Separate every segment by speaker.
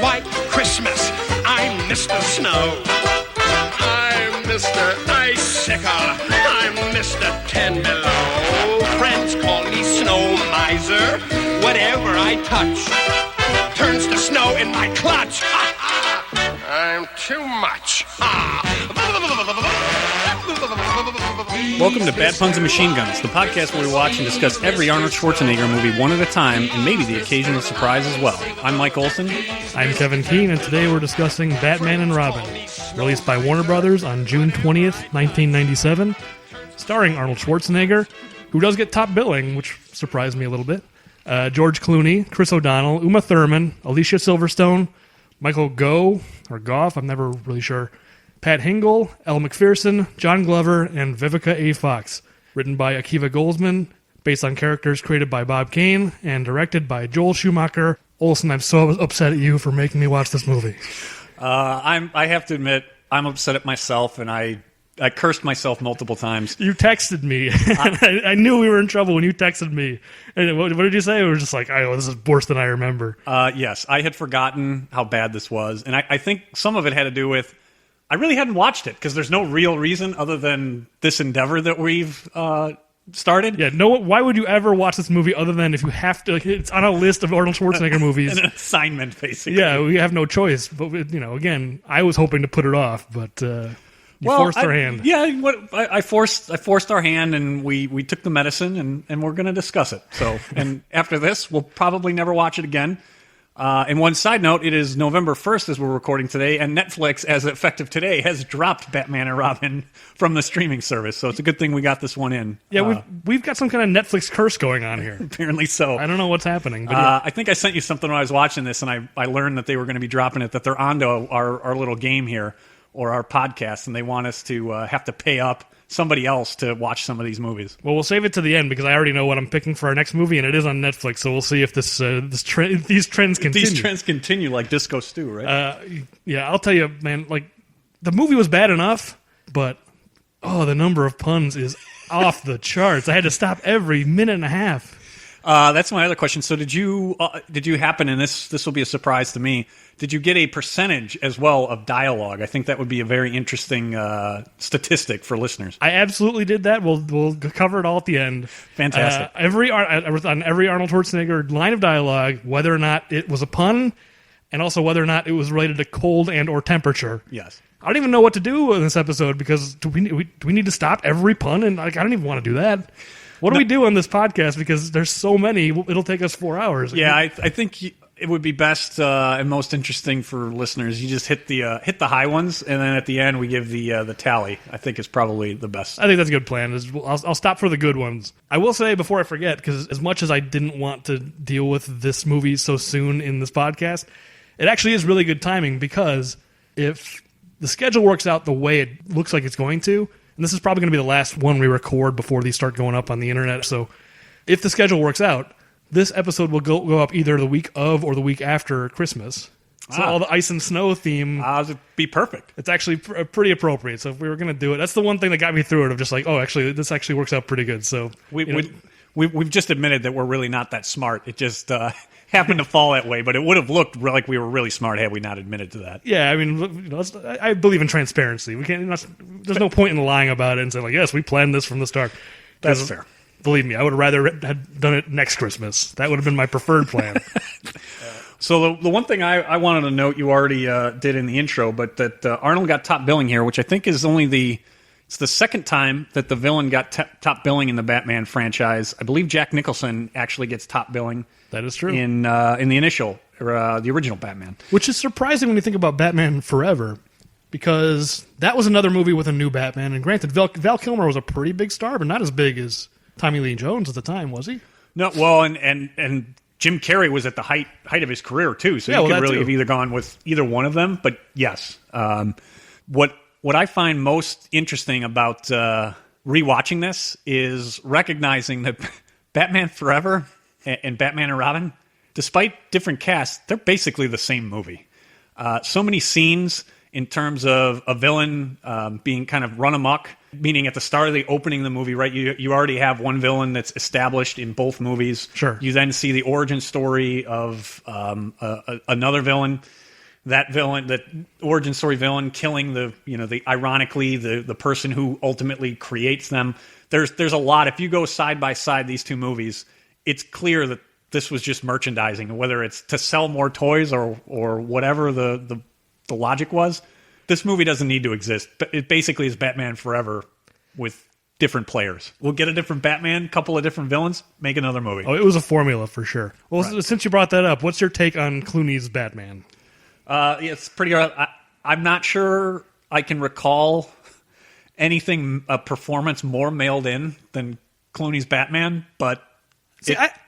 Speaker 1: White Christmas. I'm Mr. Snow. I'm Mr. Icicle. I'm Mr. 10 Below. Friends call me Snow Miser. Whatever I touch turns to snow in my clutch. I'm too much.
Speaker 2: Welcome to Bad Puns and Machine Guns, the podcast where we watch and discuss every Arnold Schwarzenegger movie one at a time, and maybe the occasional surprise as well. I'm Mike Olson.
Speaker 3: I'm Kevin Keene, and today we're discussing Batman and Robin, released by Warner Brothers on June 20th, 1997, starring Arnold Schwarzenegger, who does get top billing, which surprised me a little bit, George Clooney, Chris O'Donnell, Uma Thurman, Alicia Silverstone, Michael Gough, I'm never really sure, Pat Hingle, Elle Macpherson, John Glover, and Vivica A. Fox. Written by Akiva Goldsman, based on characters created by Bob Kane, and directed by Joel Schumacher. Olson, I'm so upset at you for making me watch this movie.
Speaker 2: I have to admit, I'm upset at myself, and I cursed myself multiple times.
Speaker 3: You texted me. I knew we were in trouble when you texted me. And what did you say? We were just like, oh, this is worse than I remember.
Speaker 2: Yes, I had forgotten how bad this was. And I think some of it had to do with, I really hadn't watched it because there's no real reason other than this endeavor that we've started.
Speaker 3: Yeah, why would you ever watch this movie other than if you have to? It's on a list of Arnold Schwarzenegger movies.
Speaker 2: An assignment, basically.
Speaker 3: Yeah, we have no choice. But, again, I was hoping to put it off, but... You forced our hand.
Speaker 2: Yeah, I forced our hand, and we took the medicine, and we're going to discuss it. So, and after this, we'll probably never watch it again. And one side note, it is November 1st as we're recording today, and Netflix, as effective today, has dropped Batman and Robin from the streaming service. So it's a good thing we got this one in.
Speaker 3: Yeah, we've got some kind of Netflix curse going on here.
Speaker 2: Apparently so.
Speaker 3: I don't know what's happening. But yeah.
Speaker 2: I think I sent you something when I was watching this, and I learned that they were going to be dropping it, that they're onto our little game here, or our podcast, and they want us to have to pay up somebody else to watch some of these movies.
Speaker 3: Well, we'll save it to the end because I already know what I'm picking for our next movie, and it is on Netflix. So we'll see if these trends continue.
Speaker 2: These trends continue, like Disco Stew, right?
Speaker 3: Yeah, I'll tell you, man. Like the movie was bad enough, but the number of puns is off the charts. I had to stop every minute and a half.
Speaker 2: That's my other question. So did you happen, and this will be a surprise to me, did you get a percentage as well of dialogue? I think that would be a very interesting statistic for listeners.
Speaker 3: I absolutely did that. We'll cover it all at the end.
Speaker 2: Fantastic.
Speaker 3: On every Arnold Schwarzenegger line of dialogue, whether or not it was a pun, and also whether or not it was related to cold and or temperature.
Speaker 2: Yes.
Speaker 3: I don't even know what to do in this episode because do we need to stop every pun? And I don't even want to do that. What do we do on this podcast? Because there's so many, it'll take us 4 hours.
Speaker 2: Yeah, I think it would be best and most interesting for listeners. You just hit the high ones, and then at the end we give the tally. I think is probably the best.
Speaker 3: I think that's a good plan. I'll stop for the good ones. I will say before I forget, because as much as I didn't want to deal with this movie so soon in this podcast, it actually is really good timing because if the schedule works out the way it looks like it's going to. And this is probably going to be the last one we record before these start going up on the internet. So if the schedule works out, this episode will go up either the week of or the week after Christmas. So all the ice and snow theme...
Speaker 2: it'd be perfect.
Speaker 3: It's actually pretty appropriate. So if we were going to do it, that's the one thing that got me through it, of just like, this actually works out pretty good. So
Speaker 2: we've just admitted that we're really not that smart. It just... happened to fall that way, but it would have looked like we were really smart had we not admitted to that.
Speaker 3: Yeah, I mean, I believe in transparency. We can't. There's no point in lying about it and saying like, yes, we planned this from the start.
Speaker 2: That's fair.
Speaker 3: Believe me, I would have rather had done it next Christmas. That would have been my preferred plan.
Speaker 2: So the one thing I wanted to note, you already did in the intro, but that Arnold got top billing here, which I think is it's the second time that the villain got top billing in the Batman franchise. I believe Jack Nicholson actually gets top billing.
Speaker 3: That is true.
Speaker 2: In the initial, or the original Batman.
Speaker 3: Which is surprising when you think about Batman Forever, because that was another movie with a new Batman. And granted, Val Kilmer was a pretty big star, but not as big as Tommy Lee Jones at the time, was he?
Speaker 2: No, well, and Jim Carrey was at the height of his career, too. So you could really have either gone with either one of them. But yes, what I find most interesting about rewatching this is recognizing that Batman Forever and Batman and Robin, despite different casts, they're basically the same movie. So many scenes in terms of a villain being kind of run amok, meaning at the start of the opening of the movie, right? You already have one villain that's established in both movies.
Speaker 3: Sure.
Speaker 2: You then see the origin story of another villain. that villain, that origin story villain, killing the ironically the person who ultimately creates them. There's a lot. If you go side by side these two movies, it's clear that this was just merchandising, whether it's to sell more toys or whatever the logic was. This movie doesn't need to exist. It basically is Batman Forever with different players. We'll get a different Batman, couple of different villains, make another movie.
Speaker 3: Oh, it was a formula for sure. Well,
Speaker 2: right.
Speaker 3: Since you brought that up, what's your take on Clooney's Batman?
Speaker 2: It's pretty. I'm not sure I can recall anything, a performance more mailed in than Clooney's Batman, but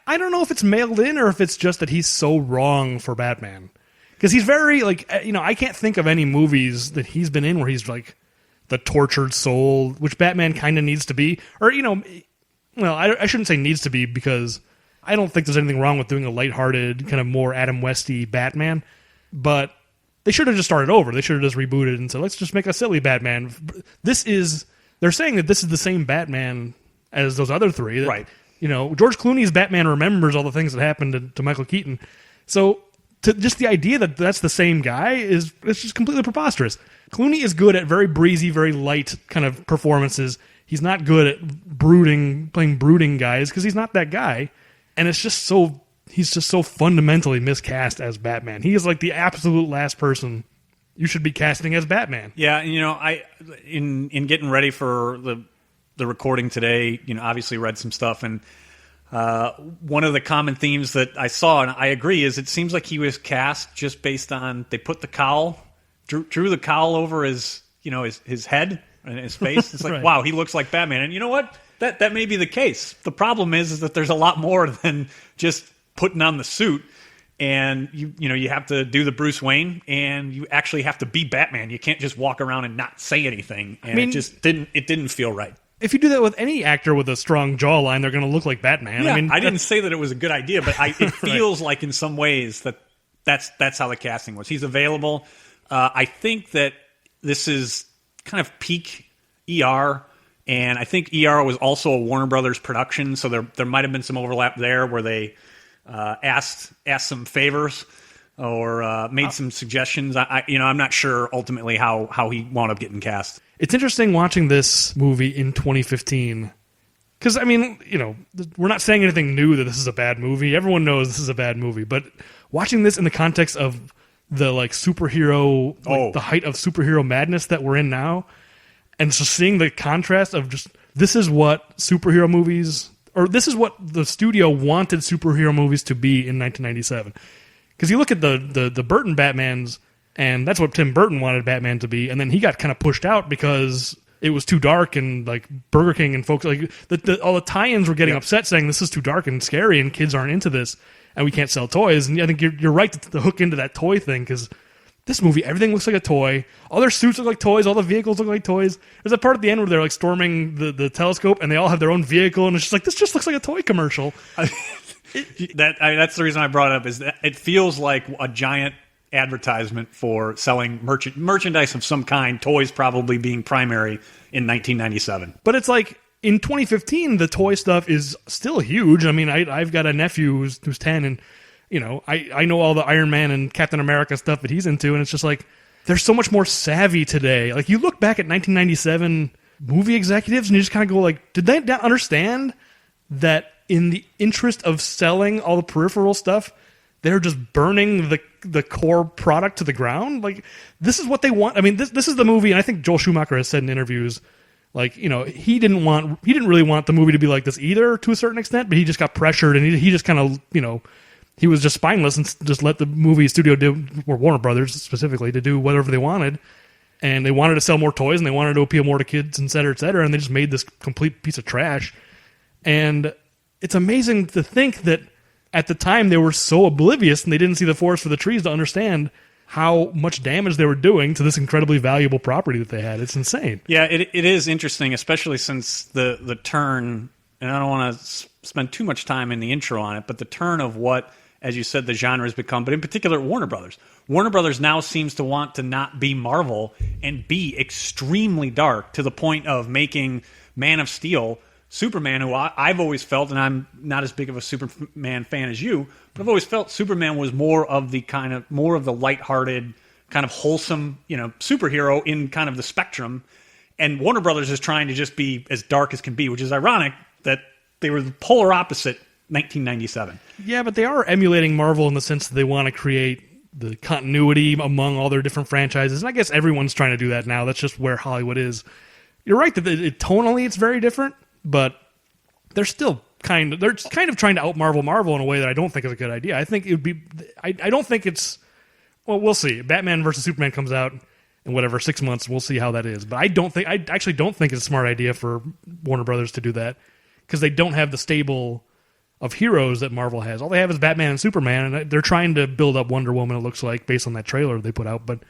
Speaker 3: I don't know if it's mailed in or if it's just that he's so wrong for Batman. Because he's very, I can't think of any movies that he's been in where he's like the tortured soul, which Batman kind of needs to be. Or, I shouldn't say needs to be, because I don't think there's anything wrong with doing a lighthearted, kind of more Adam Westy Batman. But they should have just started over. They should have just rebooted and said, let's just make a silly Batman. They're saying that this is the same Batman as those other three. That,
Speaker 2: right.
Speaker 3: George Clooney's Batman remembers all the things that happened to Michael Keaton. So just the idea that that's the same guy it's just completely preposterous. Clooney is good at very breezy, very light kind of performances. He's not good at playing brooding guys, because he's not that guy. And he's just so fundamentally miscast as Batman. He is like the absolute last person you should be casting as Batman.
Speaker 2: Yeah, I in getting ready for the recording today, obviously read some stuff, and one of the common themes that I saw, and I agree, is it seems like he was cast just based on, they put the cowl, drew the cowl over his head and his face. It's like,
Speaker 3: right.
Speaker 2: Wow, he looks like Batman. And you know what? That may be the case. The problem is that there's a lot more than just putting on the suit. And you have to do the Bruce Wayne, and you actually have to be Batman. You can't just walk around and not say anything. And it just didn't feel right.
Speaker 3: If you do that with any actor with a strong jawline, they're going to look like Batman.
Speaker 2: Yeah, I didn't say that it was a good idea, but it feels
Speaker 3: right.
Speaker 2: like in some ways that's how the casting was. He's available. I think that this is kind of peak ER, and I think ER was also a Warner Brothers production, so there might have been some overlap there where they asked some favors or made some suggestions. I'm not sure ultimately how he wound up getting cast.
Speaker 3: It's interesting watching this movie in 2015, because we're not saying anything new that this is a bad movie. Everyone knows this is a bad movie, but watching this in the context of the superhero, the height of superhero madness that we're in now, and so seeing the contrast of just, this is what superhero movies, or this is what the studio wanted superhero movies to be in 1997. Because you look at the Burton Batmans, and that's what Tim Burton wanted Batman to be, and then he got kind of pushed out because it was too dark, and Burger King and folks all the tie-ins were getting upset, saying this is too dark and scary, and kids aren't into this, and we can't sell toys. And I think you're right to hook into that toy thing, because this movie, everything looks like a toy. All their suits look like toys. All the vehicles look like toys. There's a part at the end where they're storming the telescope, and they all have their own vehicle, and it's just like, this just looks like a toy commercial.
Speaker 2: That's the reason I brought it up, is that it feels like a giant advertisement for selling merchandise of some kind, toys probably being primary in 1997.
Speaker 3: But it's like, in 2015, the toy stuff is still huge. I mean, I've got a nephew who's 10, and I know all the Iron Man and Captain America stuff that he's into, and it's just like, there's so much more savvy today. Like, you look back at 1997 movie executives, and you just kind of go like, did they not understand that in the interest of selling all the peripheral stuff, they're just burning the core product to the ground? Like, this is what they want. I mean, this is the movie, and I think Joel Schumacher has said in interviews, he didn't really want the movie to be like this either, to a certain extent, but he just got pressured, and he just kind of, he was just spineless and just let the movie studio do, or Warner Brothers specifically, to do whatever they wanted. And they wanted to sell more toys, and they wanted to appeal more to kids, et cetera, and they just made this complete piece of trash. And it's amazing to think that at the time they were so oblivious, and they didn't see the forest for the trees to understand how much damage they were doing to this incredibly valuable property that they had. It's insane.
Speaker 2: Yeah, it is interesting, especially since the turn, and I don't want to spend too much time in the intro on it, but the turn of what, as you said, the genre has become, but in particular Warner Brothers. Warner Brothers now seems to want to not be Marvel and be extremely dark, to the point of making Man of Steel, Superman, who I've always felt, and I'm not as big of a Superman fan as you, but I've always felt Superman was more of the lighthearted, kind of wholesome, superhero in kind of the spectrum. And Warner Brothers is trying to just be as dark as can be, which is ironic that they were the polar opposite 1997.
Speaker 3: Yeah, but they are emulating Marvel in the sense that they want to create the continuity among all their different franchises. And I guess everyone's trying to do that now. That's just where Hollywood is. You're right that tonally it's very different, but they're still kind of trying to out-Marvel Marvel in a way that I don't think is a good idea. I think it would be... I don't think it's... Well, we'll see. Batman versus Superman comes out in 6 months. We'll see how that is. But I actually don't think it's a smart idea for Warner Brothers to do that because they don't have the stable of heroes that Marvel has. All they have is Batman and Superman, and they're trying to build up Wonder Woman, it looks like, based on that trailer they put out. But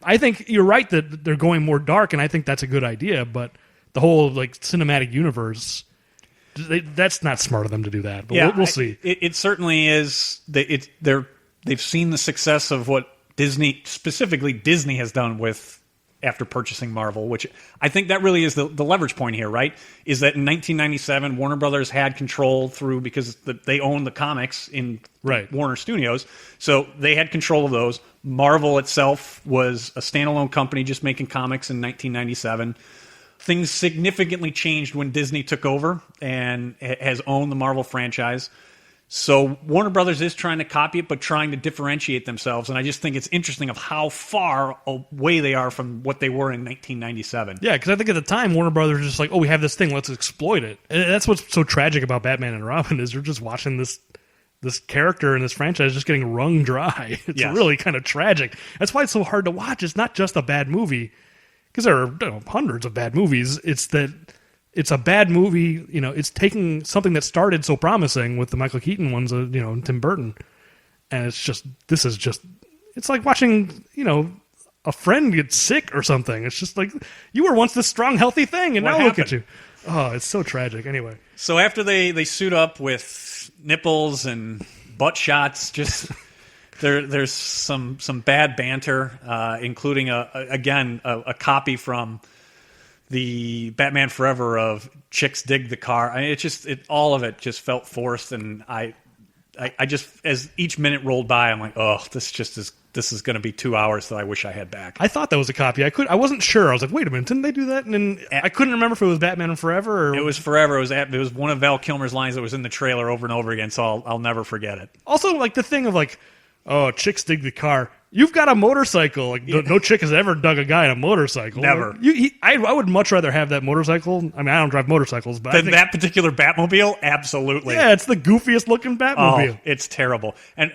Speaker 3: I think you're right that they're going more dark, and I think that's a good idea, but the whole cinematic universe, that's not smart of them to do that. But
Speaker 2: yeah,
Speaker 3: we'll see.
Speaker 2: It certainly is. They've seen the success of what specifically Disney has done with after purchasing Marvel, which I think that really is the leverage point here, right? Is that in 1997, Warner Brothers had control because they owned the comics in Warner Studios, so they had control of those. Marvel itself was a standalone company just making comics in 1997. Things significantly changed when Disney took over and has owned the Marvel franchise. So Warner Brothers is trying to copy it, but trying to differentiate themselves. And I just think it's interesting of how far away they are from what they were in 1997.
Speaker 3: Yeah, because I think at the time, Warner Brothers was just like, we have this thing, let's exploit it. And that's what's so tragic about Batman and Robin is you're just watching this character in this franchise just getting wrung dry. It's really kind of tragic. That's why it's so hard to watch. It's not just a bad movie, because there are hundreds of bad movies. It's that... It's a bad movie, it's taking something that started so promising with the Michael Keaton ones, and Tim Burton. And it's like watching, a friend get sick or something. It's just like, you were once this strong, healthy thing, and now look at you. Oh, it's so tragic. Anyway.
Speaker 2: So after they suit up with nipples and butt shots, just... There's some bad banter, including, a copy from... the Batman Forever of chicks dig the car. I mean, all of it just felt forced, and I just, as each minute rolled by, I'm like, oh, this is going to be 2 hours that I wish I had back.
Speaker 3: I thought that was a copy. I wasn't sure. I was like, wait a minute, didn't they do that? And then I couldn't remember if it was Batman Forever or...
Speaker 2: It was Forever. It was one of Val Kilmer's lines that was in the trailer over and over again, so I'll never forget it.
Speaker 3: Also, the thing of oh, chicks dig the car. You've got a motorcycle. No chick has ever dug a guy in a motorcycle.
Speaker 2: Never.
Speaker 3: I would much rather have that motorcycle. I mean, I don't drive motorcycles, but
Speaker 2: that particular Batmobile, absolutely.
Speaker 3: Yeah, it's the goofiest looking Batmobile.
Speaker 2: Oh, it's terrible. And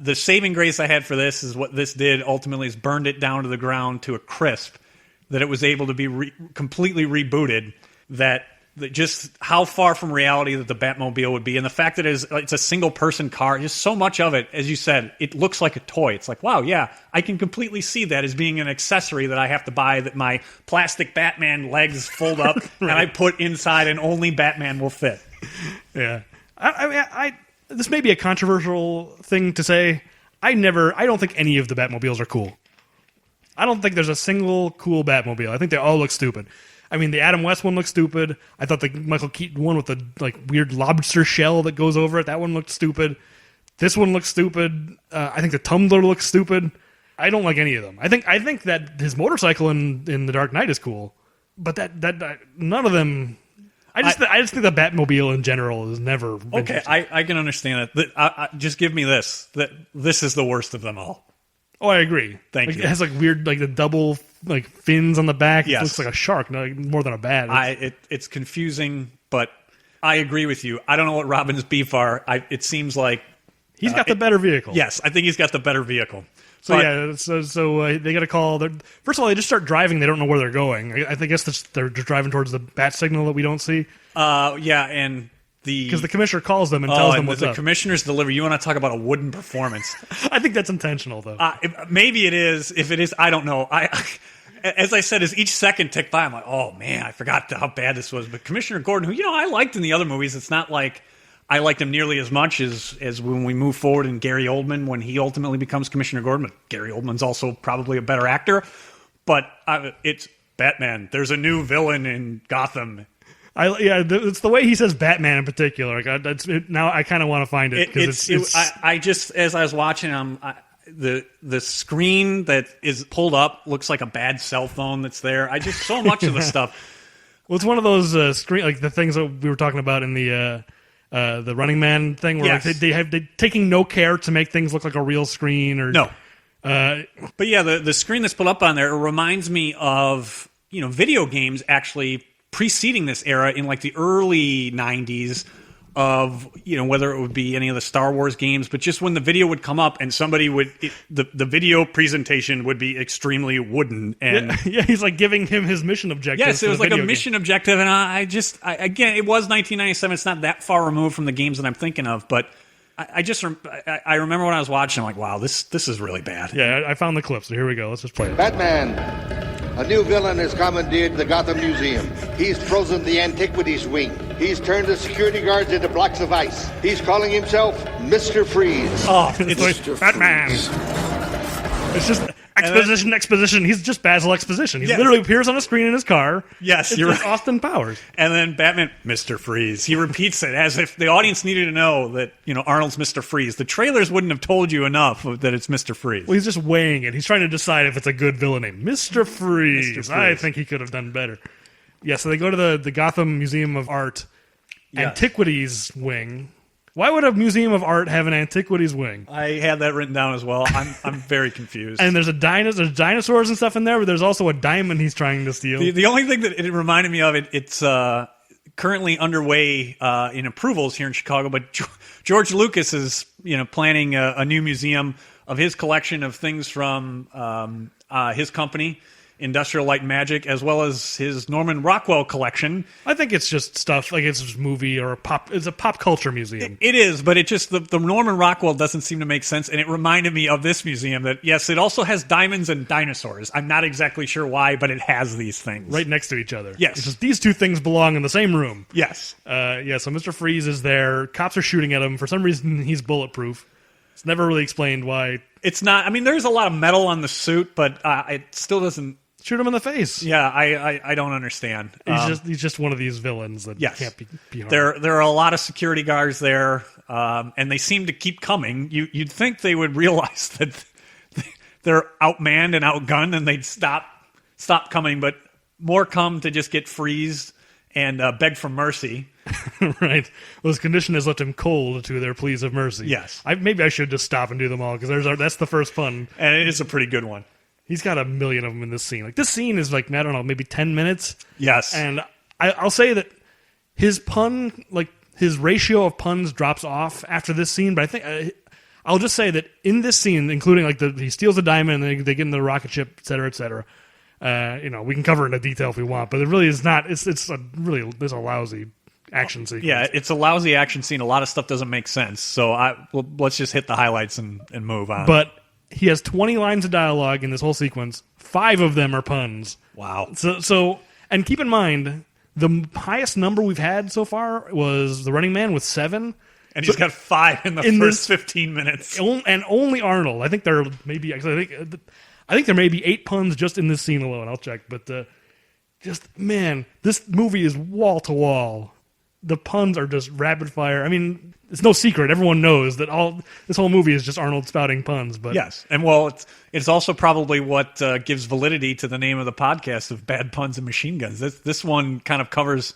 Speaker 2: the saving grace I had for this is what this did ultimately is burned it down to the ground to a crisp, that it was able to be completely rebooted, that just how far from reality that the Batmobile would be, and the fact that it's a single-person car, just so much of it, as you said, it looks like a toy. It's like, wow, yeah, I can completely see that as being an accessory that I have to buy, that my plastic Batman legs fold up and I put inside, and only Batman will fit.
Speaker 3: Yeah. I this may be a controversial thing to say. I don't think any of the Batmobiles are cool. I don't think there's a single cool Batmobile. I think they all look stupid. I mean, the Adam West one looks stupid. I thought the Michael Keaton one with the weird lobster shell that goes over it, that one looked stupid. This one looks stupid. I think the Tumbler looks stupid. I don't like any of them. I think that his motorcycle in The Dark Knight is cool, but that none of them. I just think the Batmobile in general is never
Speaker 2: okay. I can understand it. Just give me this. That this is the worst of them all.
Speaker 3: Oh, I agree.
Speaker 2: Thank you.
Speaker 3: It has weird the double fins on the back.
Speaker 2: Yes.
Speaker 3: It looks like a shark, more than a bat.
Speaker 2: It's confusing, but I agree with you. I don't know what Robin's beef are. It seems like
Speaker 3: he's got the better vehicle.
Speaker 2: Yes, I think he's got the better vehicle.
Speaker 3: So they got to call. First of all, they just start driving. They don't know where they're going. I guess they're just driving towards the bat signal that we don't see.
Speaker 2: Yeah, and
Speaker 3: because the commissioner calls them and tells them what's up.
Speaker 2: The commissioners deliver. You want to talk about a wooden performance?
Speaker 3: I think that's intentional, though.
Speaker 2: Maybe it is. If it is, I don't know. As I said, as each second ticked by, I'm like, oh man, I forgot how bad this was. But Commissioner Gordon, who I liked in the other movies, it's not like I liked him nearly as much as when we move forward in Gary Oldman when he ultimately becomes Commissioner Gordon. But Gary Oldman's also probably a better actor. But it's Batman. There's a new villain in Gotham.
Speaker 3: It's the way he says Batman in particular. Now I kind of want to find it.
Speaker 2: I just, as I was watching him, the screen that is pulled up looks like a bad cell phone that's there. So much of the stuff.
Speaker 3: Well, it's one of those screen, like the things that we were talking about in the Running Man thing, where
Speaker 2: Yes.
Speaker 3: like they're taking no care to make things look like a real screen or
Speaker 2: No. But yeah, the screen that's put up on there reminds me of, video games actually preceding this era in like the early 90s of, whether it would be any of the Star Wars games, but just when the video would come up and somebody the video presentation would be extremely wooden. And
Speaker 3: yeah, he's like giving him his mission objective.
Speaker 2: yes, it was like a mission objective. And again, it was 1997. It's not that far removed from the games that I'm thinking of, but I remember when I was watching, I'm like, wow, this is really bad.
Speaker 3: Yeah, I found the clip, so here we go. Let's just play it.
Speaker 4: Batman. A new villain has commandeered the Gotham Museum. He's frozen the Antiquities Wing. He's turned the security guards into blocks of ice. He's calling himself Mr. Freeze.
Speaker 3: Oh, it's like Batman. It's just exposition. He's just Basil Exposition. He literally appears on a screen in his car.
Speaker 2: Yes,
Speaker 3: it's
Speaker 2: you're
Speaker 3: just
Speaker 2: right.
Speaker 3: Austin Powers.
Speaker 2: And then Batman, Mr. Freeze. He repeats it as if the audience needed to know that, Arnold's Mr. Freeze. The trailers wouldn't have told you enough that it's Mr. Freeze.
Speaker 3: Well, he's just weighing it. He's trying to decide if it's a good villain name. Mr. Freeze.
Speaker 2: Mr. Freeze.
Speaker 3: I think he could have done better. Yeah, so they go to the Gotham Museum of Art Antiquities Wing. Why would a museum of art have an antiquities wing?
Speaker 2: I had that written down as well. I'm very confused.
Speaker 3: And there's there's dinosaurs and stuff in there, but there's also a diamond he's trying to steal.
Speaker 2: The only thing that it reminded me of, it's currently underway in approvals here in Chicago, but George Lucas is planning a new museum of his collection of things from his company, Industrial Light and Magic, as well as his Norman Rockwell collection.
Speaker 3: I think it's just stuff like it's just movie or it's a pop culture museum.
Speaker 2: It is, but it just the Norman Rockwell doesn't seem to make sense, and it reminded me of this museum that yes, it also has diamonds and dinosaurs. I'm not exactly sure why, but it has these things
Speaker 3: right next to each other.
Speaker 2: Yes,
Speaker 3: it's just these two things belong in the same room.
Speaker 2: Yes,
Speaker 3: So Mr. Freeze is there. Cops are shooting at him. For some reason, he's bulletproof. It's never really explained why.
Speaker 2: It's not. I mean, there's a lot of metal on the suit, but it still doesn't.
Speaker 3: Shoot him in the face.
Speaker 2: Yeah, I don't understand.
Speaker 3: He's just one of these villains that can't be harmed.
Speaker 2: There are a lot of security guards there, and they seem to keep coming. You'd think they would realize that they're outmanned and outgunned, and they'd stop coming, but more come to just get freezed and beg for mercy.
Speaker 3: Right. Well, his condition has left him cold to their pleas of mercy.
Speaker 2: Yes.
Speaker 3: Maybe I should just stop and do them all, because that's the first fun.
Speaker 2: And it is a pretty good one.
Speaker 3: He's got a million of them in this scene. Like, this scene is like, I don't know, maybe 10 minutes.
Speaker 2: Yes.
Speaker 3: And I'll say that his ratio of puns drops off after this scene, but I think I'll just say that in this scene, including like he steals a diamond and they get in the rocket ship, et cetera, et cetera. We can cover it in detail if we want, but it really is not. It's a lousy action sequence.
Speaker 2: Yeah, it's a lousy action scene. A lot of stuff doesn't make sense. So let's just hit the highlights and move on.
Speaker 3: But he has 20 lines of dialogue in this whole sequence. 5 of them are puns.
Speaker 2: Wow.
Speaker 3: So and keep in mind, the highest number we've had so far was The Running Man with 7.
Speaker 2: And he's got 5 in the first 15 minutes.
Speaker 3: And only Arnold. I think there may be. I think there may be 8 puns just in this scene alone. I'll check. But this movie is wall to wall. The puns are just rapid fire. I mean, it's no secret. Everyone knows that this whole movie is just Arnold spouting puns. But
Speaker 2: yes, and it's also probably what gives validity to the name of the podcast of Bad Puns and Machine Guns. This one kind of covers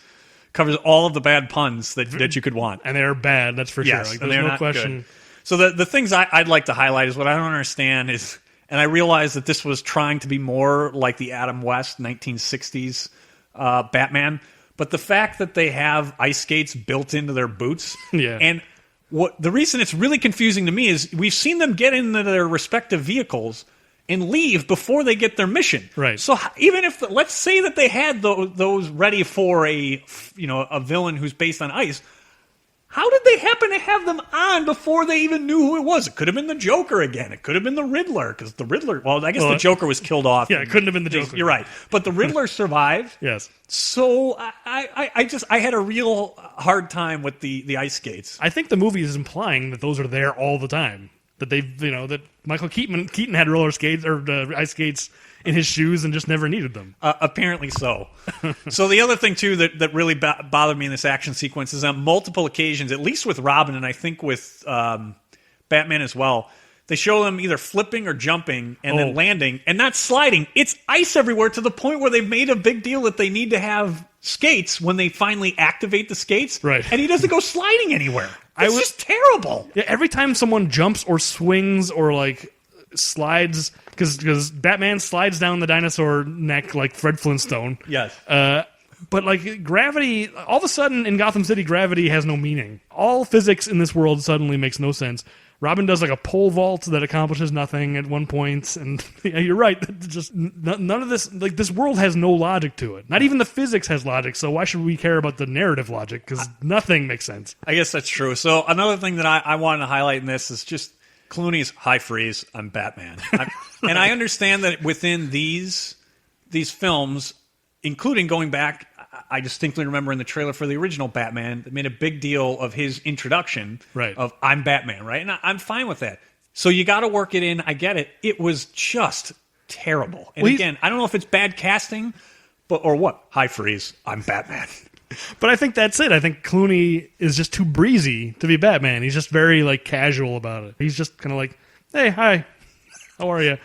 Speaker 2: all of the bad puns that you could want,
Speaker 3: and they're bad. That's for sure.
Speaker 2: Yes,
Speaker 3: like,
Speaker 2: and
Speaker 3: there's
Speaker 2: they're
Speaker 3: no
Speaker 2: not
Speaker 3: question.
Speaker 2: Good. So the things I'd like to highlight is what I don't understand is, and I realize that this was trying to be more like the Adam West 1960s Batman. But the fact that they have ice skates built into their boots, and the reason it's really confusing to me is we've seen them get into their respective vehicles and leave before they get their mission.
Speaker 3: Right.
Speaker 2: So even if let's say that they had those ready for a villain who's based on ice, how did they happen to have them on before they even knew who it was? It could have been the Joker again. It could have been the Riddler, because the Riddler... Well, I guess the Joker was killed off.
Speaker 3: Yeah, it couldn't have been the Joker.
Speaker 2: You're right. But the Riddler survived.
Speaker 3: Yes.
Speaker 2: So I had a real hard time with the ice skates.
Speaker 3: I think the movie is implying that those are there all the time. That that Michael Keaton had roller skates or ice skates in his shoes and just never needed them.
Speaker 2: Apparently so. So the other thing, too, that really bothered me in this action sequence is on multiple occasions, at least with Robin and I think with Batman as well, They show them either flipping or jumping and then landing and not sliding. It's ice everywhere to the point where they've made a big deal that they need to have skates when they finally activate the skates.
Speaker 3: Right.
Speaker 2: And he doesn't go sliding anywhere. It's just terrible.
Speaker 3: Yeah, every time someone jumps or swings or like slides, because Batman slides down the dinosaur neck like Fred Flintstone.
Speaker 2: Yes.
Speaker 3: But like gravity, all of a sudden in Gotham City, gravity has no meaning. All physics in this world suddenly makes no sense. Robin does like a pole vault that accomplishes nothing at one point, and yeah, you're right. Just none of this. Like this world has no logic to it. Not even the physics has logic. So why should we care about the narrative logic? Because nothing makes sense.
Speaker 2: I guess that's true. So another thing that I wanted to highlight in this is just Clooney's "Hi, freeze, I'm Batman," and I understand that within these films, including going back. I distinctly remember in the trailer for the original Batman, they made a big deal of his introduction of I'm Batman, right? And I'm fine with that. So you got to work it in. I get it. It was just terrible. And again, I don't know if it's bad casting, or what. Hi, freeze. I'm Batman.
Speaker 3: But I think that's it. I think Clooney is just too breezy to be Batman. He's just very like casual about it. He's just kind of like, hey, hi, how are you?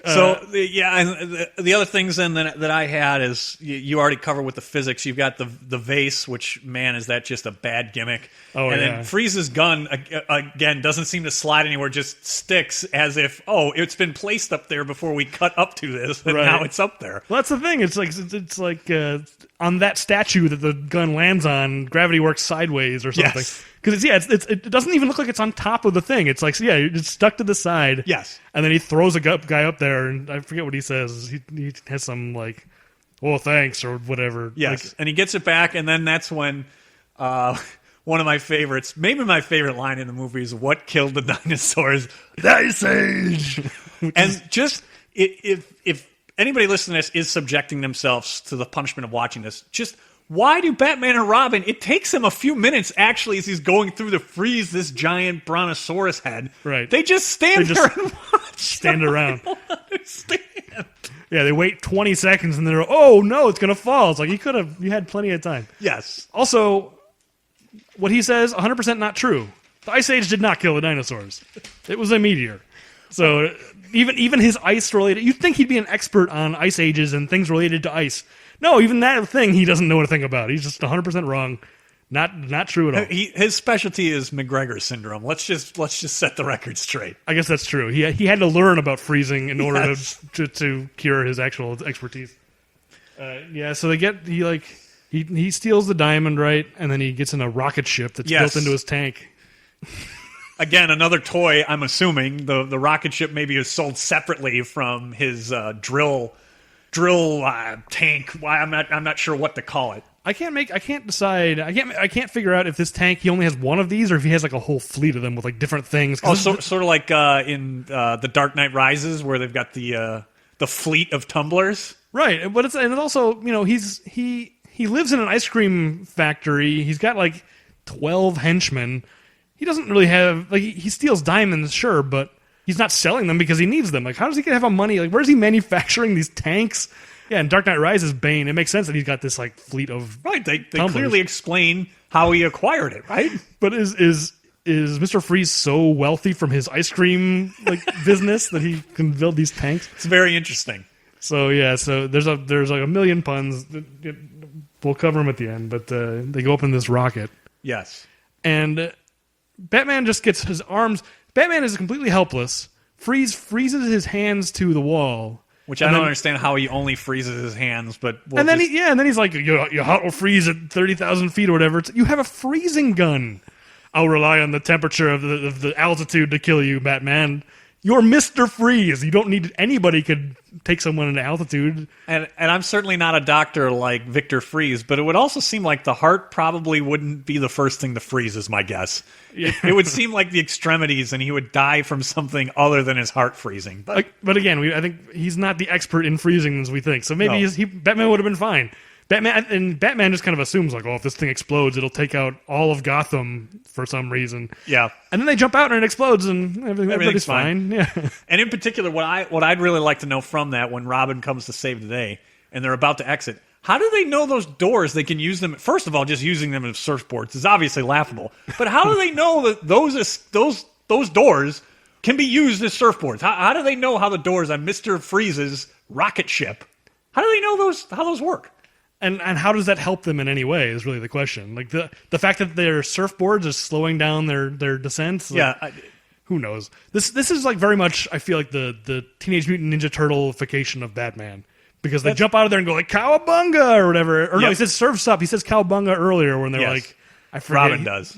Speaker 2: So, the other things then that I had is you already covered with the physics. You've got the vase, which, man, is that just a bad gimmick. Then Freeze's gun, again, doesn't seem to slide anywhere, just sticks as if, it's been placed up there before we cut up to this, and now it's up there.
Speaker 3: Well, that's the thing. It's like on that statue that the gun lands on, gravity works sideways or something.
Speaker 2: Yes.
Speaker 3: Because it doesn't even look like it's on top of the thing. It's like, it's stuck to the side.
Speaker 2: Yes.
Speaker 3: And then he throws a guy up there, and I forget what he says. He has some, like, thanks, or whatever.
Speaker 2: Yes.
Speaker 3: Like,
Speaker 2: and he gets it back, and then that's when one of my favorites, maybe my favorite line in the movie is, "What killed the dinosaurs? The Ice Age!" And just, if anybody listening to this is subjecting themselves to the punishment of watching this, just... why do Batman and Robin, it takes him a few minutes, actually, as he's going through to freeze this giant brontosaurus head.
Speaker 3: Right.
Speaker 2: They just stand there and watch.
Speaker 3: Stand around.
Speaker 2: I don't understand.
Speaker 3: Yeah, they wait 20 seconds and they're, oh, no, it's going to fall. It's like, you had plenty of time.
Speaker 2: Yes.
Speaker 3: Also, what he says, 100% not true. The Ice Age did not kill the dinosaurs. It was a meteor. So even his ice-related... you'd think he'd be an expert on ice ages and things related to ice. No, even that thing he doesn't know anything about. He's just 100% wrong. Not true at all.
Speaker 2: His specialty is McGregor syndrome. Let's just set the record straight.
Speaker 3: I guess that's true. He had to learn about freezing in order to cure his actual expertise. So he steals the diamond, right? And then he gets in a rocket ship that's built into his tank.
Speaker 2: Again, another toy, I'm assuming. The rocket ship maybe is sold separately from his drill tank. Why I'm not sure what to call it. I can't decide. I can't figure out if this tank, he only has one of these or if he has like a whole fleet of them with like different things. Sort of like in The Dark Knight Rises, where they've got the fleet of tumblers.
Speaker 3: Right, but it's also, he lives in an ice cream factory. He's got like 12 henchmen. He doesn't really have, like, he steals diamonds, sure, but he's not selling them because he needs them. Like, how does he have money? Like, where's he manufacturing these tanks? Yeah, in Dark Knight Rises, Bane, it makes sense that he's got this, like, fleet of
Speaker 2: right. They clearly explain how he acquired it, right?
Speaker 3: But is Mr. Freeze so wealthy from his ice cream business that he can build these tanks?
Speaker 2: It's very interesting.
Speaker 3: So there's like a million puns. We'll cover them at the end, but they go up in this rocket.
Speaker 2: Yes,
Speaker 3: and Batman just gets his arms. Batman is completely helpless. Freezes his hands to the wall,
Speaker 2: which I don't understand how he only freezes his hands. But
Speaker 3: and then he's like, your heart will freeze at 30,000 feet or whatever. You have a freezing gun. I'll rely on the temperature of the altitude to kill you, Batman. You're Mr. Freeze. You don't need anybody could take someone into altitude.
Speaker 2: And I'm certainly not a doctor like Victor Freeze, but it would also seem like the heart probably wouldn't be the first thing to freeze, is my guess. Yeah. It would seem like the extremities, and he would die from something other than his heart freezing. But
Speaker 3: again, I think he's not the expert in freezing as we think. So maybe Batman would have been fine. Batman just kind of assumes, like, if this thing explodes, it'll take out all of Gotham for some reason.
Speaker 2: Yeah.
Speaker 3: And then they jump out and it explodes and everybody's fine. Yeah.
Speaker 2: And in particular, what I'd really like to know from that, when Robin comes to save the day and they're about to exit, how do they know those doors? They can use them. First of all, just using them as surfboards is obviously laughable. But how do they know that those doors can be used as surfboards. How do they know how the doors on Mr. Freeze's rocket ship, how do they know how those work?
Speaker 3: And how does that help them in any way is really the question. Like the fact that their surfboards is slowing down their descent. Like, who knows? This is like very much, I feel like the Teenage Mutant Ninja Turtle-ification of Batman. Because they jump out of there and go like, cowabunga, or whatever. Or no, he says surf's up. He says cowabunga earlier when they're like, I forget.
Speaker 2: Robin does.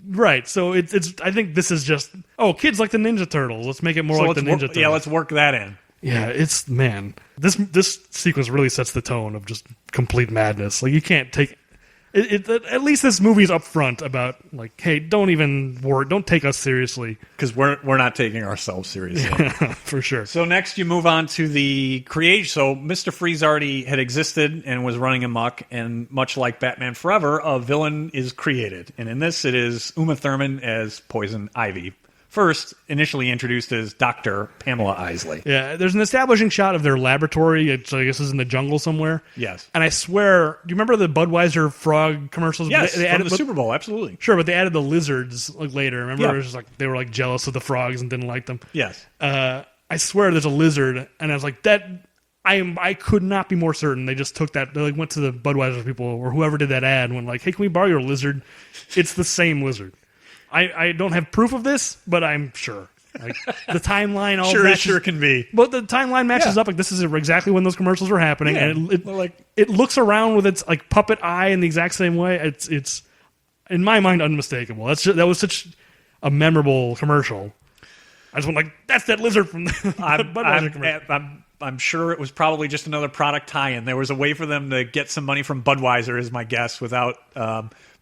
Speaker 3: Right. So it's. I think this is just, kids like the Ninja Turtles. Let's make it more like the Ninja Turtles.
Speaker 2: Yeah, let's work that in.
Speaker 3: Yeah, this sequence really sets the tone of just complete madness. Like, you can't take it. At least this movie's upfront about, like, hey, don't even worry, don't take us seriously,
Speaker 2: because we're not taking ourselves seriously.
Speaker 3: Yeah, for sure.
Speaker 2: So next you move on to the creation. So Mr. Freeze already had existed and was running amok, and much like Batman Forever, a villain is created, and in this it is Uma Thurman as Poison Ivy. First, initially introduced as Dr. Pamela Isley.
Speaker 3: Yeah, there's an establishing shot of their laboratory. It, I guess, is in the jungle somewhere.
Speaker 2: Yes.
Speaker 3: And I swear, do you remember the Budweiser frog commercials?
Speaker 2: Yes,
Speaker 3: they added
Speaker 2: from the Super Bowl, absolutely.
Speaker 3: Sure, but they added the lizards like later. Remember,
Speaker 2: Yeah.
Speaker 3: it was just like they were like jealous of the frogs and didn't like them.
Speaker 2: Yes.
Speaker 3: I swear, there's a lizard, and I was like, that. I could not be more certain. They just took that. They like went to the Budweiser people or whoever did that ad and went like, "Hey, can we borrow your lizard?" It's the same lizard. I don't have proof of this, but I'm sure. Like, the timeline, all
Speaker 2: sure, it sure can be.
Speaker 3: But the timeline matches up. Like, this is exactly when those commercials were happening,
Speaker 2: Yeah,
Speaker 3: and it looks around with its like puppet eye in the exact same way. It's in my mind unmistakable. That was such a memorable commercial. I just went like, that's that lizard from the Budweiser commercial.
Speaker 2: I'm sure it was probably just another product tie-in. There was a way for them to get some money from Budweiser, is my guess, without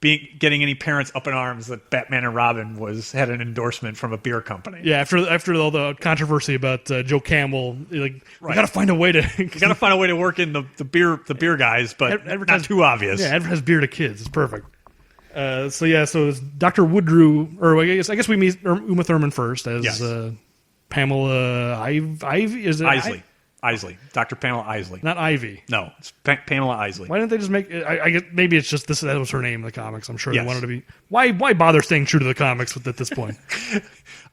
Speaker 2: getting any parents up in arms that Batman and Robin had an endorsement from a beer company.
Speaker 3: Yeah, after all the controversy about Joe Campbell, we got to find a way to
Speaker 2: work in the beer guys, but not too obvious.
Speaker 3: Yeah, advertise beer to kids. It's perfect. So it's Dr. Woodrue, or I guess we meet Uma Thurman first as Pamela Ivy. Is it
Speaker 2: Isley. Dr. Pamela Isley.
Speaker 3: Not Ivy.
Speaker 2: No, it's Pamela Isley.
Speaker 3: Why didn't they just make it? I guess maybe it's just that was her name in the comics. I'm sure they wanted to be. Why bother staying true to the comics at this point?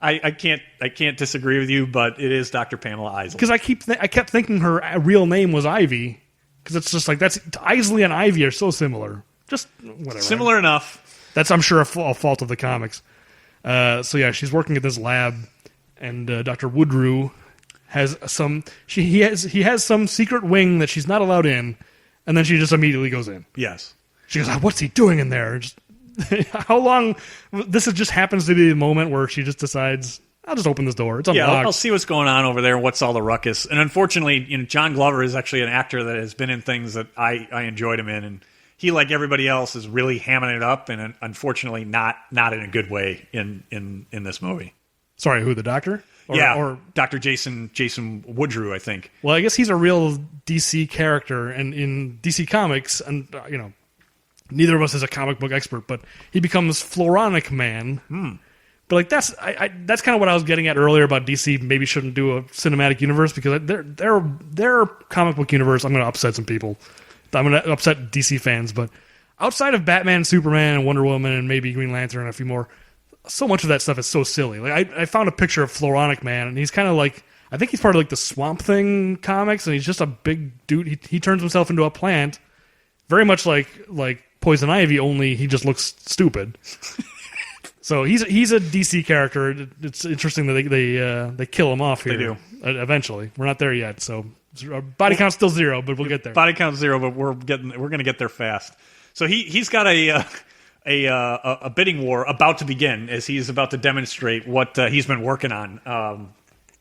Speaker 2: I can't disagree with you, but it is Dr. Pamela Isley.
Speaker 3: Because I kept thinking her real name was Ivy, because it's just like that's Isley and Ivy are so similar. Just whatever.
Speaker 2: Similar enough.
Speaker 3: That's, I'm sure, a fault of the comics. She's working at this lab, and Dr. Woodrue has he has some secret wing that she's not allowed in, and then she just immediately goes in.
Speaker 2: Yes.
Speaker 3: She goes, what's he doing in there? How long? This just happens to be the moment where she just decides, I'll just open this door. It's unlocked.
Speaker 2: Yeah, I'll see what's going on over there. What's all the ruckus? And unfortunately, John Glover is actually an actor that has been in things that I enjoyed him in, and he, like everybody else, is really hamming it up, and unfortunately not in a good way in this movie.
Speaker 3: Sorry, who, the doctor?
Speaker 2: Or Dr. Jason Woodrue, I think.
Speaker 3: Well, I guess he's a real DC character, and in DC Comics, and neither of us is a comic book expert, but he becomes Floronic Man. But like that's kind of what I was getting at earlier about DC maybe shouldn't do a cinematic universe, because their comic book universe, I'm going to upset some people. I'm going to upset DC fans, but outside of Batman, Superman, and Wonder Woman, and maybe Green Lantern and a few more, so much of that stuff is so silly. Like I found a picture of Floronic Man, and he's kind of like, I think he's part of like the Swamp Thing comics, and he's just a big dude. He turns himself into a plant, very much like Poison Ivy, only he just looks stupid. So he's a DC character. It's interesting that they kill him off here.
Speaker 2: They do
Speaker 3: eventually. We're not there yet, so our body count's still 0, but we'll get there.
Speaker 2: Body count's 0, but we're going to get there fast. So he's got a bidding war about to begin, as he's about to demonstrate what he's been working on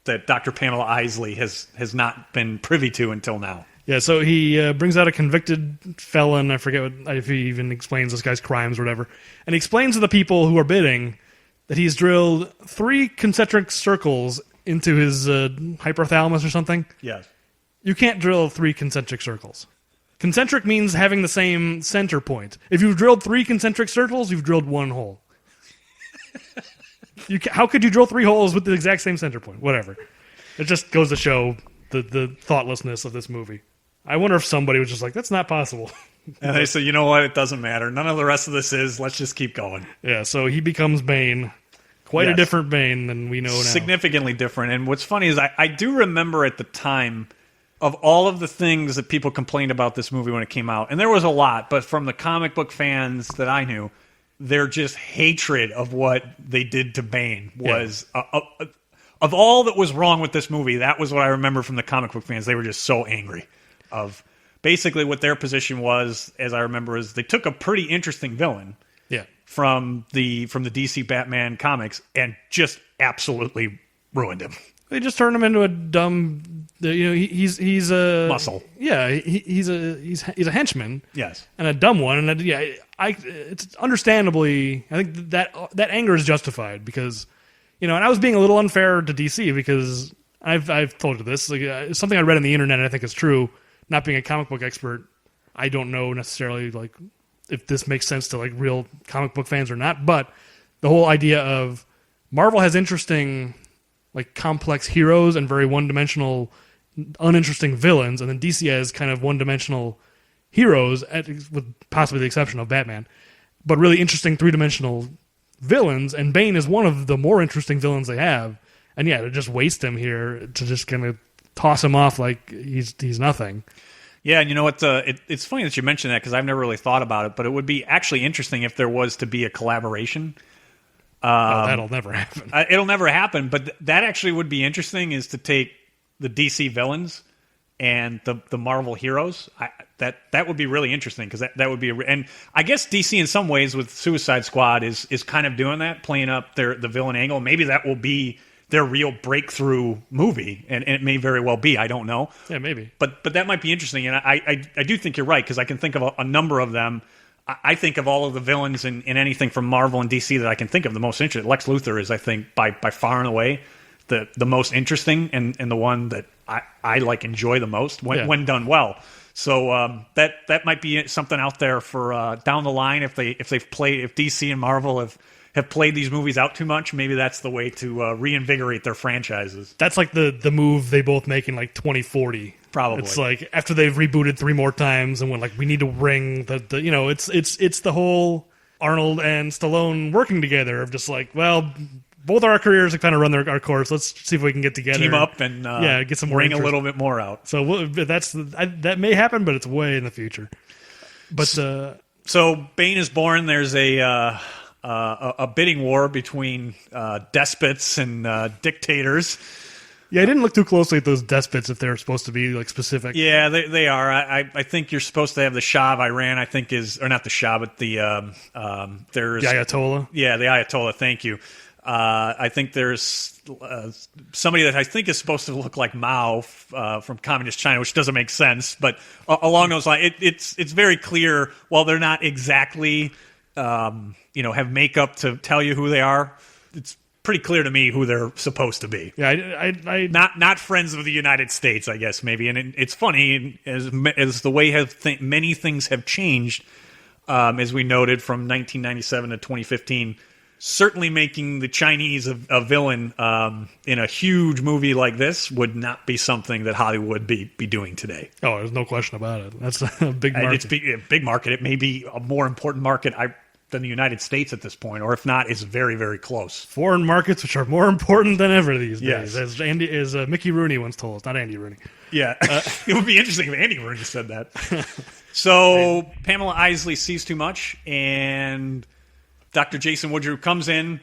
Speaker 2: that Dr. Pamela Isley has not been privy to until now.
Speaker 3: Yeah, so he brings out a convicted felon. I forget if he even explains this guy's crimes or whatever. And he explains to the people who are bidding that he's drilled 3 concentric circles into his hypothalamus or something.
Speaker 2: Yes.
Speaker 3: You can't drill 3 concentric circles. Concentric means having the same center point. If you've drilled 3 concentric circles, you've drilled 1 hole. How could you drill 3 holes with the exact same center point? Whatever. It just goes to show the thoughtlessness of this movie. I wonder if somebody was just like, that's not possible.
Speaker 2: And they said, you know what? It doesn't matter. None of the rest of this is. Let's just keep going.
Speaker 3: Yeah, so he becomes Bane. Of Quite a different Bane than we know now.
Speaker 2: Significantly different. And what's funny is I do remember at the time of all of the things that people complained about this movie when it came out, and there was a lot, but from the comic book fans that I knew, their just hatred of what they did to Bane was... of all that was wrong with this movie, that was what I remember from the comic book fans. They were just so angry of... Basically, what their position was, as I remember, is they took a pretty interesting villain from the DC Batman comics and just absolutely ruined him.
Speaker 3: They just turned him into a dumb. He's a
Speaker 2: muscle.
Speaker 3: Yeah, he's a henchman.
Speaker 2: Yes,
Speaker 3: and a dumb one. And it's understandably. I think that anger is justified because, and I was being a little unfair to DC because I've told you this. Like something I read on the internet, and I think is true. Not being a comic book expert, I don't know necessarily like if this makes sense to like real comic book fans or not. But the whole idea of Marvel has interesting, like complex heroes and very one-dimensional, uninteresting villains, and then DC has kind of one-dimensional heroes, with possibly the exception of Batman, but really interesting three-dimensional villains. And Bane is one of the more interesting villains they have. And yeah, to just waste him here, to just kind of toss him off like he's nothing.
Speaker 2: Yeah, and you know what? It's funny that you mentioned that because I've never really thought about it, but it would be actually interesting if there was to be a collaboration.
Speaker 3: That'll never happen.
Speaker 2: It'll never happen, but that actually would be interesting, is to take the DC villains and the Marvel heroes. That would be really interesting because that would be and I guess DC in some ways with Suicide Squad is kind of doing that, playing up the villain angle. Maybe that will be their real breakthrough movie, and it may very well be. I don't know.
Speaker 3: Yeah, maybe.
Speaker 2: But that might be interesting, and I do think you're right, because I can think of a number of them. I think of all of the villains in anything from Marvel and DC that I can think of the most interesting. Lex Luthor is, I think, by far and away the most interesting and the one that I like enjoy the most when done well. So that might be something out there for down the line if DC and Marvel have played these movies out too much. Maybe that's the way to reinvigorate their franchises.
Speaker 3: That's like the move they both make in like 2040.
Speaker 2: Probably.
Speaker 3: It's like after they've rebooted 3 more times and when like we need to bring it's the whole Arnold and Stallone working together of just like, well, both our careers have kind of run our course. Let's see if we can get together,
Speaker 2: team up, and
Speaker 3: get some more
Speaker 2: bring
Speaker 3: interest.
Speaker 2: A little bit more out.
Speaker 3: So that may happen, but it's way in the future. But
Speaker 2: so Bane is born. There's a bidding war between despots and dictators.
Speaker 3: Yeah, I didn't look too closely at those despots if they're supposed to be like specific.
Speaker 2: Yeah, they are. I think you're supposed to have the Shah of Iran. I think or not the Shah, but there's
Speaker 3: the Ayatollah.
Speaker 2: Yeah, the Ayatollah. Thank you. I think there's somebody that I think is supposed to look like Mao from Communist China, which doesn't make sense. But along those lines, it's very clear. While they're not exactly have makeup to tell you who they are, it's pretty clear to me who they're supposed to be.
Speaker 3: Yeah, I
Speaker 2: not friends of the United States, I guess, maybe. And it's funny as the way many things have changed, as we noted from 1997 to 2015. Certainly making the Chinese a villain in a huge movie like this would not be something that Hollywood be doing today.
Speaker 3: Oh, there's no question about it. That's a big market.
Speaker 2: It's a big market. It may be a more important market than the United States at this point, or if not, it's very, very close.
Speaker 3: Foreign markets, which are more important than ever these days,
Speaker 2: yes.
Speaker 3: as Mickey Rooney once told us. Not Andy Rooney.
Speaker 2: Yeah, it would be interesting if Andy Rooney said that. So Pamela Isley sees too much, and Dr. Jason Woodrue comes in,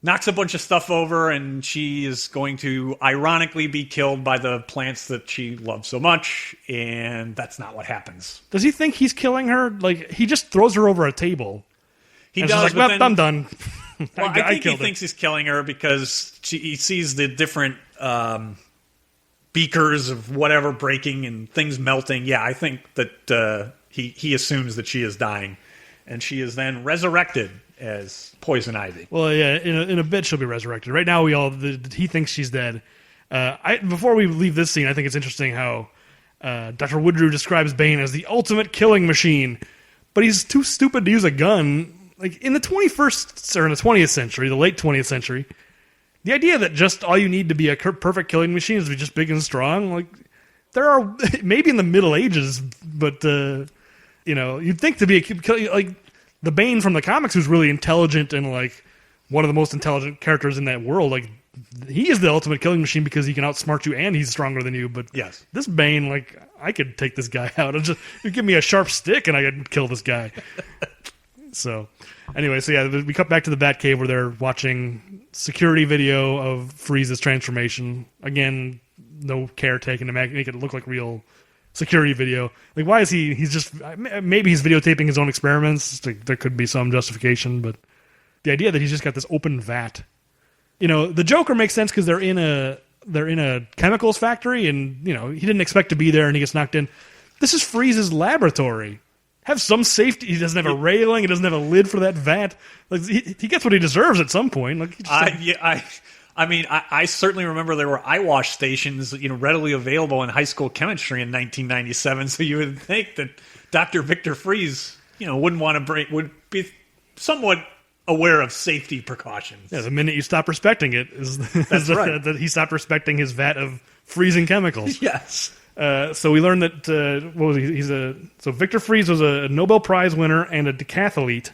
Speaker 2: knocks a bunch of stuff over, and she is going to ironically be killed by the plants that she loves so much, and that's not what happens.
Speaker 3: Does he think he's killing her? Like, he just throws her over a table.
Speaker 2: He does,
Speaker 3: like,
Speaker 2: but then,
Speaker 3: I'm done.
Speaker 2: Well, I think he thinks he's killing her because he sees the different beakers of whatever breaking and things melting. Yeah, I think that he assumes that she is dying, and she is then resurrected as Poison Ivy.
Speaker 3: Well, yeah, in a bit she'll be resurrected. Right now, he thinks she's dead. Before we leave this scene, I think it's interesting how Dr. Woodrue describes Bane as the ultimate killing machine, but he's too stupid to use a gun. Like, in the 21st, or in the 20th century, the late 20th century, the idea that just all you need to be a perfect killing machine is to be just big and strong, like, there are, maybe in the Middle Ages, but, you'd think to be like, the Bane from the comics who's really intelligent and, like, one of the most intelligent characters in that world. Like, he is the ultimate killing machine because he can outsmart you and he's stronger than you. But
Speaker 2: yes,
Speaker 3: this Bane, like, I could take this guy out. You give me a sharp stick and I could kill this guy. So, anyway, we cut back to the Batcave where they're watching security video of Freeze's transformation. Again, no care taken to make it look like real security video. Like, why is he's just, maybe he's videotaping his own experiments. There could be some justification, but the idea that he's just got this open vat. You know, the Joker makes sense because they're in a chemicals factory, and you know he didn't expect to be there, and he gets knocked in. This is Freeze's laboratory. Have some safety. He doesn't have a railing. He doesn't have a lid for that vat. Like he gets what he deserves at some point. Like
Speaker 2: I certainly remember there were eyewash stations, readily available in high school chemistry in 1997. So you would think that Dr. Victor Freeze, would be somewhat aware of safety precautions.
Speaker 3: Yeah, the minute you stop respecting it
Speaker 2: that's right.
Speaker 3: That he stopped respecting his vat of freezing chemicals.
Speaker 2: Yes.
Speaker 3: So we learned that so Victor Freeze was a Nobel Prize winner and a decathlete,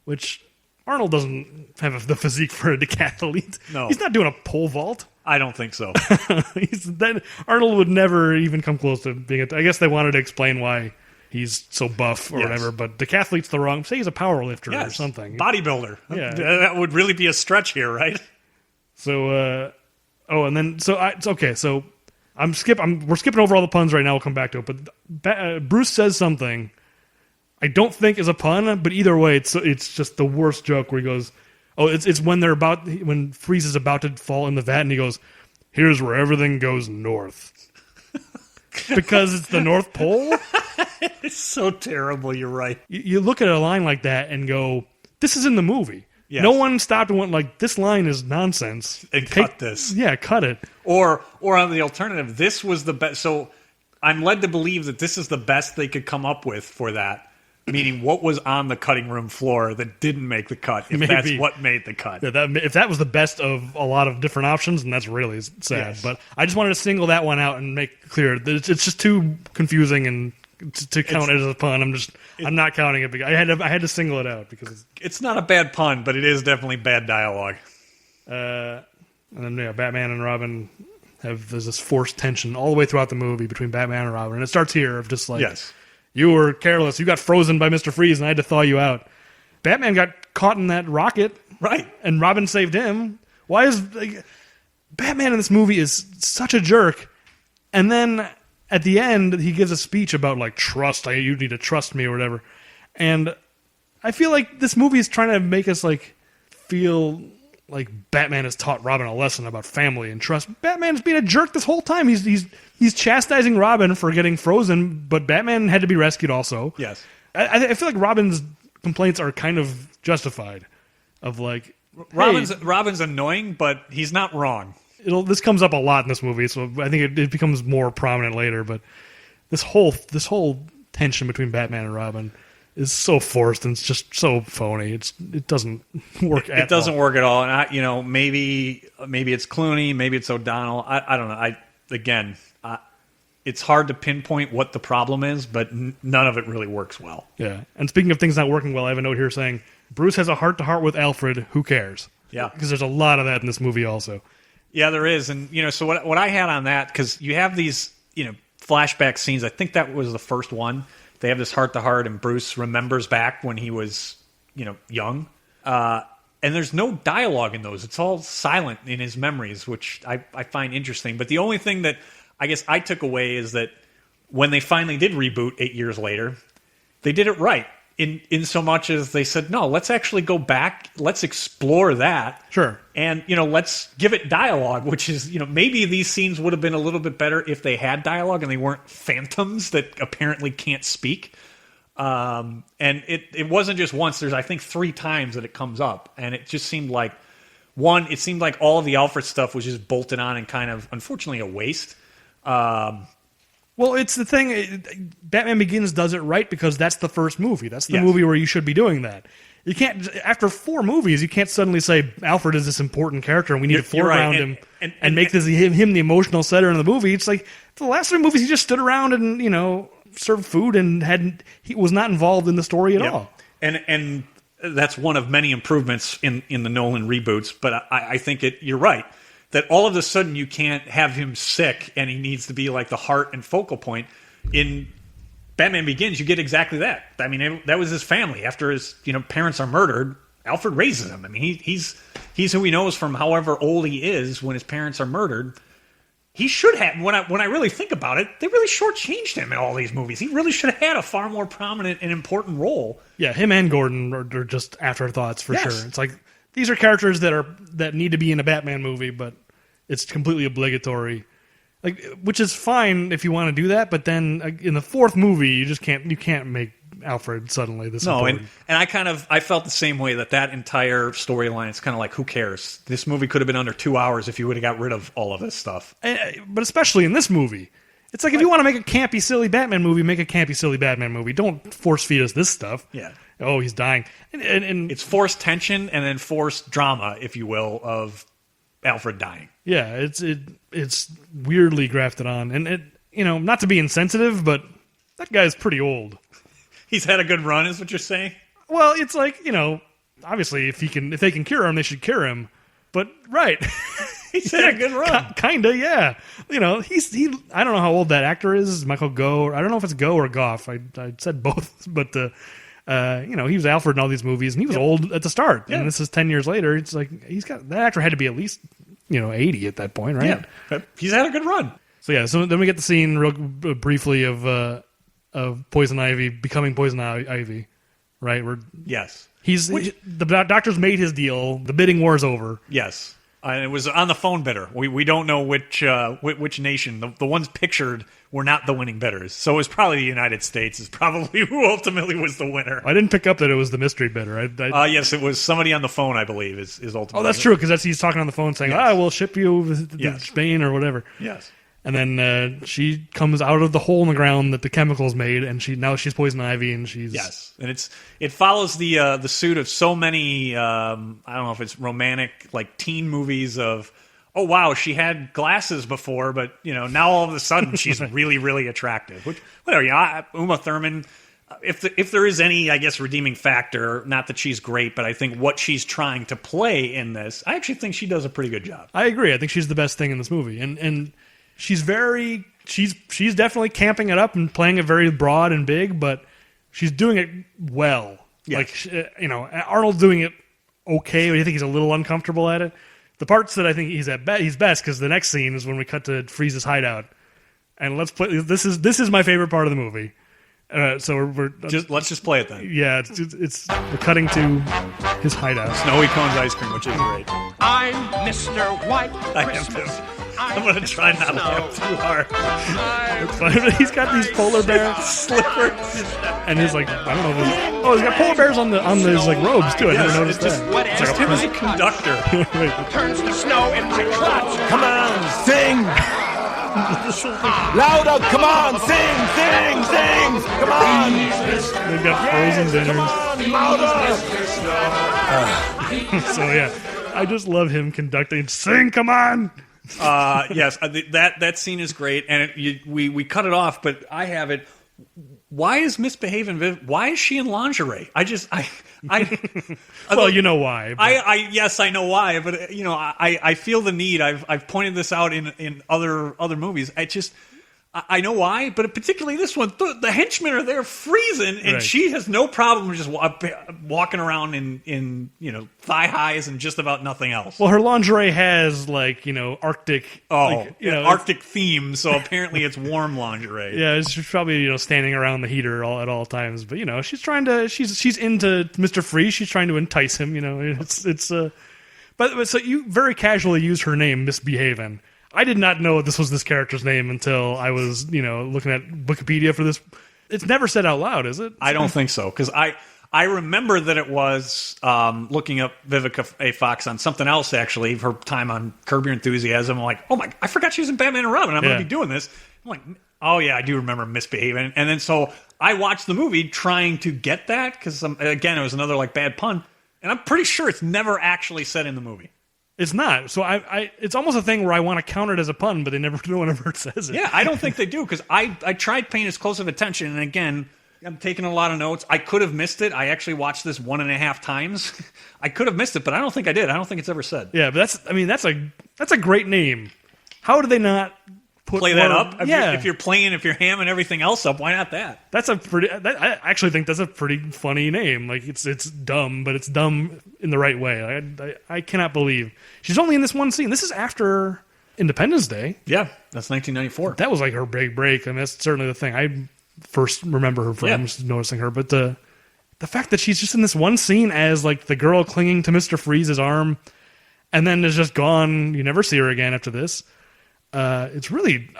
Speaker 3: which Arnold doesn't have the physique for a decathlete.
Speaker 2: No,
Speaker 3: he's not doing a pole vault.
Speaker 2: I don't think so.
Speaker 3: Arnold would never even come close to being. I guess they wanted to explain why he's so buff or whatever, but decathlete's the wrong. Say he's a power lifter or something.
Speaker 2: Bodybuilder.
Speaker 3: Yeah,
Speaker 2: that would really be a stretch here, right?
Speaker 3: So, okay. So we're skipping over all the puns right now. We'll come back to it. But Bruce says something I don't think is a pun, but either way, it's just the worst joke where he goes, "Oh, it's when Freeze is about to fall in the vat, and he goes, 'Here's where everything goes north,' because it's the North Pole."
Speaker 2: It's so terrible. You're right.
Speaker 3: You look at a line like that and go, "This is in the movie." Yes. No one stopped and went like, "This line is nonsense."
Speaker 2: And cut this.
Speaker 3: Yeah, cut it.
Speaker 2: Or on the alternative, this was the best. So I'm led to believe that this is the best they could come up with for that. Meaning, what was on the cutting room floor that didn't make the cut? If that's what made the cut.
Speaker 3: Yeah, if that was the best of a lot of different options, then that's really sad.
Speaker 2: Yes.
Speaker 3: But I just wanted to single that one out and make clear that it's just too confusing and to count it as a pun. I'm not counting it because I had to single it out because
Speaker 2: it's not a bad pun, but it is definitely bad dialogue.
Speaker 3: And then Batman and Robin there's this forced tension all the way throughout the movie between Batman and Robin, and it starts here of just like,
Speaker 2: yes,
Speaker 3: you were careless, you got frozen by Mr. Freeze, and I had to thaw you out. Batman got caught in that rocket,
Speaker 2: right,
Speaker 3: and Robin saved him. Why is Batman in this movie is such a jerk? And then at the end, he gives a speech about like trust. You need to trust me or whatever. And I feel like this movie is trying to make us like feel like Batman has taught Robin a lesson about family and trust. Batman's being a jerk this whole time. He's chastising Robin for getting frozen, but Batman had to be rescued also.
Speaker 2: Yes,
Speaker 3: I feel like Robin's complaints are kind of justified. Of like,
Speaker 2: Robin's annoying, but he's not wrong.
Speaker 3: This comes up a lot in this movie, so I think it becomes more prominent later. But this whole tension between Batman and Robin is so forced and it's just so phony. It doesn't work. It
Speaker 2: doesn't work at all. And maybe it's Clooney, maybe it's O'Donnell. I don't know. It's hard to pinpoint what the problem is, but none of it really works well.
Speaker 3: Yeah. And speaking of things not working well, I have a note here saying Bruce has a heart-to-heart with Alfred. Who cares?
Speaker 2: Yeah,
Speaker 3: because there's a lot of that in this movie also.
Speaker 2: Yeah, there is. And, so what I had on that, because you have these, flashback scenes. I think that was the first one. They have this heart-to-heart, and Bruce remembers back when he was, young. And there's no dialogue in those. It's all silent in his memories, which I find interesting. But the only thing that I guess I took away is that when they finally did reboot 8 years later, they did it right. In so much as they said, no, let's actually go back. Let's explore that.
Speaker 3: Sure.
Speaker 2: And, let's give it dialogue, which is, maybe these scenes would have been a little bit better if they had dialogue and they weren't phantoms that apparently can't speak. And it wasn't just once. There's, I think, 3 times that it comes up. And it just seemed like, it seemed like all of the Alfred stuff was just bolted on and kind of, unfortunately, a waste.
Speaker 3: Well, it's the thing. Batman Begins does it right because that's the first movie. That's the movie where you should be doing that. You can't, after 4 movies, you can't suddenly say Alfred is this important character and we need to foreground him and make him the emotional center in the movie. It's like the last 3 movies, he just stood around and served food and he was not involved in the story at all.
Speaker 2: And that's one of many improvements in the Nolan reboots. But I think you're right that all of a sudden you can't have him sick and he needs to be like the heart and focal point. In Batman Begins, you get exactly that. I mean, that was his family. After his parents are murdered, Alfred raises him. I mean, he's who he knows from however old he is when his parents are murdered. He should have. When I really think about it, they really shortchanged him in all these movies. He really should have had a far more prominent and important role.
Speaker 3: Yeah, him and Gordon are just afterthoughts for sure. It's like these are characters that need to be in a Batman movie, but it's completely obligatory. Like, which is fine if you want to do that, but then in the fourth movie, you can't make Alfred suddenly this important.
Speaker 2: And I felt the same way that entire storyline is kind of like, who cares? This movie could have been under 2 hours if you would have got rid of all of this stuff.
Speaker 3: But especially in this movie. It's like, if you want to make a campy, silly Batman movie, make a campy, silly Batman movie. Don't force feed us this stuff.
Speaker 2: Yeah.
Speaker 3: Oh, he's dying. And
Speaker 2: it's forced tension and then forced drama, if you will, of Alfred dying.
Speaker 3: Yeah, it's weirdly grafted on. And not to be insensitive, but that guy's pretty old.
Speaker 2: He's had a good run, is what you're saying?
Speaker 3: Well, it's like, obviously if they can cure him, they should cure him. But right.
Speaker 2: He's had a good run.
Speaker 3: Kinda, yeah. I don't know how old that actor is, Michael Gough. I don't know if it's Gough or Goff. I said both, but he was Alfred in all these movies, and he was old at the start. Yeah. And this is 10 years later. It's like that actor had to be at least 80 at that point, right?
Speaker 2: Yeah, but he's had a good run.
Speaker 3: So then we get the scene real briefly of Poison Ivy becoming Poison Ivy, right?
Speaker 2: Yes.
Speaker 3: The doctor's made his deal. The bidding war is over.
Speaker 2: Yes. It was on the phone bidder. We don't know which nation. The ones pictured were not the winning bidders. So it was probably the United States is probably who ultimately was the winner.
Speaker 3: I didn't pick up that it was the mystery bidder.
Speaker 2: Yes, it was somebody on the phone, I believe, is ultimately.
Speaker 3: Oh, that's true, because he's talking on the phone saying, we'll ship you to Spain or whatever.
Speaker 2: Yes.
Speaker 3: And then she comes out of the hole in the ground that the chemicals made, and now she's Poison Ivy, and she's...
Speaker 2: Yes, and it follows the suit of so many, I don't know if it's romantic, like teen movies of, oh wow, she had glasses before, but now all of a sudden she's really, really attractive. Which, whatever, Uma Thurman, if there is any, I guess, redeeming factor, not that she's great, but I think what she's trying to play in this, I actually think she does a pretty good job.
Speaker 3: I agree. I think she's the best thing in this movie, and she's definitely camping it up and playing it very broad and big, but she's doing it well. Yes. Like, Arnold's doing it okay, but I think he's a little uncomfortable at it. The parts that I think he's best, because the next scene is when we cut to Freeze's hideout, and let's play. This is my favorite part of the movie. So
Speaker 2: let's just play it then.
Speaker 3: Yeah, we're cutting to his hideout.
Speaker 2: Snowy Cone's ice cream, which is great.
Speaker 1: I'm Mr. White Christmas.
Speaker 2: I'm going to try not to laugh too hard.
Speaker 3: It's funny. He's got these polar bear slippers, and he's like, I don't know. He's got polar bears on his like robes too. I never noticed that.
Speaker 2: It's like him as a conductor.
Speaker 1: Turns to snow in my clutch.
Speaker 5: Come on, sing. Louder, come on, sing. Come on.
Speaker 3: They've got frozen dinners.
Speaker 5: Louder.
Speaker 3: So yeah, I just love him conducting. Sing, come on.
Speaker 2: Yes, that scene is great, and we cut it off, but I have it. Why is misbehaving Viv? Why is she in lingerie?
Speaker 3: Well, you know why.
Speaker 2: Yes, I know why, but I feel the need. I've pointed this out in other movies. I know why, but particularly this one, the henchmen are there freezing, and she has no problem just walking around in thigh highs and just about nothing else.
Speaker 3: Well, her lingerie has Arctic,
Speaker 2: Arctic theme, so apparently it's warm lingerie.
Speaker 3: Yeah, she's probably standing around the heater at all times, but she's trying to she's into Mr. Freeze. She's trying to entice him. But so you very casually use her name, Misbehavin'. I did not know this was this character's name until I was, looking at Wikipedia for this. It's never said out loud, is it?
Speaker 2: I don't think so, because I remember that it was looking up Vivica A. Fox on something else, actually, her time on Curb Your Enthusiasm. I'm like, oh my, I forgot she was in Batman and Robin. I'm going to be doing this. I'm like, oh yeah, I do remember Misbehaving. And then so I watched the movie trying to get that, because again, it was another bad pun. And I'm pretty sure it's never actually said in the movie.
Speaker 3: It's not. So it's almost a thing where I want to count it as a pun, but no one ever says it.
Speaker 2: Yeah, I don't think they do, because I tried paying as close of attention, and again, I'm taking a lot of notes. I could have missed it. I actually watched this 1.5 times. I could have missed it, but I don't think I did. I don't think it's ever said.
Speaker 3: Yeah, but that's a great name. How do they not
Speaker 2: play that up? If you're hamming everything else up, why not that?
Speaker 3: I actually think that's a pretty funny name. Like it's dumb, but it's dumb in the right way. I cannot believe she's only in this one scene. This is after Independence Day.
Speaker 2: Yeah, that's 1994.
Speaker 3: That was like her big break. I mean, that's certainly the thing I first remember her from. Just noticing her, but the fact that she's just in this one scene as like the girl clinging to Mr. Freeze's arm, and then is just gone. You never see her again after this. It's really,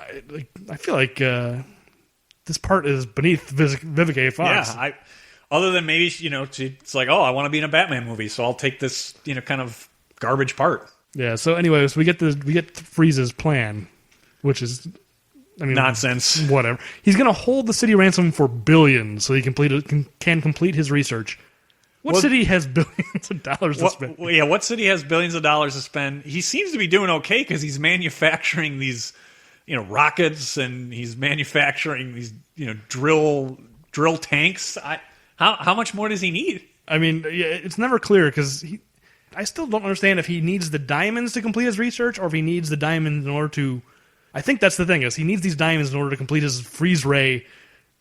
Speaker 3: I feel like this part is beneath Vivica A. Fox.
Speaker 2: Yeah, other than maybe it's like, oh, I want to be in a Batman movie, so I'll take this kind of garbage part.
Speaker 3: Yeah. So anyways, we get Freeze's plan, which is,
Speaker 2: nonsense.
Speaker 3: Whatever. He's going to hold the city ransom for billions, so he can complete his research. What city has billions of dollars to spend?
Speaker 2: What city has billions of dollars to spend? He seems to be doing okay because he's manufacturing these, rockets, and he's manufacturing these, drill tanks. How much more does he need?
Speaker 3: I mean, it's never clear because I still don't understand if he needs the diamonds to complete his research or if he needs the diamonds in order to. I think that's the thing is he needs these diamonds in order to complete his freeze ray.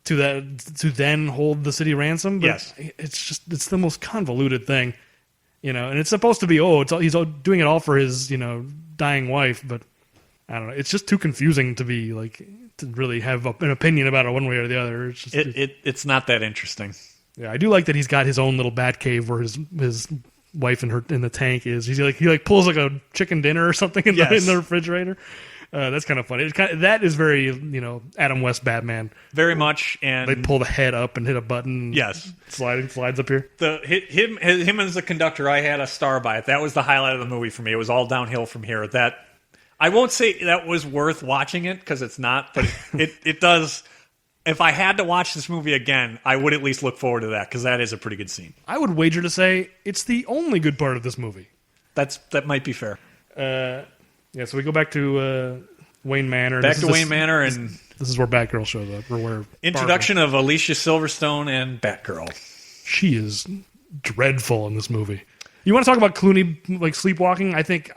Speaker 3: To then hold the city ransom, but
Speaker 2: yes,
Speaker 3: it's the most convoluted thing, and it's supposed to be he's doing it all for his dying wife, but I don't know, it's just too confusing to be like to really have an opinion about it one way or the other. It's just,
Speaker 2: it's not that interesting.
Speaker 3: Yeah, I do like that he's got his own little bat cave where his wife in the tank is. He pulls like a chicken dinner or something in the refrigerator. That's kind of funny. That is very, Adam West Batman.
Speaker 2: Very much, and
Speaker 3: they pull the head up and hit a button.
Speaker 2: Yes,
Speaker 3: slides up here.
Speaker 2: Him as the conductor, I had a star by it. That was the highlight of the movie for me. It was all downhill from here. That I won't say that was worth watching it because it's not, but it does. If I had to watch this movie again, I would at least look forward to that because that is a pretty good scene.
Speaker 3: I would wager to say it's the only good part of this movie.
Speaker 2: That might be fair.
Speaker 3: Yeah, so we go back to Wayne Manor.
Speaker 2: Wayne Manor, and
Speaker 3: this is where Batgirl shows up. Or where
Speaker 2: introduction of Alicia Silverstone and Batgirl.
Speaker 3: She is dreadful in this movie. You want to talk about Clooney like sleepwalking? I think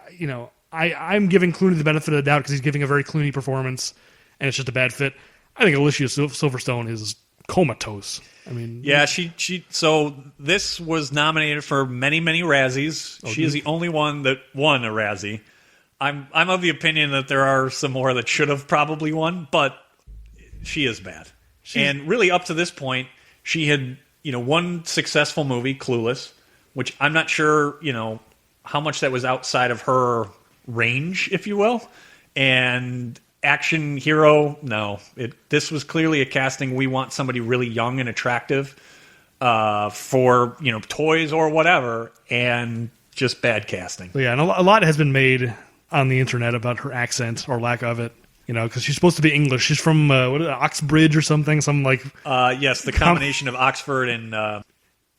Speaker 3: I'm giving Clooney the benefit of the doubt because he's giving a very Clooney performance, and it's just a bad fit. I think Alicia Silverstone is comatose. I mean,
Speaker 2: yeah, she. So this was nominated for many Razzies. She is the only one that won a Razzie. I'm of the opinion that there are some more that should have probably won, but she is bad. And really, up to this point, she had one successful movie, Clueless, which I'm not sure how much that was outside of her range, if you will. And action hero, no. This was clearly a casting. We want somebody really young and attractive for toys or whatever, and just bad casting.
Speaker 3: Yeah, and a lot has been made on the internet about her accent or lack of it, because she's supposed to be English. She's from Oxbridge or something.
Speaker 2: Yes, the combination of Oxford and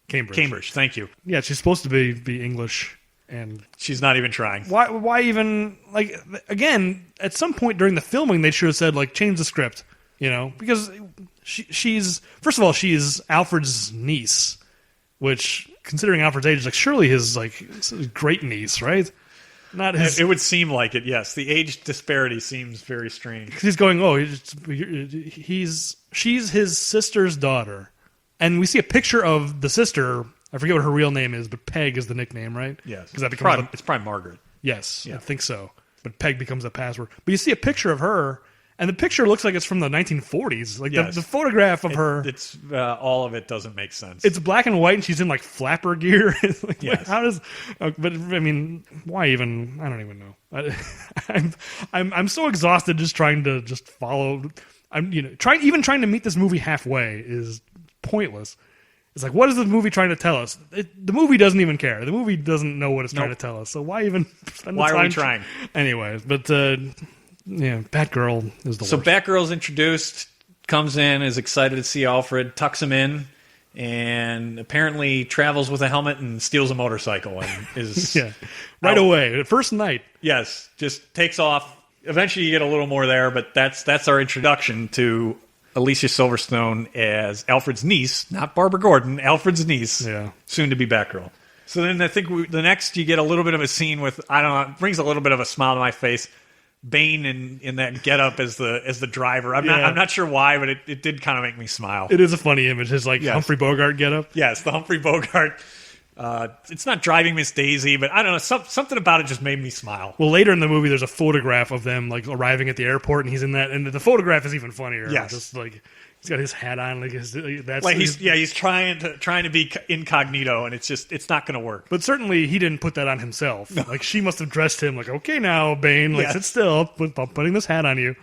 Speaker 2: Cambridge. Thank you.
Speaker 3: Yeah, she's supposed to be English, and
Speaker 2: she's not even trying.
Speaker 3: Why even again? At some point during the filming, they should have said change the script, because she's first of all she's Alfred's niece, which considering Alfred's age is surely his great niece, right? Not his.
Speaker 2: It would seem like it. Yes, the age disparity seems very strange.
Speaker 3: He's going. She's his sister's daughter, and we see a picture of the sister. I forget what her real name is, but Peg is the nickname, right?
Speaker 2: Yes,
Speaker 3: because
Speaker 2: it's probably Margaret.
Speaker 3: Yes, yeah. I think so. But Peg becomes a password. But you see a picture of her, and the picture looks like it's from the 1940s.
Speaker 2: Yes.
Speaker 3: The photograph of her.
Speaker 2: It's all of it doesn't make sense.
Speaker 3: It's black and white, and she's in flapper gear.
Speaker 2: Yes.
Speaker 3: How does? But I mean, why even? I don't even know. I'm so exhausted just trying to follow. I'm trying to meet this movie halfway is pointless. It's what is the movie trying to tell us? The movie doesn't even care. The movie doesn't know what it's trying to tell us. So why even spend the time?
Speaker 2: Why are we trying?
Speaker 3: Anyways, but yeah, Batgirl is the worst.
Speaker 2: So Batgirl's introduced, comes in, is excited to see Alfred, tucks him in, and apparently travels with a helmet and steals a motorcycle and is
Speaker 3: right away. First night.
Speaker 2: Yes, just takes off. Eventually you get a little more there, but that's our introduction to Alicia Silverstone as Alfred's niece, not Barbara Gordon, Alfred's niece, soon to be Batgirl. So then I think the next you get a little bit of a scene with, I don't know, it brings a little bit of a smile to my face. Bane in that getup as the driver. I'm not sure why, but it did kind of make me smile.
Speaker 3: It is a funny image. His Humphrey Bogart getup.
Speaker 2: Yes, the Humphrey Bogart. It's not Driving Miss Daisy, but I don't know. Something about it just made me smile.
Speaker 3: Well, later in the movie, there's a photograph of them like arriving at the airport, and he's in that. And the photograph is even funnier.
Speaker 2: Yes,
Speaker 3: just like he's got his hat on,
Speaker 2: he's trying to be incognito, and it's not going to work.
Speaker 3: But certainly he didn't put that on himself. No. Like she must have dressed him like, okay, now Bane, sit still, I'm putting this hat on you.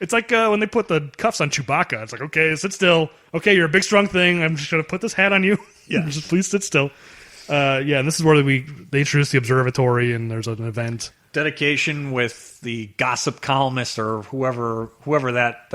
Speaker 3: It's like when they put the cuffs on Chewbacca. It's like, okay, sit still. Okay, you're a big strong thing. I'm just going to put this hat on you. Yeah, just please sit still. And this is where they introduce the observatory, and there's an event
Speaker 2: dedication with the gossip columnist or whoever that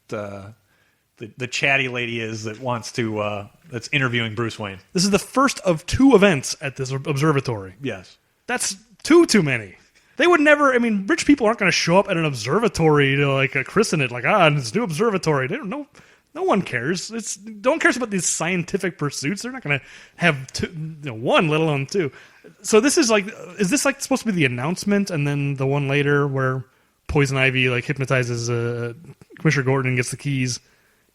Speaker 2: the chatty lady is that wants to that's interviewing Bruce Wayne.
Speaker 3: This is the first of 2 events at this observatory.
Speaker 2: Yes,
Speaker 3: that's too many. They would never. I mean, rich people aren't going to show up at an observatory to christen it it's a new observatory. They don't know. No one cares. No one cares about these scientific pursuits. They're not going to have 1, let alone 2. So this is is this supposed to be the announcement, and then the one later where Poison Ivy hypnotizes Commissioner Gordon and gets the keys?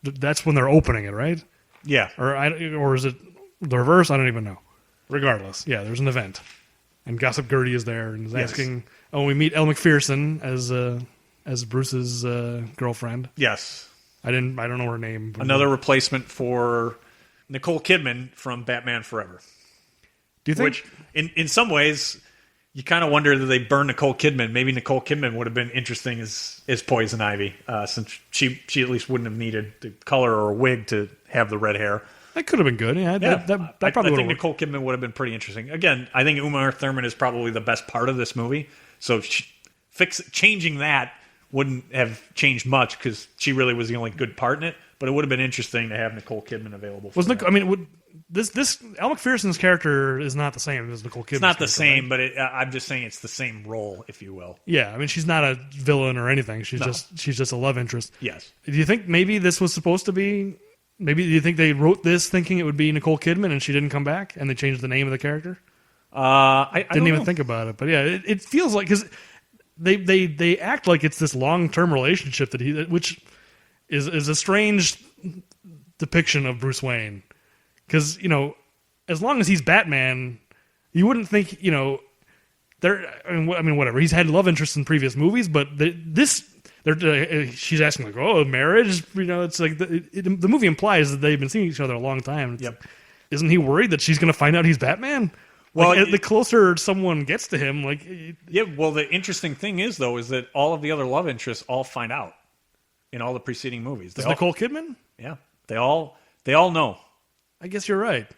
Speaker 3: That's when they're opening it, right?
Speaker 2: Yeah.
Speaker 3: Or is it the reverse? I don't even know. Regardless, there's an event, and Gossip Gertie is there and is asking. Oh, we meet Elle Macpherson as Bruce's girlfriend.
Speaker 2: Yes.
Speaker 3: I don't know her name.
Speaker 2: Another replacement for Nicole Kidman from Batman Forever.
Speaker 3: Do you think?
Speaker 2: Which, in some ways, you kind of wonder that they burn Nicole Kidman. Maybe Nicole Kidman would have been interesting as Poison Ivy, since she at least wouldn't have needed the color or a wig to have the red hair.
Speaker 3: That could have been good. Yeah, that probably would have worked.
Speaker 2: Nicole Kidman would have been pretty interesting. Again, I think Uma Thurman is probably the best part of this movie. So changing that wouldn't have changed much because she really was the only good part in it. But it would have been interesting to have Nicole Kidman available.
Speaker 3: This Elle Macpherson's character is not the same as Nicole Kidman's.
Speaker 2: It's not the same, right? But I'm just saying it's the same role, if you will.
Speaker 3: Yeah, I mean she's not a villain or anything. She's just a love interest.
Speaker 2: Yes.
Speaker 3: Do you think maybe this was supposed to be? Maybe do you think they wrote this thinking it would be Nicole Kidman and she didn't come back and they changed the name of the character?
Speaker 2: I
Speaker 3: didn't even think about it, but it feels like because. They act like it's this long-term relationship which is a strange depiction of Bruce Wayne, because as long as he's Batman, you wouldn't think whatever, he's had love interests in previous movies, but she's asking marriage, it's like the movie implies that they've been seeing each other a long time.
Speaker 2: Yep.
Speaker 3: Isn't he worried that she's going to find out he's Batman? Well, the closer someone gets to him,
Speaker 2: well, the interesting thing is that all of the other love interests all find out in all the preceding movies.
Speaker 3: Nicole Kidman?
Speaker 2: Yeah, they all know.
Speaker 3: I guess you're right.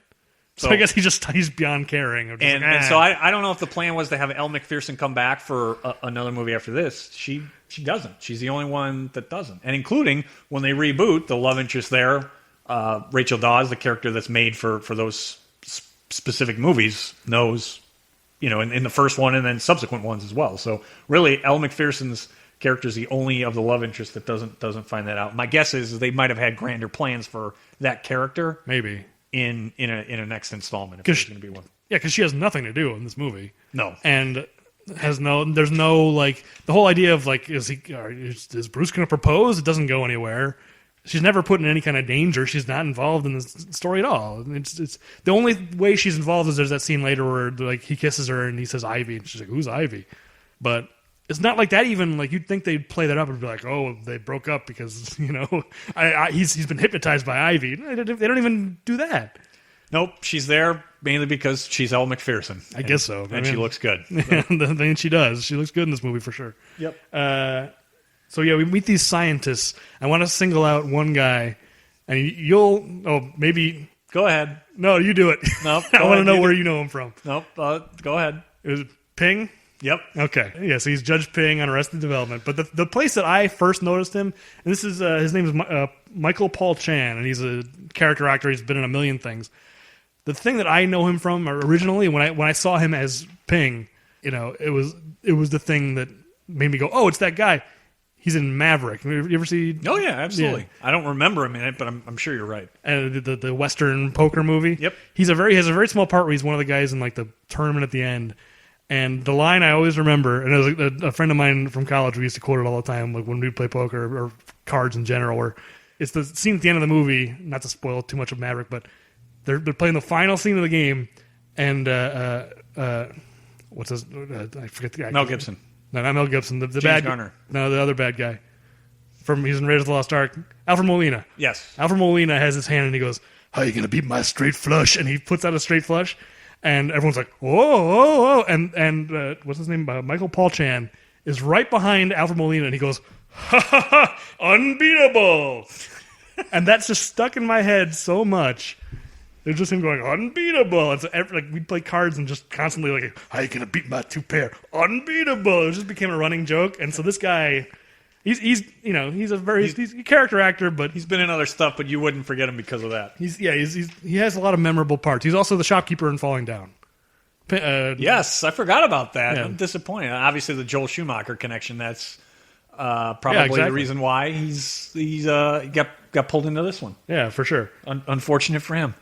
Speaker 3: So I guess he's beyond caring.
Speaker 2: And so I don't know if the plan was to have Elle Macpherson come back for another movie after this. She doesn't. She's the only one that doesn't, and including when they reboot the love interest there, Rachel Dawes, the character that's made for those specific movies, knows, in the first one and then subsequent ones as well. So really, Elle Macpherson's character is the only of the love interest that doesn't find that out. My guess is they might have had grander plans for that character,
Speaker 3: maybe
Speaker 2: in a next installment if there's going to be one.
Speaker 3: Yeah, because she has nothing to do in this movie.
Speaker 2: No,
Speaker 3: and there's no the whole idea of is Bruce going to propose? It doesn't go anywhere. She's never put in any kind of danger. She's not involved in the story at all. It's the only way she's involved is there's that scene later where he kisses her and he says Ivy, and she's like, "Who's Ivy?" But it's not like that. Even you'd think they'd play that up and be like, "Oh, they broke up because he's been hypnotized by Ivy." They don't even do that.
Speaker 2: Nope, she's there mainly because she's Elle Macpherson.
Speaker 3: I guess so,
Speaker 2: and she looks good.
Speaker 3: And she does. She looks good in this movie for sure.
Speaker 2: Yep.
Speaker 3: So we meet these scientists. I want to single out one guy, and maybe
Speaker 2: go ahead.
Speaker 3: No, you do it.
Speaker 2: Nope.
Speaker 3: I want to know where you know him from.
Speaker 2: Nope. Go ahead.
Speaker 3: It was Ping.
Speaker 2: Yep.
Speaker 3: Okay. Yeah. So he's Judge Ping on Arrested Development. But the place that I first noticed him, and this is his name is Michael Paul Chan, and he's a character actor. He's been in a million things. The thing that I know him from originally, when I saw him as Ping, it was the thing that made me go, "Oh, it's that guy." He's in Maverick. You ever see?
Speaker 2: Oh yeah, absolutely.
Speaker 3: Yeah.
Speaker 2: I don't remember him in it, but I'm sure you're right.
Speaker 3: The Western poker movie.
Speaker 2: Yep.
Speaker 3: He has a very small part where he's one of the guys in like the tournament at the end. And the line I always remember, and it was a friend of mine from college, we used to quote it all the time, like when we play poker or cards in general, where it's the scene at the end of the movie, not to spoil too much of Maverick, but they're playing the final scene of the game, and what's his? I forget the guy.
Speaker 2: Mel Gibson.
Speaker 3: No, not Mel Gibson. The
Speaker 2: James
Speaker 3: bad
Speaker 2: Garner.
Speaker 3: No, the other bad guy. He's in Raiders of the Lost Ark. Alfred Molina.
Speaker 2: Yes.
Speaker 3: Alfred Molina has his hand and he goes, "How are you gonna beat my straight flush?" And he puts out a straight flush, and everyone's like, "Whoa, whoa, whoa!" And what's his name? Michael Paul Chan is right behind Alfred Molina, and he goes, "Ha ha ha! Unbeatable!" And that's just stuck in my head so much. It's just him going, "Unbeatable." And so we'd play cards and just constantly like, "How you gonna beat my two pair? Unbeatable." It just became a running joke. And so this guy, he's a character actor, but
Speaker 2: He's been in other stuff, but you wouldn't forget him because of that.
Speaker 3: he has a lot of memorable parts. He's also the shopkeeper in Falling Down.
Speaker 2: Yes, I forgot about that.
Speaker 3: Yeah.
Speaker 2: I'm disappointed. Obviously, the Joel Schumacher connection. That's probably
Speaker 3: exactly.
Speaker 2: the reason why he's got pulled into this one.
Speaker 3: Yeah, for sure.
Speaker 2: Unfortunate for him.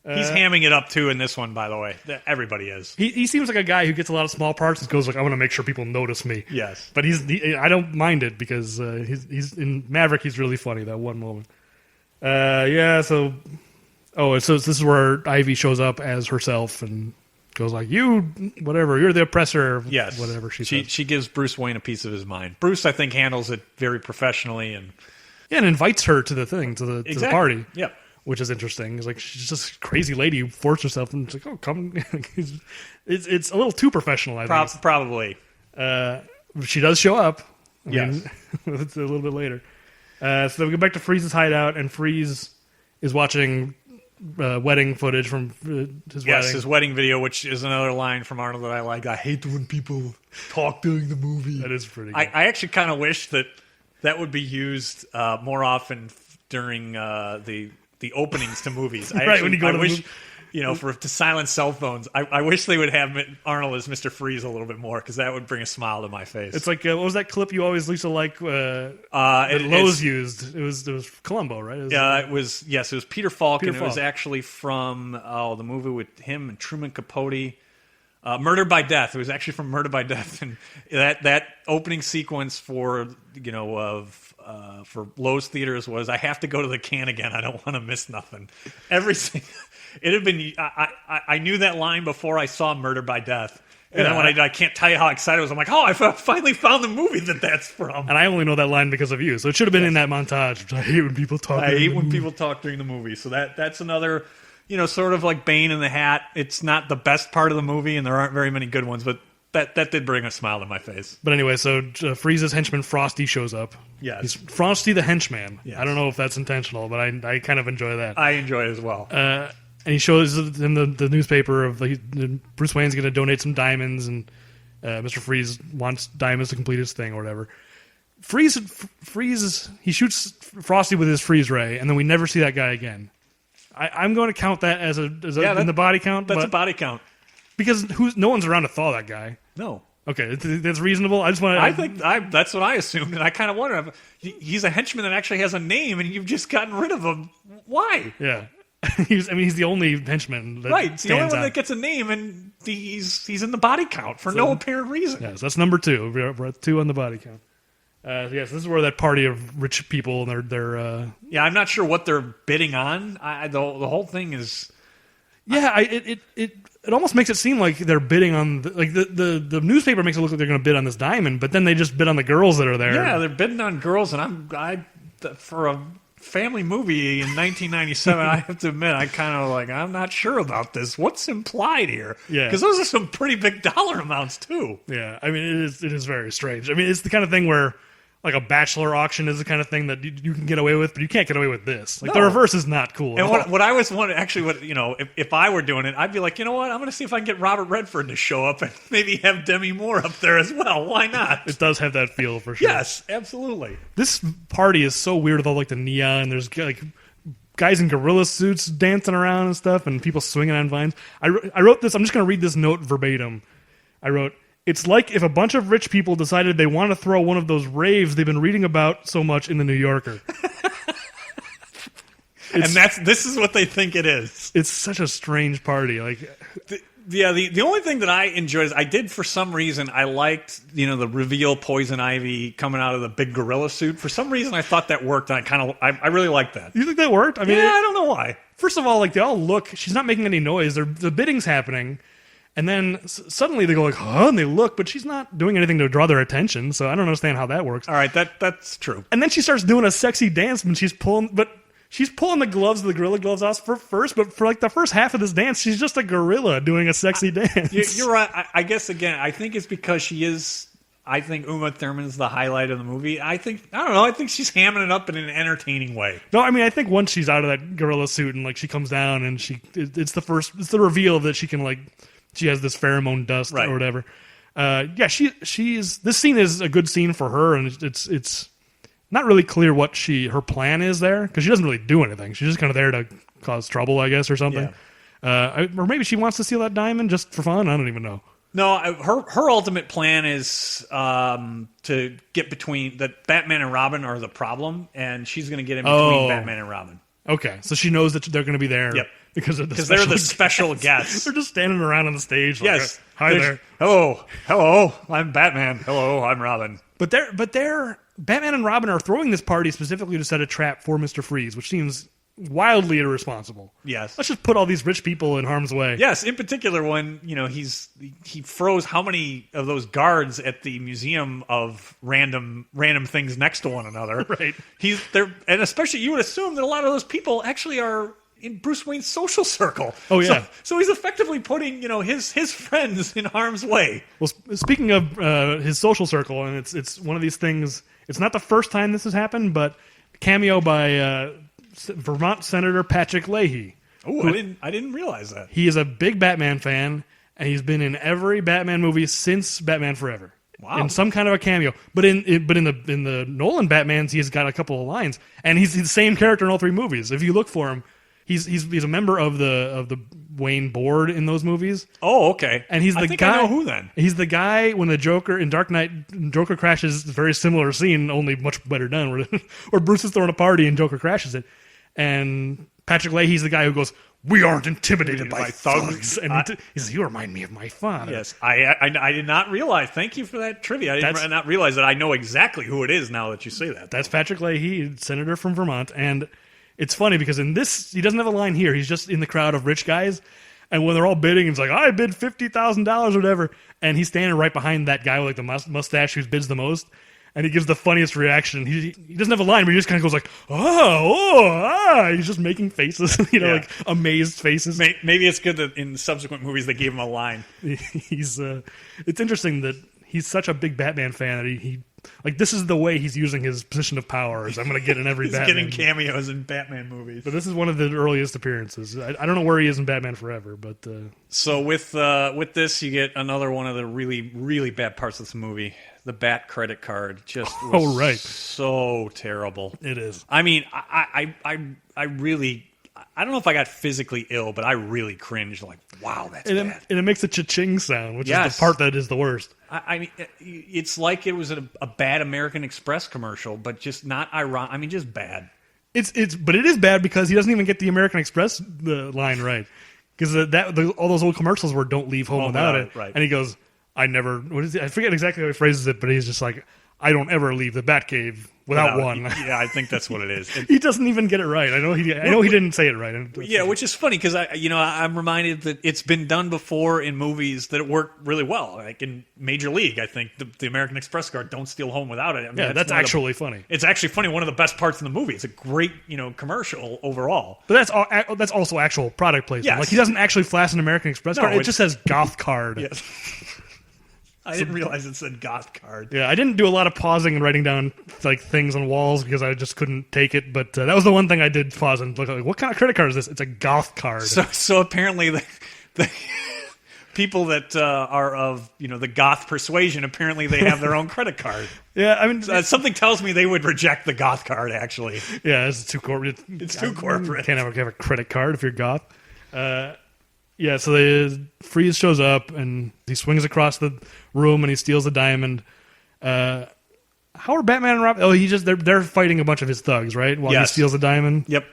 Speaker 2: He's hamming it up too in this one, by the way. Everybody is.
Speaker 3: He seems like a guy who gets a lot of small parts and goes like, "I want to make sure people notice me."
Speaker 2: Yes,
Speaker 3: but I don't mind it because he's in Maverick. He's really funny that one moment. So this is where Ivy shows up as herself and goes like, "You, whatever, you're the oppressor."
Speaker 2: Yes,
Speaker 3: whatever she says.
Speaker 2: She gives Bruce Wayne a piece of his mind. Bruce, I think, handles it very professionally and
Speaker 3: invites her to the thing to the party.
Speaker 2: Yep.
Speaker 3: Which is interesting. It's like she's just a crazy lady who forced herself, and it's like, "Oh, come!" It's a little too professional, I think.
Speaker 2: Probably.
Speaker 3: She does show up.
Speaker 2: Yes,
Speaker 3: it's a little bit later. So then we go back to Freeze's hideout, and Freeze is watching wedding footage from his wedding.
Speaker 2: His wedding video, which is another line from Arnold that I like. I hate when people talk during the movie.
Speaker 3: That is pretty good.
Speaker 2: I actually kind of wish that would be used more often during the openings to movies.
Speaker 3: When you go to the movie.
Speaker 2: To silence cell phones. I wish they would have Arnold as Mr. Freeze a little bit more, because that would bring a smile to my face.
Speaker 3: It's like, what was that clip you always used to like that Lowe's used? It was Columbo, right?
Speaker 2: It was Peter Falk, and it was
Speaker 3: Falk.
Speaker 2: actually from the movie with him and Truman Capote. Murder by Death. It was actually from Murder by Death, and that opening sequence for Lowe's theaters was, "I have to go to the can again. I don't want to miss nothing." Everything. It had been. I knew that line before I saw Murder by Death, and then when I can't tell you how excited I was. I'm like, "Oh, I finally found the movie that's from."
Speaker 3: And I only know that line because of you, so it should have been in that montage. I hate when people talk.
Speaker 2: People talk during the movie. So that's another. Sort of like Bane in the Hat. It's not the best part of the movie, and there aren't very many good ones, but that did bring a smile to my face.
Speaker 3: But anyway, so Freeze's henchman Frosty shows up.
Speaker 2: Yes.
Speaker 3: He's Frosty the henchman.
Speaker 2: Yes.
Speaker 3: I don't know if that's intentional, but I kind of enjoy that.
Speaker 2: I enjoy it as well.
Speaker 3: And he shows in the newspaper of Bruce Wayne's going to donate some diamonds, and Mr. Freeze wants diamonds to complete his thing or whatever. Freeze, he shoots Frosty with his freeze ray, and then we never see that guy again. I'm going to count that as in the body count.
Speaker 2: That's a body count.
Speaker 3: Because no one's around to thaw that guy.
Speaker 2: No.
Speaker 3: Okay, that's reasonable. I just want to.
Speaker 2: I think that's what I assumed, and I kind of wonder. He's a henchman that actually has a name, and you've just gotten rid of him. Why?
Speaker 3: Yeah, he's the only henchman.
Speaker 2: Right, it's the only one that gets a name, and he's in the body count for no apparent reason.
Speaker 3: Yes, that's number 2. We're at 2 on the body count. Yes, this is where that party of rich people and they're
Speaker 2: yeah, I'm not sure what they're bidding on. The whole thing is.
Speaker 3: Yeah, it almost makes it seem like they're bidding on the newspaper makes it look like they're going to bid on this diamond, but then they just bid on the girls that are there.
Speaker 2: Yeah, they're bidding on girls, and for a family movie in 1997, I have to admit, I'm not sure about this. What's implied here?
Speaker 3: Yeah,
Speaker 2: because those are some pretty big dollar amounts too.
Speaker 3: Yeah, I mean it is very strange. I mean, it's the kind of thing where. Like a bachelor auction is the kind of thing that you can get away with, but you can't get away with this. Like the reverse is not cool.
Speaker 2: And what I was wondering, actually, if I were doing it, I'd be like, you know what? I'm going to see if I can get Robert Redford to show up and maybe have Demi Moore up there as well. Why not?
Speaker 3: It does have that feel for sure.
Speaker 2: Yes, absolutely.
Speaker 3: This party is so weird with all like the neon. There's like guys in gorilla suits dancing around and stuff, and people swinging on vines. I wrote this. I'm just going to read this note verbatim. I wrote, It's like if a bunch of rich people decided they want to throw one of those raves they've been reading about so much in the New Yorker.
Speaker 2: And this is what they think it is.
Speaker 3: It's such a strange party. Like,
Speaker 2: the only thing that I enjoyed is I did for some reason I liked the reveal Poison Ivy coming out of the big gorilla suit. For some reason I thought that worked, and I really liked that.
Speaker 3: You think that worked? I mean,
Speaker 2: I don't know why.
Speaker 3: First of all, like they all look. She's not making any noise. The bidding's happening. And then suddenly they go like, huh, and they look, but she's not doing anything to draw their attention, so I don't understand how that works.
Speaker 2: All right, that's true.
Speaker 3: And then she starts doing a sexy dance when she's pulling the gloves, the gorilla gloves off first, but for like the first half of this dance, she's just a gorilla doing a sexy dance.
Speaker 2: You're right. I guess, again, I think it's because she is... I think Uma Thurman's the highlight of the movie. I think she's hamming it up in an entertaining way.
Speaker 3: No, I mean, I think once she's out of that gorilla suit and like she comes down and it's the reveal that she can like... She has this pheromone dust or whatever. She's this scene is a good scene for her, and it's not really clear what her plan is there because she doesn't really do anything. She's just kind of there to cause trouble, I guess, or something. Yeah. Or maybe she wants to steal that diamond just for fun. I don't even know.
Speaker 2: No, her ultimate plan is to get between that Batman and Robin are the problem, and she's going to get in between Batman and Robin.
Speaker 3: Okay, so she knows that they're going to be there.
Speaker 2: Yep.
Speaker 3: Because
Speaker 2: they're the special guests.
Speaker 3: They're just standing around on the stage.
Speaker 2: Yes.
Speaker 3: Hi there.
Speaker 2: Hello. I'm Batman. Hello, I'm Robin.
Speaker 3: But Batman and Robin are throwing this party specifically to set a trap for Mr. Freeze, which seems wildly irresponsible.
Speaker 2: Yes.
Speaker 3: Let's just put all these rich people in harm's way.
Speaker 2: Yes, in particular when, he froze how many of those guards at the museum of random things next to one another.
Speaker 3: Right.
Speaker 2: And especially you would assume that a lot of those people actually are in Bruce Wayne's social circle.
Speaker 3: Oh, yeah.
Speaker 2: So he's effectively putting, his friends in harm's way.
Speaker 3: Well, speaking of his social circle, and it's one of these things, it's not the first time this has happened, but cameo by Vermont Senator Patrick Leahy.
Speaker 2: Oh, I didn't realize that.
Speaker 3: He is a big Batman fan, and he's been in every Batman movie since Batman Forever.
Speaker 2: Wow.
Speaker 3: In some kind of a cameo. But in the Nolan Batmans, he's got a couple of lines. And he's the same character in all three movies. If you look for him, He's a member of the Wayne board in those movies.
Speaker 2: Oh, okay.
Speaker 3: And he's the guy.
Speaker 2: I know who then.
Speaker 3: He's the guy when the Joker in Dark Knight, Joker crashes. A very similar scene, only much better done. Where Bruce is throwing a party and Joker crashes it, and Patrick Leahy's the guy who goes, "We aren't intimidated by thugs." And he says, "You remind me of my father."
Speaker 2: Yes, I did not realize. Thank you for that trivia. I did not realize that. I know exactly who it is now that you say that.
Speaker 3: That's Patrick Leahy, senator from Vermont, and. It's funny because in this, he doesn't have a line here. He's just in the crowd of rich guys. And when they're all bidding, it's like, I bid $50,000 or whatever. And he's standing right behind that guy with like the mustache who bids the most. And he gives the funniest reaction. He doesn't have a line, but he just kind of goes like, He's just making faces, like amazed faces.
Speaker 2: Maybe it's good that in subsequent movies they gave him a line.
Speaker 3: It's interesting that he's such a big Batman fan that he like this is the way he's using his position of power. Is I'm going to get in every
Speaker 2: he's
Speaker 3: Batman.
Speaker 2: Getting cameos in Batman movies.
Speaker 3: But this is one of the earliest appearances. I don't know where he is in Batman Forever, but
Speaker 2: so with this, you get another one of the really really bad parts of this movie. The Bat credit card just was so terrible.
Speaker 3: It is.
Speaker 2: I mean, I really. I don't know if I got physically ill, but I really cringed. Like, wow, that's bad.
Speaker 3: And it makes a cha-ching sound, which is the part that is the worst.
Speaker 2: I mean, it's like it was a bad American Express commercial, but just not ironic. I mean, just bad.
Speaker 3: But it is bad because he doesn't even get the American Express line right. Because all those old commercials were "Don't leave home without it,"
Speaker 2: right.
Speaker 3: And he goes, "I never." What is it? I forget exactly how he phrases it, but he's just like, "I don't ever leave the Batcave without one."
Speaker 2: Yeah, I think that's what it is.
Speaker 3: He doesn't even get it right. I know he didn't say it right.
Speaker 2: Yeah, which is funny because I'm reminded that it's been done before in movies that it worked really well. Like in Major League, I think the American Express card, "Don't steal home without it." I mean,
Speaker 3: that's actually funny.
Speaker 2: It's actually funny. One of the best parts in the movie. It's a great commercial overall.
Speaker 3: But that's also actual product placement.
Speaker 2: Yes.
Speaker 3: Like he doesn't actually flash an American Express card. It just says goth card.
Speaker 2: Yes. I didn't realize it said goth card.
Speaker 3: Yeah, I didn't do a lot of pausing and writing down like things on walls because I just couldn't take it. But that was the one thing I did pause and look like, what kind of credit card is this? It's a goth card.
Speaker 2: So apparently the people that are of the goth persuasion, apparently they have their own credit card.
Speaker 3: Yeah, I mean
Speaker 2: something tells me they would reject the goth card. Actually,
Speaker 3: yeah, it's too corporate.
Speaker 2: It's too corporate.
Speaker 3: You can't have a credit card if you're goth. Yeah, so Freeze shows up, and he swings across the room, and he steals the diamond. How are Batman and Robin... Oh, they're fighting a bunch of his thugs, right? While he steals the diamond?
Speaker 2: Yep.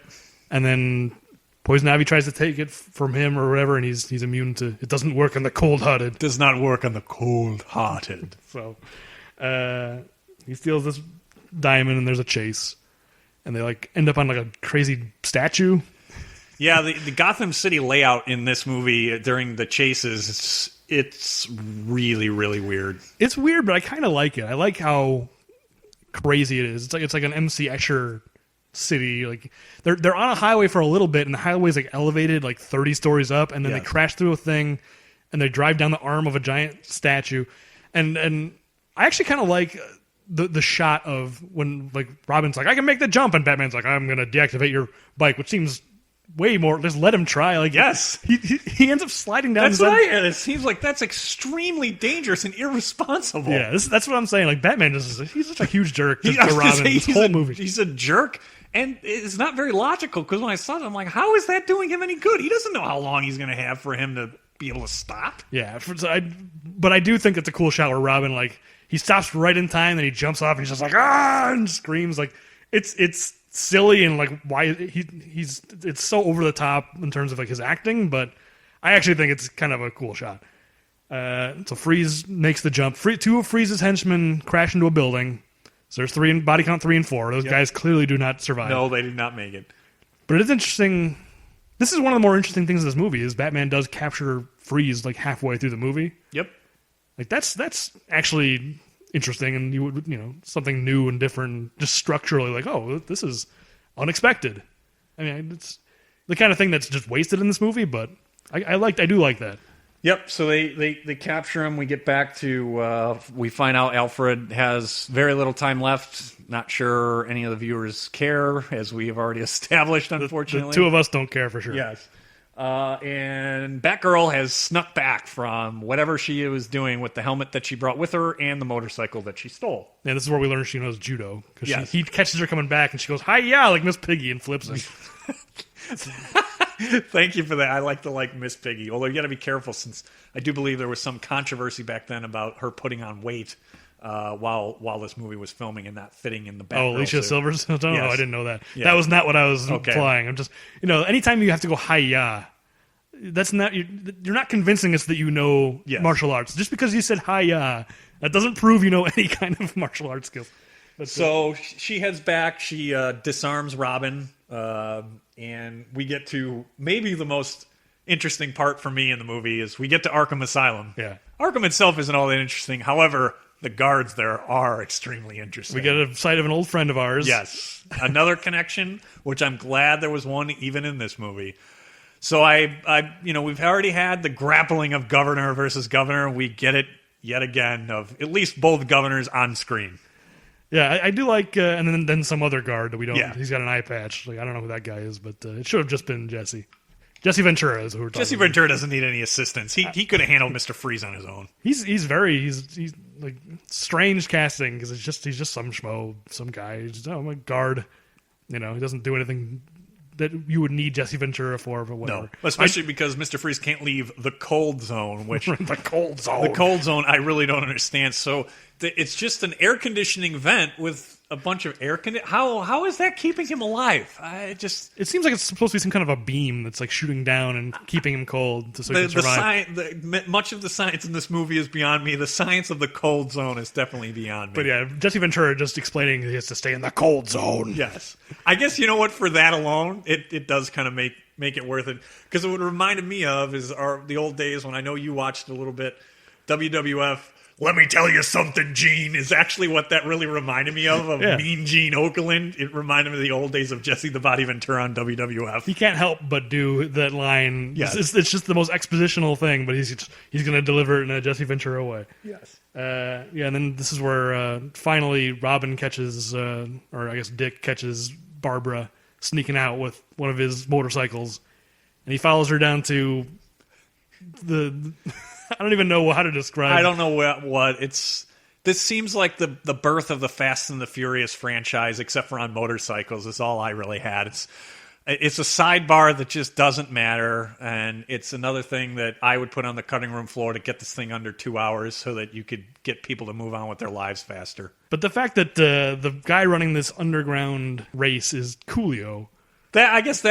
Speaker 3: And then Poison Ivy tries to take it from him or whatever, and he's immune to... It doesn't work on the cold-hearted.
Speaker 2: Does not work on the cold-hearted.
Speaker 3: So, he steals this diamond, and there's a chase. And they, end up on, a crazy statue.
Speaker 2: Yeah, the Gotham City layout in this movie during the chases, it's really, really weird.
Speaker 3: It's weird, but I kind of like it. I like how crazy it is. It's like an MC Escher city. Like they're on a highway for a little bit, and the highway's elevated 30 stories up, and then they crash through a thing, and they drive down the arm of a giant statue. And I actually kind of like the shot of when Robin's like, I can make the jump, and Batman's like, I'm gonna deactivate your bike, which seems way more. Just let him try.
Speaker 2: Yes,
Speaker 3: he ends up sliding down.
Speaker 2: That's right, and it seems like that's extremely dangerous and irresponsible.
Speaker 3: Yeah, that's what I'm saying. Batman he's such a huge jerk to Robin. This whole movie,
Speaker 2: he's a jerk, and it's not very logical. Because when I saw it, I'm like, how is that doing him any good? He doesn't know how long he's going to have for him to be able to stop.
Speaker 3: Yeah, but I do think it's a cool shot where Robin he stops right in time, then he jumps off, and he's just and screams it's silly and why it's so over the top in terms of his acting, but I actually think it's kind of a cool shot. So Freeze makes the jump. Two of Freeze's henchmen crash into a building. So there's body count 3 and 4. Those guys clearly do not survive.
Speaker 2: No, they did not make it.
Speaker 3: But it is interesting. This is one of the more interesting things in this movie is Batman does capture Freeze halfway through the movie.
Speaker 2: Yep.
Speaker 3: That's actually interesting, and you would something new and different, just structurally. This is unexpected. I mean, it's the kind of thing that's just wasted in this movie, but I do like that.
Speaker 2: Yep. So they capture him. We get back to we find out Alfred has very little time left. Not sure any of the viewers care, as we have already established. Unfortunately,
Speaker 3: the two of us don't care for sure.
Speaker 2: Yes. And Batgirl has snuck back from whatever she was doing with the helmet that she brought with her and the motorcycle that she stole.
Speaker 3: Yeah, this is where we learn she knows judo. Because he catches her coming back, and she goes, hi-ya, like Miss Piggy, and flips him.
Speaker 2: Thank you for that. I like to Miss Piggy. Although you got to be careful, since I do believe there was some controversy back then about her putting on weight while this movie was filming and not fitting in the Batgirl
Speaker 3: Alicia
Speaker 2: suit.
Speaker 3: Silverstone?
Speaker 2: Yes.
Speaker 3: No, I didn't know that.
Speaker 2: Yeah.
Speaker 3: That was not what I was implying. I'm just, anytime you have to go hi-ya, that's not, you're not convincing us that you know martial arts. Just because you said hi-ya, that doesn't prove you know any kind of martial arts skills. But
Speaker 2: so she heads back. She disarms Robin, and we get to maybe the most interesting part for me in the movie is we get to Arkham Asylum.
Speaker 3: Yeah,
Speaker 2: Arkham itself isn't all that interesting. However, the guards there are extremely interesting.
Speaker 3: We get a sight of an old friend of ours.
Speaker 2: Yes, another connection, which I'm glad there was one even in this movie. So we've already had the grappling of governor versus governor. We get it yet again of at least both governors on screen.
Speaker 3: Yeah, I do like, and then some other guard that we don't.
Speaker 2: Yeah.
Speaker 3: He's got an eye patch. I don't know who that guy is, but it should have just been Jesse. Jesse Ventura is who we're talking
Speaker 2: Jesse
Speaker 3: about.
Speaker 2: Ventura doesn't need any assistance. He could have handled Mr. Freeze on his own.
Speaker 3: He's strange casting because he's just some schmo, some guy. He's just, I'm a guard. He doesn't do anything that you would need Jesse Ventura for, but whatever.
Speaker 2: No, especially because Mr. Freeze can't leave the cold zone, which
Speaker 3: the cold zone.
Speaker 2: The cold zone, I really don't understand. So it's just an air conditioning vent with a bunch of air How is that keeping him alive?
Speaker 3: It seems like it's supposed to be some kind of a beam that's shooting down and keeping him cold so he can survive.
Speaker 2: Much of the science in this movie is beyond me. The science of the cold zone is definitely beyond me.
Speaker 3: But yeah, Jesse Ventura just explaining he has to stay in the cold zone.
Speaker 2: Yes. I guess you know what? For that alone, it does kind of make it worth it. Because what it reminded me of is the old days when I know you watched a little bit WWF. Let me tell you something, Gene, is actually what that really reminded me of Mean Gene Okerlund. It reminded me of the old days of Jesse the Body Ventura on WWF.
Speaker 3: He can't help but do that line.
Speaker 2: Yes.
Speaker 3: It's just the most expositional thing, but he's going to deliver it in a Jesse Ventura way.
Speaker 2: Yes.
Speaker 3: And then this is where finally Robin catches, or I guess Dick catches Barbara sneaking out with one of his motorcycles, and he follows her down to the... I don't even know how to describe.
Speaker 2: I don't know what it's. This seems like the birth of the Fast and the Furious franchise, except for on motorcycles. Is all I really had. It's It's a sidebar that just doesn't matter, and it's another thing that I would put on the cutting room floor to get this thing under 2 hours so that you could get people to move on with their lives faster.
Speaker 3: But the fact that the guy running this underground race is Coolio.
Speaker 2: I guess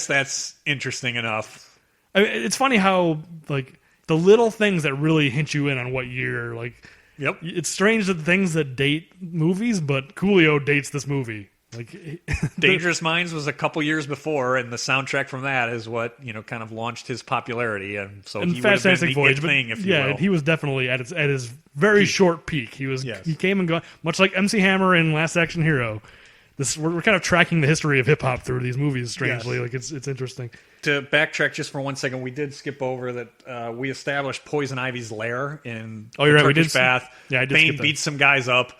Speaker 2: that's interesting enough.
Speaker 3: I mean, it's funny how, like, the little things that really hint you in on what year, like,
Speaker 2: yep.
Speaker 3: It's strange that things that date movies, but Coolio dates this movie. Like
Speaker 2: Dangerous Minds was a couple years before, and the soundtrack from that is what kind of launched his popularity, and so he would have been the Voyage, thing, if you will.
Speaker 3: He was definitely at his very short peak. He came and gone, much like MC Hammer in Last Action Hero. We're kind of tracking the history of hip hop through these movies. Strangely, like it's interesting.
Speaker 2: To backtrack just for 1 second, we did skip over that we established Poison Ivy's lair in
Speaker 3: the Turkish
Speaker 2: right. We did bath.
Speaker 3: Yeah, I did.
Speaker 2: Bane beats some guys up.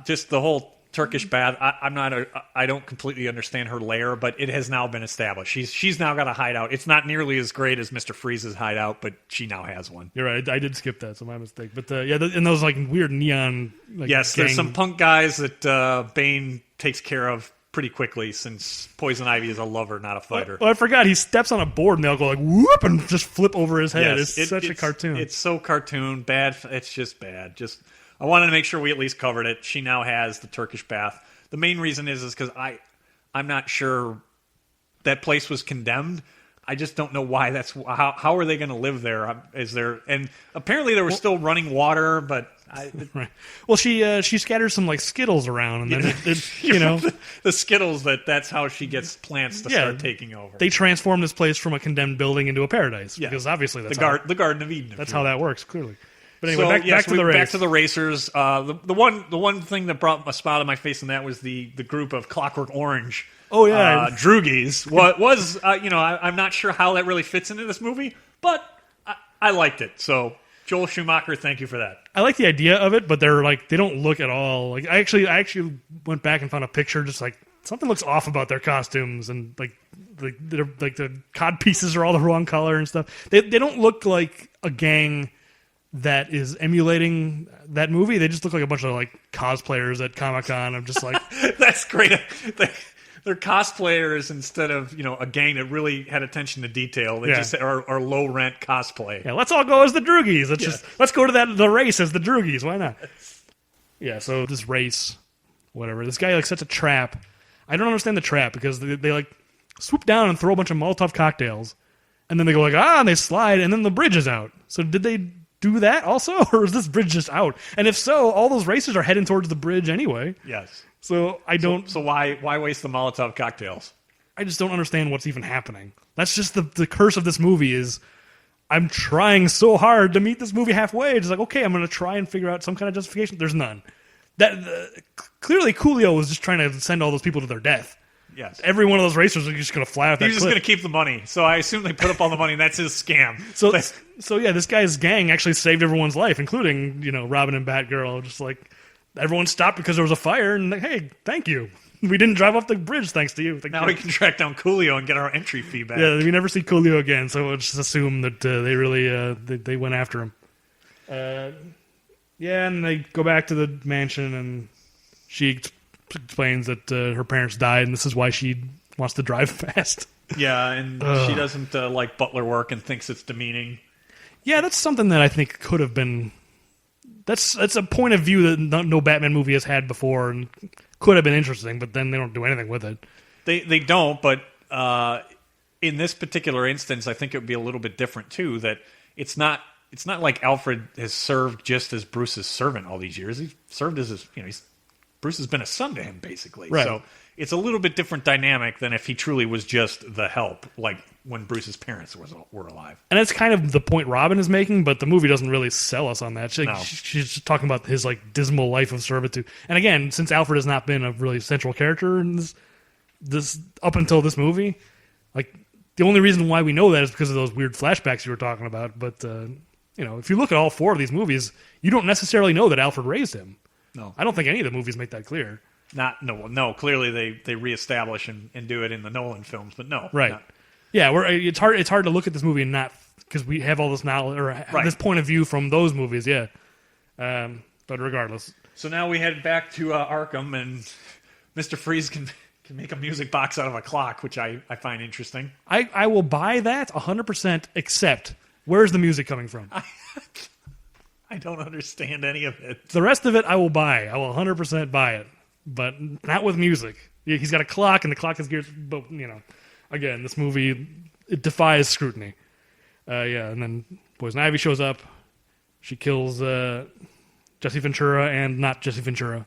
Speaker 2: Just the whole Turkish bath. I don't completely understand her lair, but it has now been established. She's now got a hideout. It's not nearly as great as Mr. Freeze's hideout, but she now has one.
Speaker 3: You're right. I did skip that, so my mistake. But and those like weird neon. Like,
Speaker 2: yes, there's some punk guys that Bane takes care of pretty quickly, since Poison Ivy is a lover, not a fighter.
Speaker 3: Well, I forgot he steps on a board and they all go like whoop and just flip over his head.
Speaker 2: Yes,
Speaker 3: it's such a cartoon.
Speaker 2: It's so cartoon bad. It's just bad. I wanted to make sure we at least covered it. She now has the Turkish bath. The main reason is because I'm not sure that place was condemned. I just don't know why. How are they going to live there? And apparently there was still running water, but
Speaker 3: right. Well, she scatters some like Skittles around, and then
Speaker 2: the Skittles. That's how she gets plants to start taking over.
Speaker 3: They transform this place from a condemned building into a paradise because obviously that's
Speaker 2: the Garden of Eden.
Speaker 3: That's how that works, clearly. But anyway, back to the race.
Speaker 2: Back to the racers. The one thing that brought a spot on my face in that was the group of Clockwork Orange.
Speaker 3: Oh yeah,
Speaker 2: Droogies. I'm not sure how that really fits into this movie, but I liked it. So Joel Schumacher, thank you for that.
Speaker 3: I like the idea of it, but they don't look at all like. I actually went back and found a picture, just like something looks off about their costumes, and like the cod pieces are all the wrong color and stuff. They don't look like a gang that is emulating that movie. They just look like a bunch of like cosplayers at Comic-Con. I'm just like
Speaker 2: that's great. They're cosplayers instead of a gang that really had attention to detail. They just are low rent cosplay.
Speaker 3: Yeah, let's all go as the Droogies. Let's go to the race as the Droogies. Why not? Yeah. So this race, whatever. This guy like sets a trap. I don't understand the trap because they like swoop down and throw a bunch of Molotov cocktails, and then they go like and they slide, and then the bridge is out. So did they do that also, or is this bridge just out? And if so, all those racers are heading towards the bridge anyway.
Speaker 2: Yes.
Speaker 3: So I don't.
Speaker 2: So why waste the Molotov cocktails?
Speaker 3: I just don't understand what's even happening. That's just the curse of this movie is I'm trying so hard to meet this movie halfway. It's like, okay, I'm going to try and figure out some kind of justification. There's none. Clearly Coolio was just trying to send all those people to their death.
Speaker 2: Yes.
Speaker 3: Every one of those racers are just going to fly off that cliff.
Speaker 2: He's just going to keep the money. So I assume they put up all the money and that's his scam.
Speaker 3: So yeah, this guy's gang actually saved everyone's life, including, Robin and Batgirl. Just like everyone stopped because there was a fire and like, hey, thank you. We didn't drive off the bridge thanks to you.
Speaker 2: Now we can track down Coolio and get our entry fee back.
Speaker 3: Yeah, we never see Coolio again, so we'll just assume that they really they went after him. And they go back to the mansion and she explains that her parents died and this is why she wants to drive fast.
Speaker 2: Yeah, and she doesn't like butler work and thinks it's demeaning.
Speaker 3: Yeah, that's something that I think could have been... That's a point of view that no Batman movie has had before and could have been interesting, but then they don't do anything with it.
Speaker 2: They don't, but in this particular instance, I think it would be a little bit different, too, that it's not like Alfred has served just as Bruce's servant all these years. He's served as his... Bruce has been a son to him, basically.
Speaker 3: Right.
Speaker 2: So it's a little bit different dynamic than if he truly was just the help, like when Bruce's parents were alive.
Speaker 3: And that's kind of the point Robin is making, but the movie doesn't really sell us on that. She's just talking about his like dismal life of servitude. And again, since Alfred has not been a really central character in this up until this movie, like the only reason why we know that is because of those weird flashbacks you were talking about. But if you look at all four of these movies, you don't necessarily know that Alfred raised him.
Speaker 2: No,
Speaker 3: I don't think any of the movies make that clear.
Speaker 2: No. Clearly, they reestablish and do it in the Nolan films, but no,
Speaker 3: right?
Speaker 2: Not.
Speaker 3: Yeah, it's hard to look at this movie and not because we have all this knowledge or this point of view from those movies. Yeah, but regardless.
Speaker 2: So now we head back to Arkham, and Mr. Freeze can make a music box out of a clock, which I find interesting.
Speaker 3: I will buy that 100%, except where's the music coming from?
Speaker 2: I don't understand any of it.
Speaker 3: The rest of it I will buy. I will 100% buy it, but not with music. He's got a clock, and the clock is geared. But again, this movie, it defies scrutiny. And then Poison Ivy shows up. She kills Jesse Ventura and not Jesse Ventura.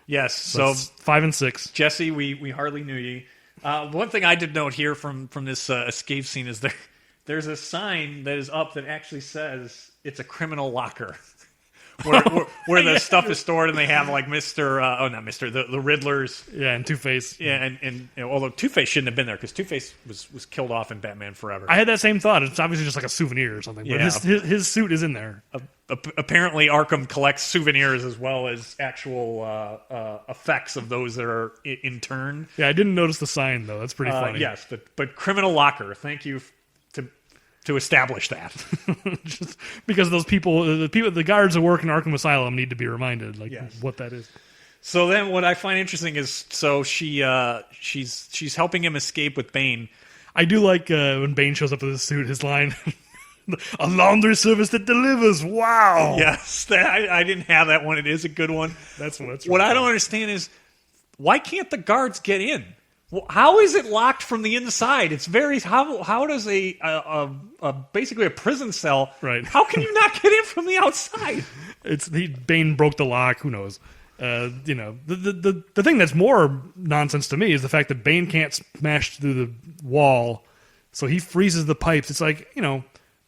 Speaker 2: Yes, so
Speaker 3: 5 and 6.
Speaker 2: Jesse, we hardly knew you. One thing I did note here from this escape scene is there's a sign that is up that actually says it's a criminal locker. Where the stuff is stored, and they have like the Riddlers.
Speaker 3: Yeah, and Two-Face.
Speaker 2: Yeah, and although Two-Face shouldn't have been there because Two-Face was killed off in Batman Forever.
Speaker 3: I had that same thought. It's obviously just like a souvenir or something. But his suit is in there.
Speaker 2: Apparently, Arkham collects souvenirs as well as actual effects of those that are interned.
Speaker 3: Yeah, I didn't notice the sign though. That's pretty funny.
Speaker 2: Yes, but criminal locker. Thank you to establish that.
Speaker 3: Just because those the guards that work in Arkham Asylum need to be reminded what that is.
Speaker 2: So then what I find interesting is she's helping him escape with Bane.
Speaker 3: I do like when Bane shows up with his suit, his line, a laundry service that delivers. Wow.
Speaker 2: Yes, I didn't have that one. It is a good one.
Speaker 3: That's
Speaker 2: what I don't understand is why can't the guards get in? How is it locked from the inside? It's very how does basically a prison cell?
Speaker 3: Right.
Speaker 2: How can you not get in from the outside?
Speaker 3: Bane broke the lock. Who knows? The thing that's more nonsense to me is the fact that Bane can't smash through the wall, so he freezes the pipes. It's like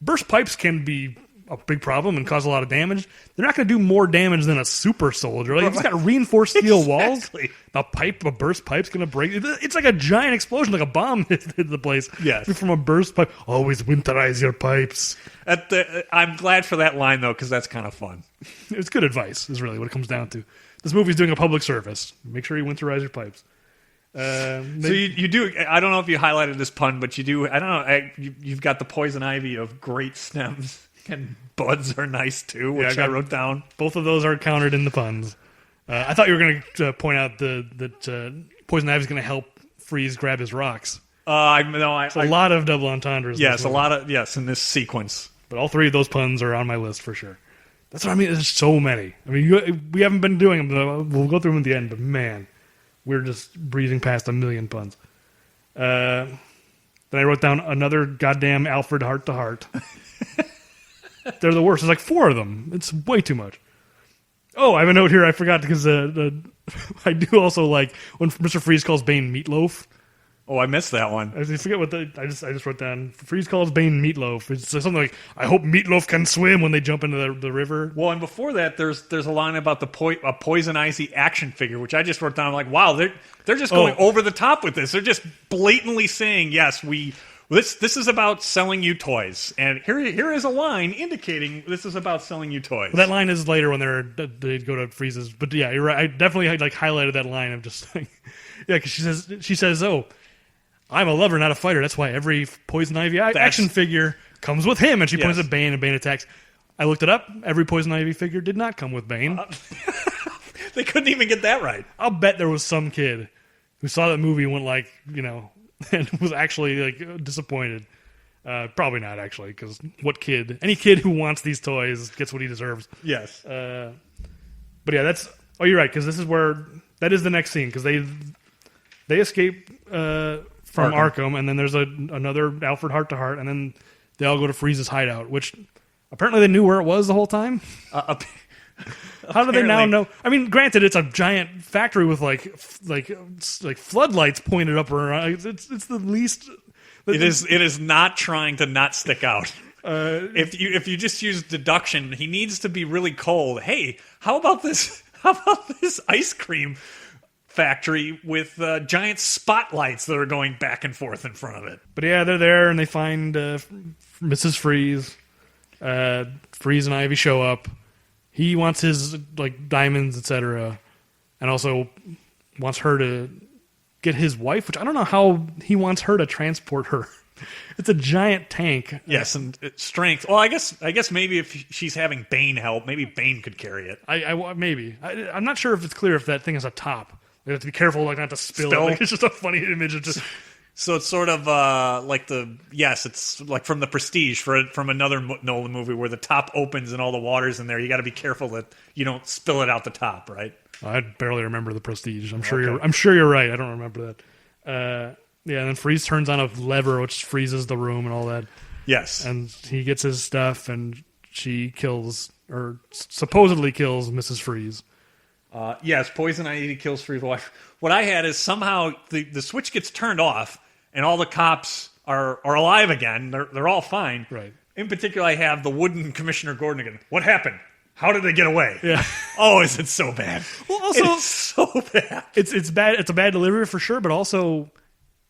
Speaker 3: burst pipes can be a big problem and cause a lot of damage. They're not going to do more damage than a super soldier. Like, he's got reinforced steel walls. A burst pipe's going to break. It's like a giant explosion, like a bomb hit the place.
Speaker 2: Yes.
Speaker 3: From a burst pipe. Always winterize your pipes.
Speaker 2: I'm glad for that line, though, because that's kind of fun.
Speaker 3: It's good advice, is really what it comes down to. This movie's doing a public service. Make sure you winterize your pipes.
Speaker 2: So you do. I don't know if you highlighted this pun, but you do. I don't know. You've got the poison ivy of great stems. And buds are nice too, which I wrote down.
Speaker 3: Both of those are counted in the puns. I thought you were going to point out that Poison Ivy's going to help Freeze grab his rocks.
Speaker 2: A
Speaker 3: lot of double entendres.
Speaker 2: Yes, in this sequence.
Speaker 3: But all three of those puns are on my list for sure. That's what I mean. There's so many. I mean, we haven't been doing them. But we'll go through them at the end. But man, we're just breezing past 1 million puns. Then I wrote down another goddamn Alfred heart to heart. They're the worst. There's like 4 of them. It's way too much. Oh, I have a note here. I forgot because I do also like when Mr. Freeze calls Bane meatloaf.
Speaker 2: Oh, I missed that one.
Speaker 3: I forget what I just wrote down. Freeze calls Bane meatloaf. It's something like, I hope meatloaf can swim when they jump into the river.
Speaker 2: Well, and before that, there's a line about a Poison Ivy action figure, which I just wrote down. I'm like, wow, they're just going over the top with this. They're just blatantly saying, yes, This is about selling you toys, and here is a line indicating this is about selling you toys.
Speaker 3: Well, that line is later when they go to Freeze's, but yeah, you're right. I definitely highlighted that line of just like, yeah, because she says, oh, I'm a lover, not a fighter. That's why every Poison Ivy action figure comes with him, and she points at Bane, and Bane attacks. I looked it up. Every Poison Ivy figure did not come with Bane.
Speaker 2: They couldn't even get that right.
Speaker 3: I'll bet there was some kid who saw that movie and went and was actually disappointed. Probably not actually, because any kid who wants these toys gets what he deserves.
Speaker 2: Yes.
Speaker 3: But yeah, you're right, because this is where that is the next scene, because they escape from Arkham, and then there's another Alfred heart to heart, and then they all go to Freeze's hideout, which apparently they knew where it was the whole time. How do they now know? I mean, granted, it's a giant factory with like floodlights pointed up around. It's the least.
Speaker 2: It is not trying to not stick out. If you just use deduction, he needs to be really cold. Hey, how about this? How about this ice cream factory with giant spotlights that are going back and forth in front of it?
Speaker 3: But yeah, they're there and they find Mrs. Freeze. Freeze and Ivy show up. He wants his diamonds, etc., and also wants her to get his wife, which I don't know how he wants her to transport her. It's a giant tank.
Speaker 2: Yes, and strength. Well, I guess maybe if she's having Bane help, maybe Bane could carry it.
Speaker 3: Maybe. I'm not sure if it's clear if that thing is a top. You have to be careful, like not to spill. It. Like, it's just a funny image of just.
Speaker 2: So it's sort of like it's like from The Prestige, from another Nolan movie where the top opens and all the water's in there. You got to be careful that you don't spill it out the top, right?
Speaker 3: I barely remember The Prestige. I'm sure you're right. I don't remember that. Yeah, and then Freeze turns on a lever which freezes the room and all that.
Speaker 2: Yes,
Speaker 3: and he gets his stuff, and she supposedly kills Mrs. Freeze.
Speaker 2: Yes, Poison Ivy kills Freeze wife. What I had is somehow the switch gets turned off, and all the cops are alive again. They're all fine.
Speaker 3: Right.
Speaker 2: In particular, I have the wooden Commissioner Gordon again. What happened? How did they get away?
Speaker 3: Yeah.
Speaker 2: Oh, is it so bad?
Speaker 3: Well, also
Speaker 2: it's so bad.
Speaker 3: It's bad. It's a bad delivery for sure, but also,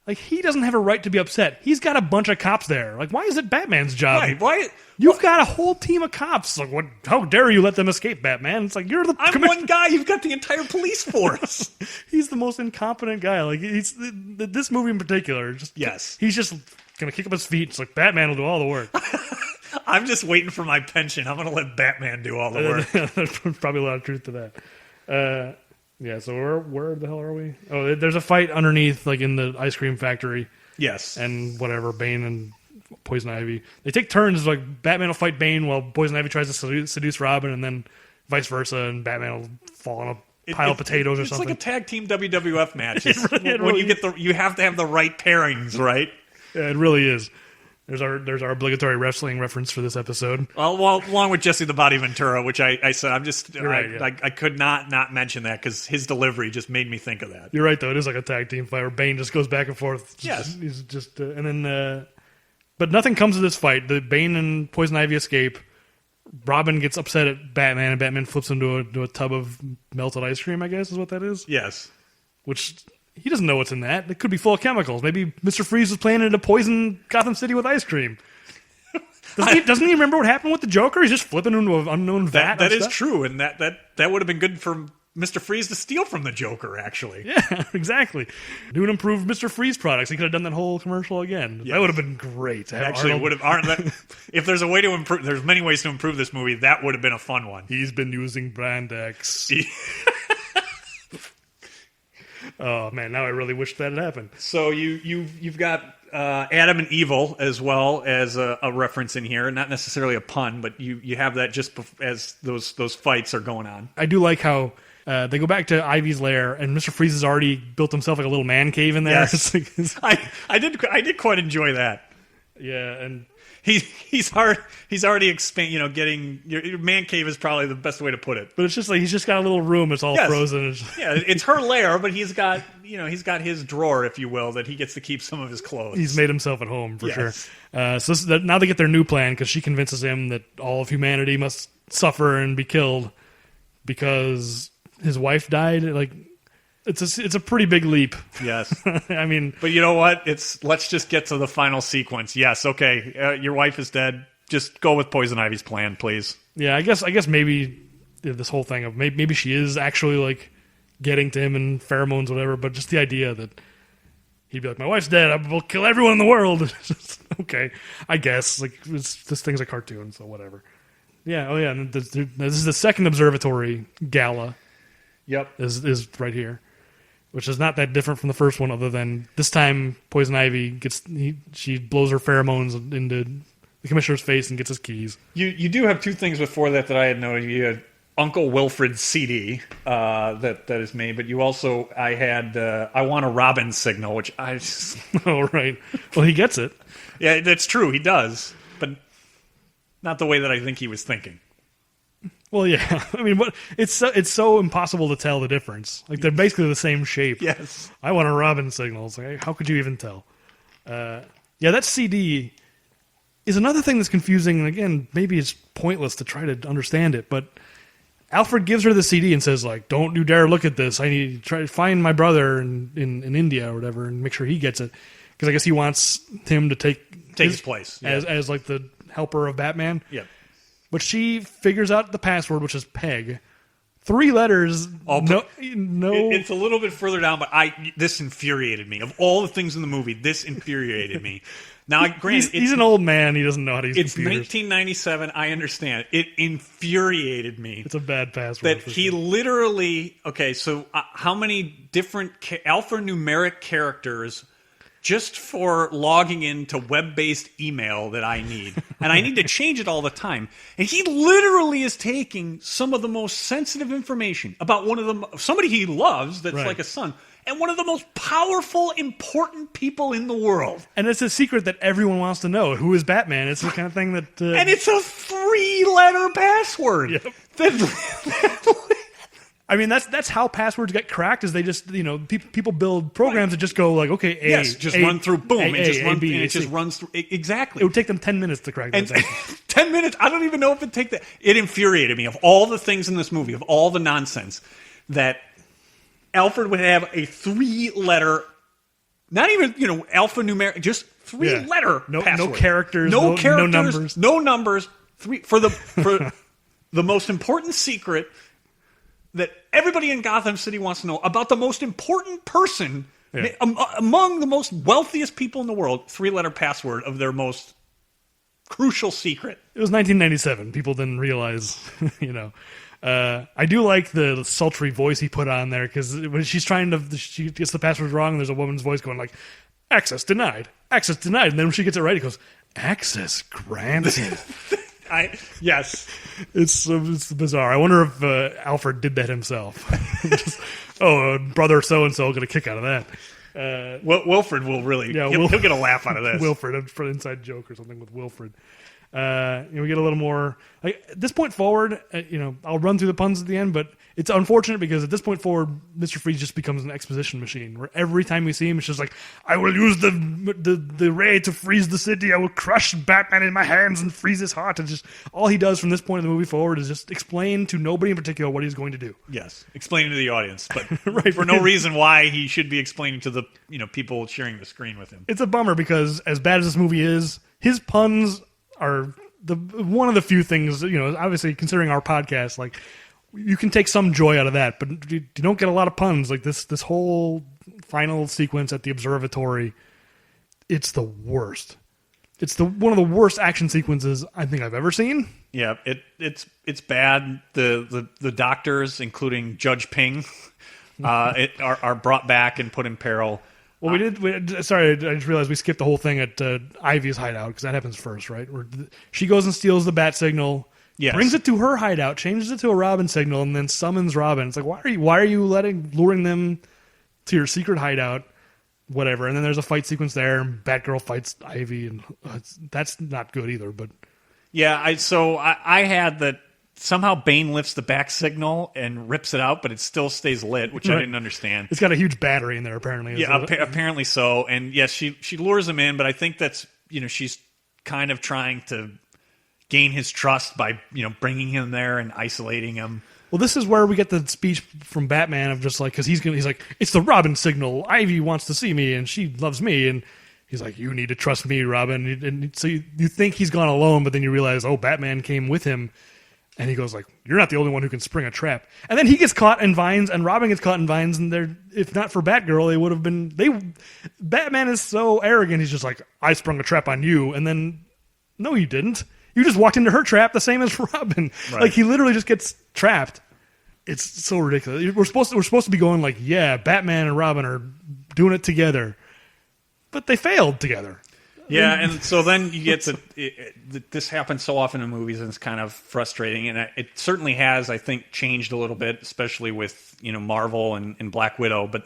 Speaker 3: like, he doesn't have a right to be upset. He's got a bunch of cops there. Like, why is it Batman's job?
Speaker 2: Right. Why?
Speaker 3: You've got a whole team of cops. Like, what? How dare you let them escape, Batman? It's like,
Speaker 2: I'm one guy. You've got the entire police force.
Speaker 3: He's the most incompetent guy. Like, this movie in particular. He's just gonna kick up his feet. It's like, Batman will do all the work.
Speaker 2: I'm just waiting for my pension. I'm gonna let Batman do all the work.
Speaker 3: There's probably a lot of truth to that. Yeah. So where the hell are we? Oh, there's a fight underneath, like in the ice cream factory.
Speaker 2: Yes.
Speaker 3: And whatever, Bane and Poison Ivy. They take turns, like Batman will fight Bane while Poison Ivy tries to seduce Robin, and then vice versa, and Batman will fall on a pile of potatoes or something.
Speaker 2: It's like a tag team WWF match.
Speaker 3: It
Speaker 2: when
Speaker 3: really
Speaker 2: you have to have the right pairings, right?
Speaker 3: Yeah, it really is. There's our obligatory wrestling reference for this episode.
Speaker 2: Well, along with Jesse the Body Ventura, which I said, I could not mention that because his delivery just made me think of that.
Speaker 3: You're right, though. It is like a tag team fight where Bane just goes back and forth.
Speaker 2: Yes.
Speaker 3: He's just, and then, but nothing comes of this fight. The Bane and Poison Ivy escape. Robin gets upset at Batman, and Batman flips into a tub of melted ice cream, I guess is what that is.
Speaker 2: Yes.
Speaker 3: Which, he doesn't know what's in that. It could be full of chemicals. Maybe Mr. Freeze was planning to poison Gotham City with ice cream. Doesn't he remember what happened with the Joker? He's just flipping into an unknown vat.
Speaker 2: That is true, and that would have been good for Mr. Freeze to steal from the Joker, actually.
Speaker 3: Yeah, exactly. Do an improved Mr. Freeze products. He could have done that whole commercial again. Yes. That would have been great.
Speaker 2: Actually, would have. If there's a way to improve, there's many ways to improve this movie. That would have been a fun one.
Speaker 3: He's been using Brand X. Oh man, now I really wish that had happened.
Speaker 2: So you've got Adam and Evil as well as a reference in here, not necessarily a pun, but you have that just as those fights are going on.
Speaker 3: I do like how they go back to Ivy's lair, and Mr. Freeze has already built himself like a little man cave in there.
Speaker 2: Yes. I did quite enjoy that.
Speaker 3: Yeah, and
Speaker 2: he's already getting your man cave is probably the best way to put it.
Speaker 3: But it's just like he's just got a little room. It's all frozen.
Speaker 2: Yeah, it's her lair, but he's got his drawer, if you will, that he gets to keep some of his clothes.
Speaker 3: He's made himself at home for sure. So now they get their new plan because she convinces him that all of humanity must suffer and be killed because his wife died. Like it's a pretty big leap.
Speaker 2: Yes,
Speaker 3: I mean,
Speaker 2: but you know what? Let's just get to the final sequence. Yes, okay, your wife is dead. Just go with Poison Ivy's plan, please.
Speaker 3: Yeah, I guess maybe this whole thing of maybe she is actually like getting to him in pheromones, or whatever. But just the idea that he'd be like, "My wife's dead. I will kill everyone in the world." Okay, I guess like this thing's a cartoon, so whatever. Yeah. Oh yeah. And this is the second observatory gala.
Speaker 2: Yep,
Speaker 3: is right here. Which is not that different from the first one, other than this time Poison Ivy she blows her pheromones into the Commissioner's face and gets his keys.
Speaker 2: You do have two things before that I had noted. You had Uncle Wilfred's CD that is made, but you also I had I Want a Robin signal, which I just...
Speaker 3: Oh right, well he gets it.
Speaker 2: Yeah, that's true. He does, but not the way that I think he was thinking.
Speaker 3: Well, yeah. I mean, it's so impossible to tell the difference. Like, they're basically the same shape.
Speaker 2: Yes.
Speaker 3: I Want a Robin signal. It's like, how could you even tell? Yeah, that CD is another thing that's confusing. And again, maybe it's pointless to try to understand it. But Alfred gives her the CD and says, like, don't you dare look at this. I need to try to find my brother in India or whatever and make sure he gets it. Because I guess he wants him to take
Speaker 2: his place. Yeah.
Speaker 3: As like the helper of Batman.
Speaker 2: Yeah.
Speaker 3: But she figures out the password, which is Peg. 3 letters. No.
Speaker 2: It's a little bit further down, but this infuriated me. Of all the things in the movie, this infuriated me. Now, granted,
Speaker 3: he's an old man. He doesn't know how to use
Speaker 2: It's
Speaker 3: computers.
Speaker 2: 1997. I understand. It infuriated me.
Speaker 3: It's a bad password.
Speaker 2: That he literally... Okay, so how many different alphanumeric characters just for logging into web-based email that I need? And I need to change it all the time. And he literally is taking some of the most sensitive information about somebody he loves that's like a son... and one of the most powerful, important people in the world.
Speaker 3: And it's a secret that everyone wants to know. Who is Batman? It's the kind of thing that...
Speaker 2: and it's a 3-letter password.
Speaker 3: Yep. I mean, that's how passwords get cracked, is they just, people build programs that just go like, okay, A.
Speaker 2: Yes, just run through, boom.
Speaker 3: It
Speaker 2: just runs through. Exactly.
Speaker 3: It would take them 10 minutes to crack that.
Speaker 2: 10 minutes? I don't even know if it'd take that. It infuriated me. Of all the things in this movie, of all the nonsense, that... Alfred would have a 3-letter, not even, alphanumeric, just 3-letter password.
Speaker 3: No characters, no numbers.
Speaker 2: No numbers. For the most important secret that everybody in Gotham City wants to know about the most important person among the most wealthiest people in the world, 3-letter password of their most crucial secret.
Speaker 3: It was 1997. People didn't realize, I do like the sultry voice he put on there, because when she gets the password wrong, and there's a woman's voice going like, access denied. And then when she gets it right, he goes, access granted.
Speaker 2: Yes.
Speaker 3: It's bizarre. I wonder if Alfred did that himself. Brother so-and-so will get a kick out of that.
Speaker 2: Wilfred will really, he'll get a laugh out of this.
Speaker 3: Wilfred, for an inside joke or something with Wilfred. We get a little more at this point forward. I'll run through the puns at the end, but it's unfortunate because at this point forward, Mr. Freeze just becomes an exposition machine. Where every time we see him, it's just like, "I will use the ray to freeze the city. I will crush Batman in my hands and freeze his heart." And just all he does from this point in the movie forward is just explain to nobody in particular what he's going to do.
Speaker 2: Yes, explain to the audience, but for no reason why he should be explaining to the people sharing the screen with him.
Speaker 3: It's a bummer because as bad as this movie is, his puns are one of the few things, obviously considering our podcast, like you can take some joy out of that, but you don't get a lot of puns. Like this whole final sequence at the observatory, it's the worst. It's one of the worst action sequences I think I've ever seen.
Speaker 2: Yeah, it's bad. The doctors, including Judge Ping, are brought back and put in peril.
Speaker 3: Well, sorry, I just realized we skipped the whole thing at Ivy's hideout, because that happens first, right? Where she goes and steals the bat signal, brings it to her hideout, changes it to a Robin signal, and then summons Robin. It's like, why are you luring them to your secret hideout? Whatever. And then there's a fight sequence there, and Batgirl fights Ivy, and that's not good either. But
Speaker 2: yeah, I had that. Somehow Bane lifts the back signal and rips it out, but it still stays lit, which I didn't understand.
Speaker 3: It's got a huge battery in there, apparently.
Speaker 2: Yeah, apparently so. And yes, she lures him in, but I think that's, she's kind of trying to gain his trust by, bringing him there and isolating him.
Speaker 3: Well, this is where we get the speech from Batman of just like, because he's like, it's the Robin signal. Ivy wants to see me, and she loves me, and he's like, you need to trust me, Robin. And so you think he's gone alone, but then you realize, Batman came with him. And he goes like, you're not the only one who can spring a trap. And then he gets caught in vines, and Robin gets caught in vines, and if not for Batgirl, they would have been... Batman is so arrogant, he's just like, I sprung a trap on you. And then, no, you didn't. You just walked into her trap the same as Robin. Right. Like, he literally just gets trapped. It's so ridiculous. We're supposed to be going like, yeah, Batman and Robin are doing it together. But they failed together.
Speaker 2: Yeah, and so then you get to this happens so often in movies, and it's kind of frustrating. And it certainly has, I think, changed a little bit, especially with Marvel and Black Widow. But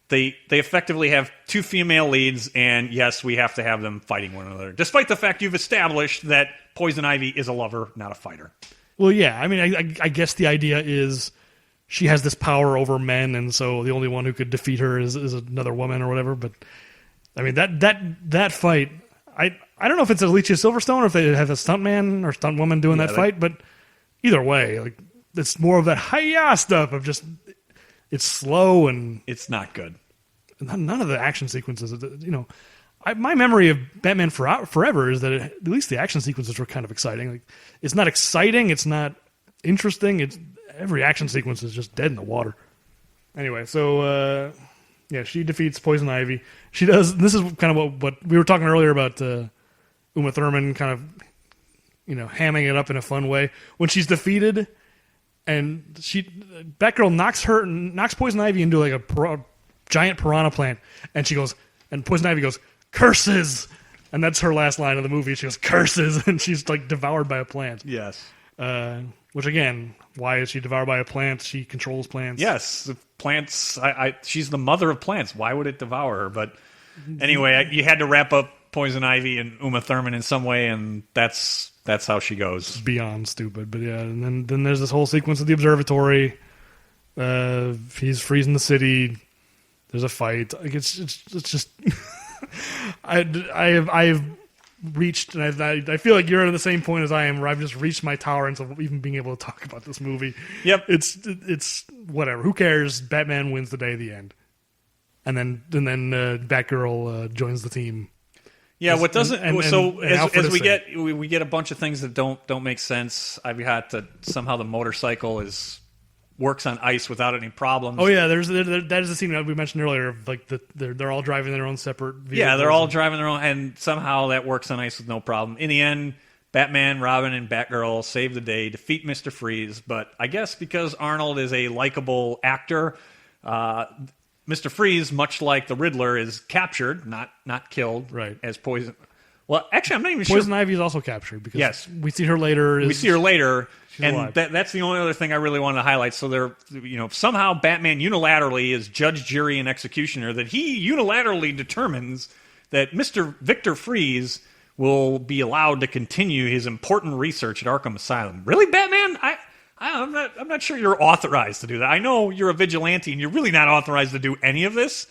Speaker 2: they effectively have two female leads, and yes, we have to have them fighting one another, despite the fact you've established that Poison Ivy is a lover, not a fighter.
Speaker 3: Well, yeah, I mean, I guess the idea is she has this power over men, and so the only one who could defeat her is another woman or whatever. But I mean, that fight, I don't know if it's Alicia Silverstone or if they have a stuntman or stuntwoman doing that fight, but either way, like it's more of that hi-ya stuff of just, it's slow and
Speaker 2: it's not good.
Speaker 3: None of the action sequences, my memory of Batman Forever is that at least the action sequences were kind of exciting. Like, it's not exciting, it's not interesting. Every action sequence is just dead in the water. Anyway, so Yeah, she defeats Poison Ivy. She does. This is kind of what we were talking earlier about Uma Thurman kind of, hamming it up in a fun way. When she's defeated, and Batgirl knocks Poison Ivy into like a giant piranha plant, and Poison Ivy goes, "Curses!" And that's her last line of the movie. She goes, "Curses!" And she's like devoured by a plant.
Speaker 2: Yes.
Speaker 3: Which again, why is she devoured by a plant? She controls plants.
Speaker 2: Yes, the plants. She's the mother of plants. Why would it devour her? But anyway, you had to wrap up Poison Ivy and Uma Thurman in some way, and that's how she goes.
Speaker 3: It's beyond stupid, but yeah. And then there's this whole sequence of the observatory. He's freezing the city. There's a fight. Like it's just. I've reached, and I feel like you're at the same point as I am, where I've just reached my tolerance of even being able to talk about this movie.
Speaker 2: Yep,
Speaker 3: it's whatever. Who cares? Batman wins the day at the end, and then Batgirl joins the team.
Speaker 2: Yeah, what doesn't as we
Speaker 3: safe.
Speaker 2: get a bunch of things that don't make sense. I've got that somehow the motorcycle works on ice without any problems.
Speaker 3: Oh yeah, that is the scene that we mentioned earlier. Like they're all driving their own separate vehicles.
Speaker 2: Yeah, they're all driving their own, and somehow that works on ice with no problem. In the end, Batman, Robin, and Batgirl save the day, defeat Mr. Freeze. But I guess because Arnold is a likable actor, Mr. Freeze, much like the Riddler, is captured, not killed,
Speaker 3: right?
Speaker 2: As Poison. Well, actually, I'm not even sure.
Speaker 3: Poison Ivy is also captured because we see her later.
Speaker 2: And that's the only other thing I really wanted to highlight. So somehow Batman unilaterally is judge, jury, and executioner. That he unilaterally determines that Mr. Victor Freeze will be allowed to continue his important research at Arkham Asylum. Really, Batman? I'm not sure you're authorized to do that. I know you're a vigilante, and you're really not authorized to do any of this.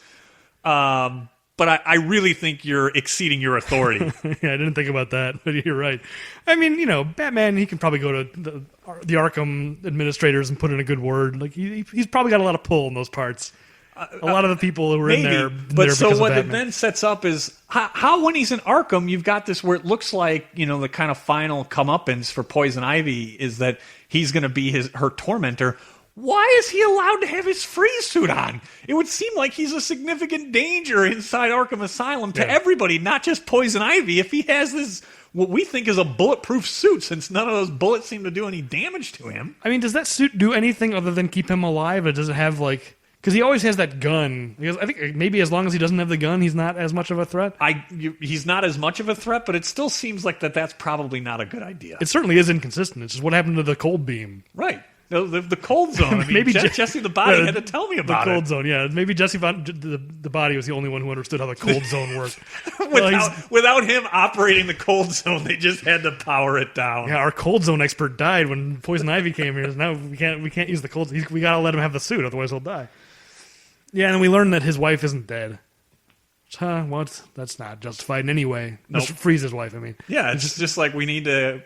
Speaker 2: But I really think you're exceeding your authority.
Speaker 3: Yeah, I didn't think about that, but you're right. I mean, Batman, he can probably go to the Arkham administrators and put in a good word. Like he's probably got a lot of pull in those parts. A lot of the people who were in there.
Speaker 2: But so what it then sets up is how when he's in Arkham, you've got this where it looks like the kind of final comeuppance for Poison Ivy is that he's going to be her tormentor. Why is he allowed to have his freeze suit on? It would seem like he's a significant danger inside Arkham Asylum to everybody, not just Poison Ivy, if he has this, what we think is a bulletproof suit, since none of those bullets seem to do any damage to him.
Speaker 3: I mean, does that suit do anything other than keep him alive? Or does it have, because he always has that gun. Because I think maybe as long as he doesn't have the gun, he's not as much of a threat.
Speaker 2: He's not as much of a threat, but it still seems like that's probably not a good idea.
Speaker 3: It certainly is inconsistent. It's just what happened to the cold beam.
Speaker 2: Right. The cold zone. I mean, maybe Jesse the Body had to tell me about
Speaker 3: the cold zone. Yeah, maybe Jesse the Body was the only one who understood how the cold zone worked.
Speaker 2: Without him operating the cold zone, they just had to power it down.
Speaker 3: Yeah, our cold zone expert died when Poison Ivy came here. Now we can't use the cold zone. We gotta let him have the suit, otherwise he'll die. Yeah, and we learned that his wife isn't dead. What? That's not justified in any way. Nope. Freeze's wife, I mean.
Speaker 2: Yeah, it's just like we need to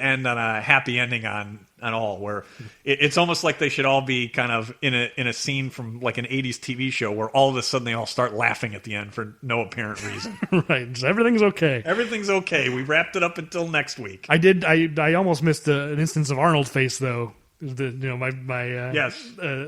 Speaker 2: end on a happy ending on all, where it's almost like they should all be kind of in a scene from like an 80s TV show where all of a sudden they all start laughing at the end for no apparent reason.
Speaker 3: Right. Just everything's okay.
Speaker 2: Everything's okay. We wrapped it up until next week.
Speaker 3: I almost missed an instance of Arnold's face though.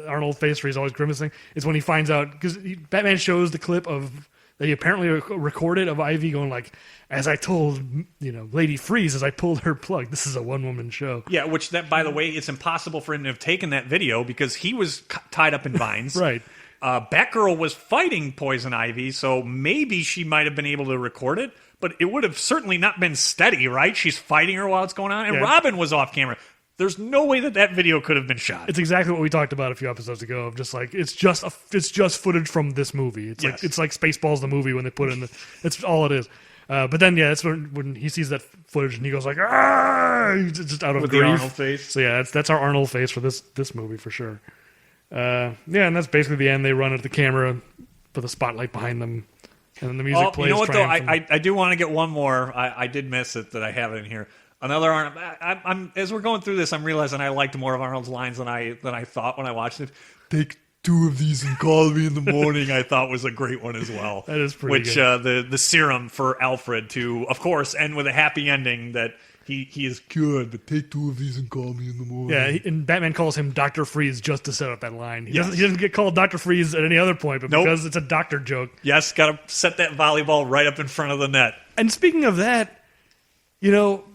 Speaker 3: Arnold face where he's always grimacing. It's when he finds out, because Batman shows the clip of that he apparently recorded of Ivy going like, as I told Lady Freeze as I pulled her plug. This is a one-woman show.
Speaker 2: Yeah, which that, by the way, it's impossible for him to have taken that video because he was tied up in vines.
Speaker 3: Right.
Speaker 2: Batgirl was fighting Poison Ivy, so maybe she might have been able to record it, but it would have certainly not been steady, right? She's fighting her while it's going on, and Robin was off camera. There's no way that video could have been shot.
Speaker 3: It's exactly what we talked about a few episodes ago. Of just like it's just footage from this movie. It's like Spaceballs the movie when they put in it's all it is. But then that's when he sees that footage and he goes like, ah, he's just out of
Speaker 2: with
Speaker 3: grief.
Speaker 2: the Arnold face.
Speaker 3: So yeah, that's our Arnold face for this movie for sure. And that's basically the end. They run at the camera, put a spotlight behind them, and then the music plays.
Speaker 2: You know what though? I do want to get one more. I did miss it that I have it in here. Another Arnold. I'm as we're going through this, I'm realizing I liked more of Arnold's lines than I thought when I watched it. Take 2 of these and call me in the morning. I thought was a great one as well.
Speaker 3: That is pretty good.
Speaker 2: The serum for Alfred to, of course, end with a happy ending that He is good, but take 2 of these and call me in the morning.
Speaker 3: Yeah, and Batman calls him Dr. Freeze just to set up that line. He doesn't get called Dr. Freeze at any other point, but because it's a doctor joke.
Speaker 2: Yes, got to set that volleyball right up in front of the net.
Speaker 3: And speaking of that,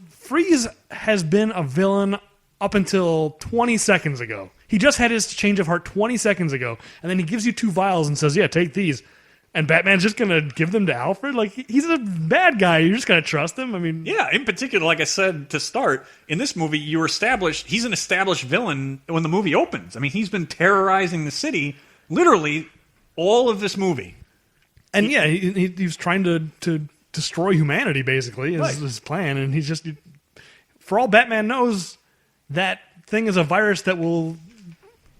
Speaker 3: Freeze has been a villain up until 20 seconds ago. He just had his change of heart 20 seconds ago, and then he gives you 2 vials and says, yeah, take these. And Batman's just going to give them to Alfred? Like, he's a bad guy. You're just going to trust him? I mean...
Speaker 2: Yeah, in particular, like I said to start, in this movie, he's an established villain when the movie opens. I mean, he's been terrorizing the city literally all of this movie.
Speaker 3: And he was trying to destroy humanity, basically, is his plan. And he's just... For all Batman knows, that thing is a virus that will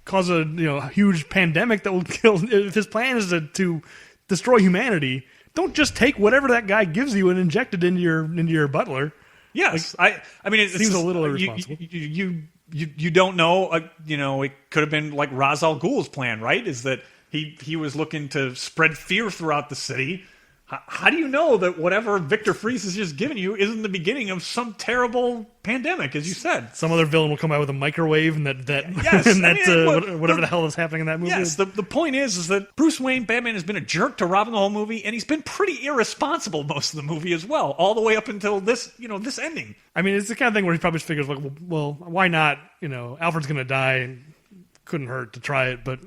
Speaker 3: cause a huge pandemic that will kill... If his plan is to destroy humanity, don't just take whatever that guy gives you and inject it into your butler.
Speaker 2: Yes, I mean, it
Speaker 3: seems a little irresponsible.
Speaker 2: You don't know. It could have been like Ra's al Ghul's plan, right? Is that he was looking to spread fear throughout the city. How do you know that whatever Victor Fries has just given you isn't the beginning of some terrible pandemic, as you said?
Speaker 3: Some other villain will come out with a microwave and
Speaker 2: yes,
Speaker 3: whatever the hell is happening in that movie.
Speaker 2: Yes, the point is that Bruce Wayne, Batman, has been a jerk to Robin the whole movie, and he's been pretty irresponsible most of the movie as well, all the way up until this ending.
Speaker 3: I mean, it's the kind of thing where he probably figures, like, well, why not? Alfred's going to die, and couldn't hurt to try it, but...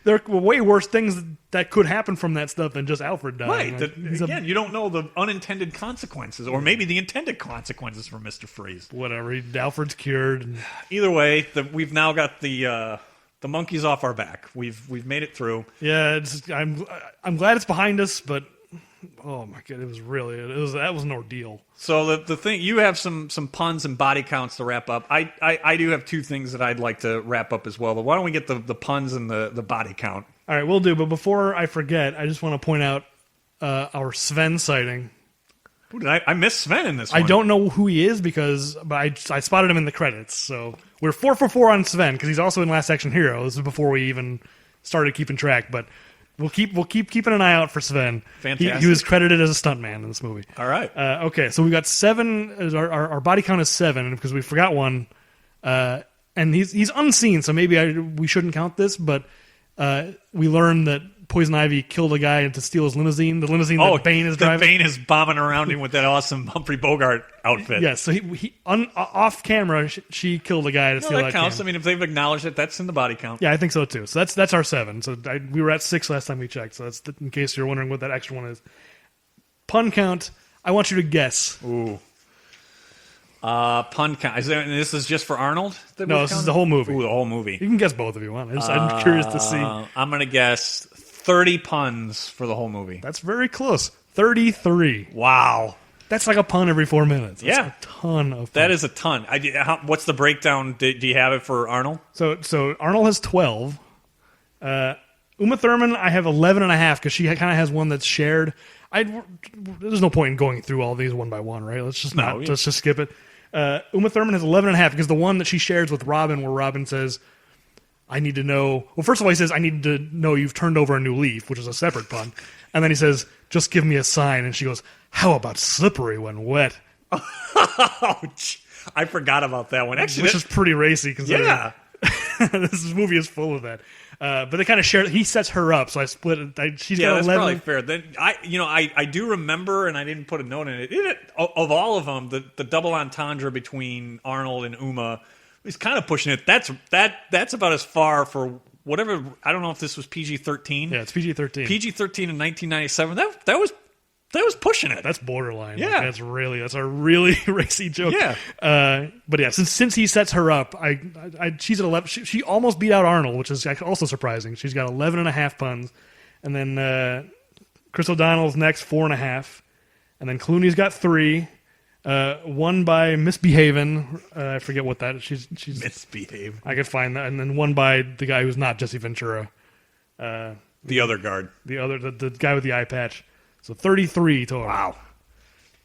Speaker 3: There are way worse things that could happen from that stuff than just Alfred dying.
Speaker 2: Right. You don't know the unintended consequences, or maybe the intended consequences for Mr. Freeze.
Speaker 3: Whatever. Alfred's cured.
Speaker 2: Either way, we've now got the monkeys off our back. We've made it through.
Speaker 3: Yeah, I'm glad it's behind us, but oh my god, that was an ordeal.
Speaker 2: So the thing, you have some puns and body counts to wrap up. I do have 2 things that I'd like to wrap up as well. But why don't we get the puns and the body count?
Speaker 3: All right, we'll do. But before I forget, I just want to point out our Sven sighting.
Speaker 2: Ooh, I missed Sven in this one.
Speaker 3: I don't know who he is but I spotted him in the credits. So we're 4 for 4 on Sven because he's also in Last Action Hero. This is before we even started keeping track, but. We'll keep keeping an eye out for Sven.
Speaker 2: Fantastic.
Speaker 3: He was credited as a stuntman in this movie.
Speaker 2: All right.
Speaker 3: Okay, so we got 7. Our body count is 7 because we forgot one, and he's unseen. So maybe we shouldn't count this. But we learned that Poison Ivy killed a guy to steal his limousine. The limousine that Bane is driving.
Speaker 2: Bane is bombing around him with that awesome Humphrey Bogart outfit.
Speaker 3: Yes. So he off camera, she killed a guy to steal that
Speaker 2: counts.
Speaker 3: camera.
Speaker 2: I mean, if they've acknowledged it, that's in the body count.
Speaker 3: Yeah, I think so too. So that's our 7. So we were at 6 last time we checked. So that's in case you're wondering what that extra one is. Pun count. I want you to guess.
Speaker 2: Ooh. Pun count. This is just for Arnold?
Speaker 3: No, this is the whole movie.
Speaker 2: Ooh, the whole movie.
Speaker 3: You can guess both if you want. I'm curious to see.
Speaker 2: I'm going to guess 30 puns for the whole movie.
Speaker 3: That's very close. 33.
Speaker 2: Wow.
Speaker 3: That's like a pun every 4 minutes. That's
Speaker 2: a
Speaker 3: ton of puns.
Speaker 2: That is a ton. What's the breakdown? Do you have it for Arnold?
Speaker 3: So Arnold has 12. Uma Thurman, I have 11.5 because she kind of has one that's shared. There's no point in going through all these one by one, right? Let's just skip it. Uma Thurman has 11.5 because the one that she shares with Robin, where Robin says, I need to know... Well, first of all, he says, I need to know you've turned over a new leaf, which is a separate pun. And then he says, just give me a sign. And she goes, how about slippery when wet?
Speaker 2: Ouch. I forgot about that one. Actually,
Speaker 3: which is pretty racy.
Speaker 2: Yeah.
Speaker 3: This movie is full of that. But they kind of share... He sets her up, so I split it. She's got 11.
Speaker 2: That's probably fair. Then I do remember, and I didn't put a note in it. Of all of them, the double entendre between Arnold and Uma... He's kind of pushing it. That's about as far for whatever. I don't know if this was PG-13.
Speaker 3: Yeah, it's PG-13.
Speaker 2: PG-13 in 1997. That was pushing it.
Speaker 3: That's borderline.
Speaker 2: Yeah,
Speaker 3: that's a really racy joke.
Speaker 2: Yeah.
Speaker 3: But yeah, since he sets her up, she's at 11. She almost beat out Arnold, which is also surprising. She's got 11.5 puns, and then Chris O'Donnell's next 4.5, and then Clooney's got 3. One by Misbehavin'. I forget what that is. She's
Speaker 2: Misbehave.
Speaker 3: I could find that. And then one by the guy who's not Jesse Ventura.
Speaker 2: The other guard.
Speaker 3: The guy with the eye patch. So 33 total.
Speaker 2: Wow.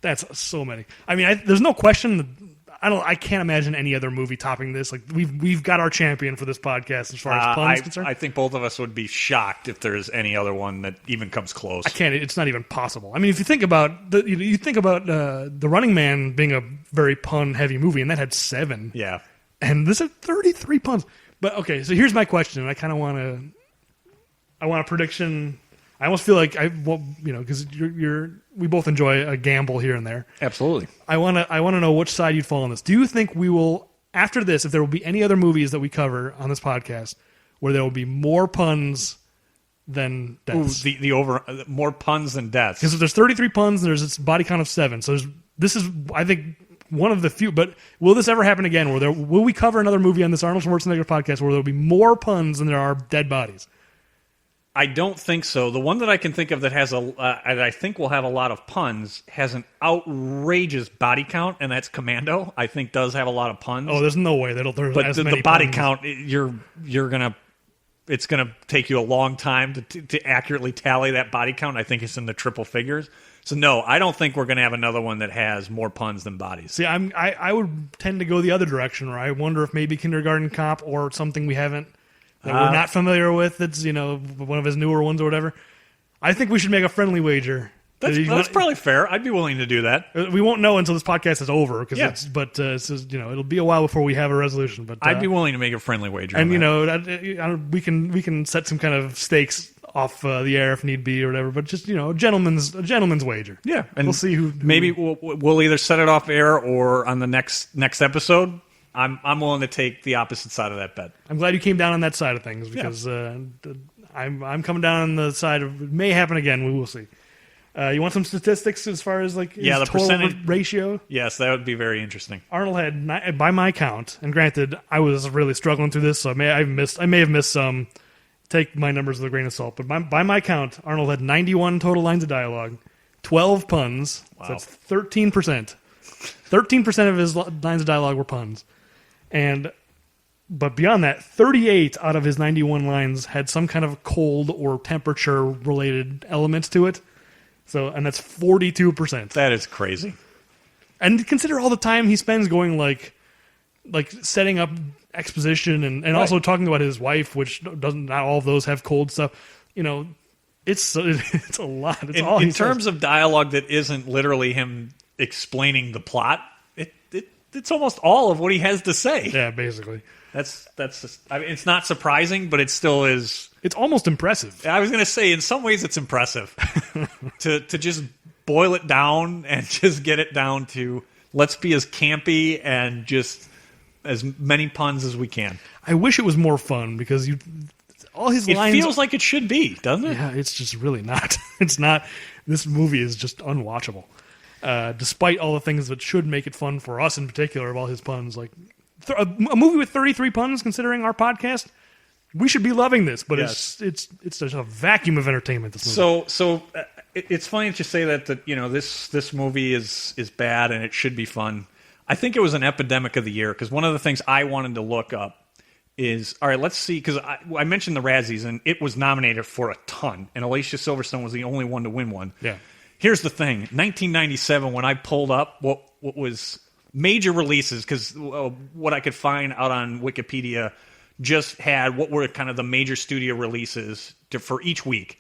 Speaker 3: That's so many. I mean, there's no question. I can't imagine any other movie topping this. Like we've got our champion for this podcast as far as puns is concerned.
Speaker 2: I think both of us would be shocked if there's any other one that even comes close.
Speaker 3: I can't. It's not even possible. I mean, if you think about The Running Man being a very pun heavy movie, and that had 7.
Speaker 2: Yeah.
Speaker 3: And this had 33 puns. But okay, so here's my question. I kind of want a prediction. I almost feel like because we both enjoy a gamble here and there.
Speaker 2: Absolutely.
Speaker 3: I want to know which side you'd fall on this. Do you think we will, after this, if there will be any other movies that we cover on this podcast where there will be more puns than deaths?
Speaker 2: More puns than deaths.
Speaker 3: Because if there's 33 puns, there's this body count of 7. So this is, I think, one of the few. But will this ever happen again? Will we cover another movie on this Arnold Schwarzenegger podcast where there will be more puns than there are dead bodies?
Speaker 2: I don't think so. The one that I can think of that has and I think will have a lot of puns, has an outrageous body count, and that's Commando. I think does have a lot of puns.
Speaker 3: Oh, there's no way there's as many
Speaker 2: the body
Speaker 3: puns.
Speaker 2: count, it's gonna take you a long time to accurately tally that body count. I think it's in the triple figures. So no, I don't think we're gonna have another one that has more puns than bodies.
Speaker 3: See, I would tend to go the other direction, where I wonder if maybe Kindergarten Cop or something we haven't. That we're not familiar with, that's one of his newer ones or whatever. I think we should make a friendly wager.
Speaker 2: That's probably fair. I'd be willing to do that.
Speaker 3: We won't know until this podcast is over, it'll be a while before we have a resolution. But
Speaker 2: I'd be willing to make a friendly wager.
Speaker 3: And we can set some kind of stakes off the air if need be or whatever. But just a gentleman's wager.
Speaker 2: Yeah, and
Speaker 3: we'll see who.
Speaker 2: Maybe we'll either set it off air or on the next episode. I'm willing to take the opposite side of that bet.
Speaker 3: I'm glad you came down on that side of things because I'm coming down on the side of it may happen again. We will see. You want some statistics as far as the total
Speaker 2: percentage
Speaker 3: ratio?
Speaker 2: Yes, that would be very interesting.
Speaker 3: Arnold had, by my count, and granted, I was really struggling through this, so I may have missed some. Take my numbers with a grain of salt, but by my count, Arnold had 91 total lines of dialogue, 12 puns.
Speaker 2: Wow.
Speaker 3: So that's 13%. 13% of his lines of dialogue were puns. But beyond that, 38 out of his 91 lines had some kind of cold or temperature related elements to it. And that's 42%.
Speaker 2: That is crazy.
Speaker 3: And consider all the time he spends going like setting up exposition and right. Also talking about his wife, which not all of those have cold stuff. It's a lot. In
Speaker 2: terms of dialogue that isn't literally him explaining the plot, it's almost all of what he has to say.
Speaker 3: Yeah, basically.
Speaker 2: That's just, it's not surprising, but it still is.
Speaker 3: It's almost impressive.
Speaker 2: I was going to say, in some ways, it's impressive to just boil it down and just get it down to let's be as campy and just as many puns as we can.
Speaker 3: I wish it was more fun because all his lines.
Speaker 2: It feels like it should be, doesn't it?
Speaker 3: Yeah, it's just really not. It's not. This movie is just unwatchable. Despite all the things that should make it fun for us in particular of all his puns. Like a movie with 33 puns, considering our podcast, we should be loving this. But yes. it's just a vacuum of entertainment, this movie.
Speaker 2: So it's funny that you say that this movie is bad and it should be fun. I think it was an epidemic of the year because one of the things I wanted to look up is, all right, let's see, because I mentioned the Razzies and it was nominated for a ton, and Alicia Silverstone was the only one to win one.
Speaker 3: Yeah.
Speaker 2: Here's the thing. 1997, when I pulled up what was major releases, because what I could find out on Wikipedia just had what were kind of the major studio releases for each week.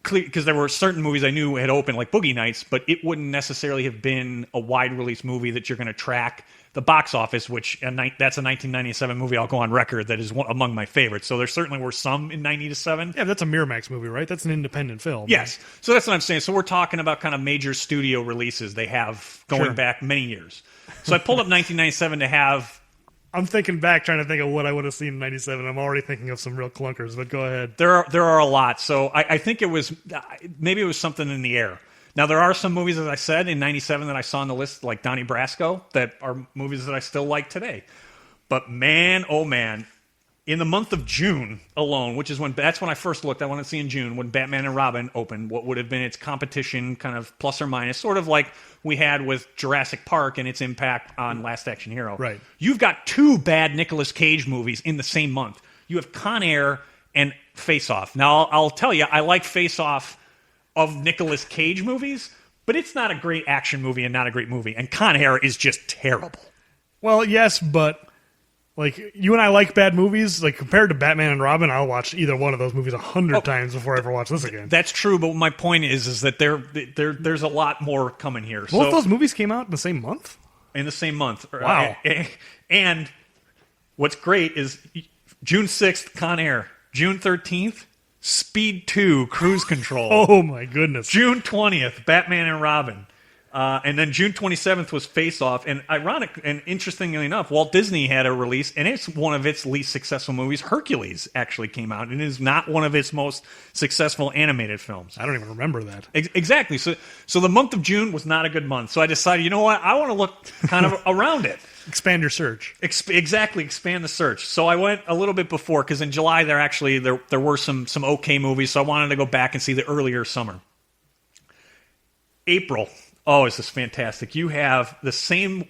Speaker 2: Because there were certain movies I knew had opened, like Boogie Nights, but it wouldn't necessarily have been a wide-release movie that you're going to track the box office, which that's a 1997 movie, I'll go on record, that is among my favorites. So there certainly were some in 97.
Speaker 3: Yeah, that's a Miramax movie, right? That's an independent film.
Speaker 2: Yes. So that's what I'm saying. So we're talking about kind of major studio releases they have going back many years. So I pulled up 1997 to have...
Speaker 3: I'm thinking back, trying to think of what I would have seen in 97. I'm already thinking of some real clunkers, but go ahead.
Speaker 2: There are a lot. So I think it was... Maybe it was something in the air. Now, there are some movies, as I said, in 97 that I saw on the list, like Donnie Brasco, that are movies that I still like today. But man, oh man, in the month of June alone, that's when I first looked, I wanted to see in June, when Batman and Robin opened, what would have been its competition, kind of plus or minus, sort of like we had with Jurassic Park and its impact on Last Action Hero.
Speaker 3: Right.
Speaker 2: You've got two bad Nicolas Cage movies in the same month. You have Con Air and Face Off. Now, I'll tell you, I like Face Off of Nicolas Cage movies, but it's not a great action movie and not a great movie. And Con Air is just terrible.
Speaker 3: Well, yes, but like you and I like bad movies. Like compared to Batman and Robin, I'll watch either one of those movies 100 times before I ever watch this again.
Speaker 2: That's true, but my point is that there's a lot more coming here.
Speaker 3: Both those movies came out in the same month?
Speaker 2: In the same month.
Speaker 3: Wow.
Speaker 2: And what's great is June 6th, Con Air. June 13th, Speed 2, Cruise Control.
Speaker 3: Oh, my goodness.
Speaker 2: June 20th, Batman and Robin. And then June 27th was Face Off. And ironic and interestingly enough, Walt Disney had a release, and it's one of its least successful movies. Hercules actually came out, and it is not one of its most successful animated films.
Speaker 3: I don't even remember that.
Speaker 2: Exactly. So the month of June was not a good month. So I decided, you know what? I want to look kind of around it.
Speaker 3: Expand your search.
Speaker 2: Exactly, expand the search. So I went a little bit before, because in July there were some okay movies, so I wanted to go back and see the earlier summer. April. Oh, is this fantastic. You have the same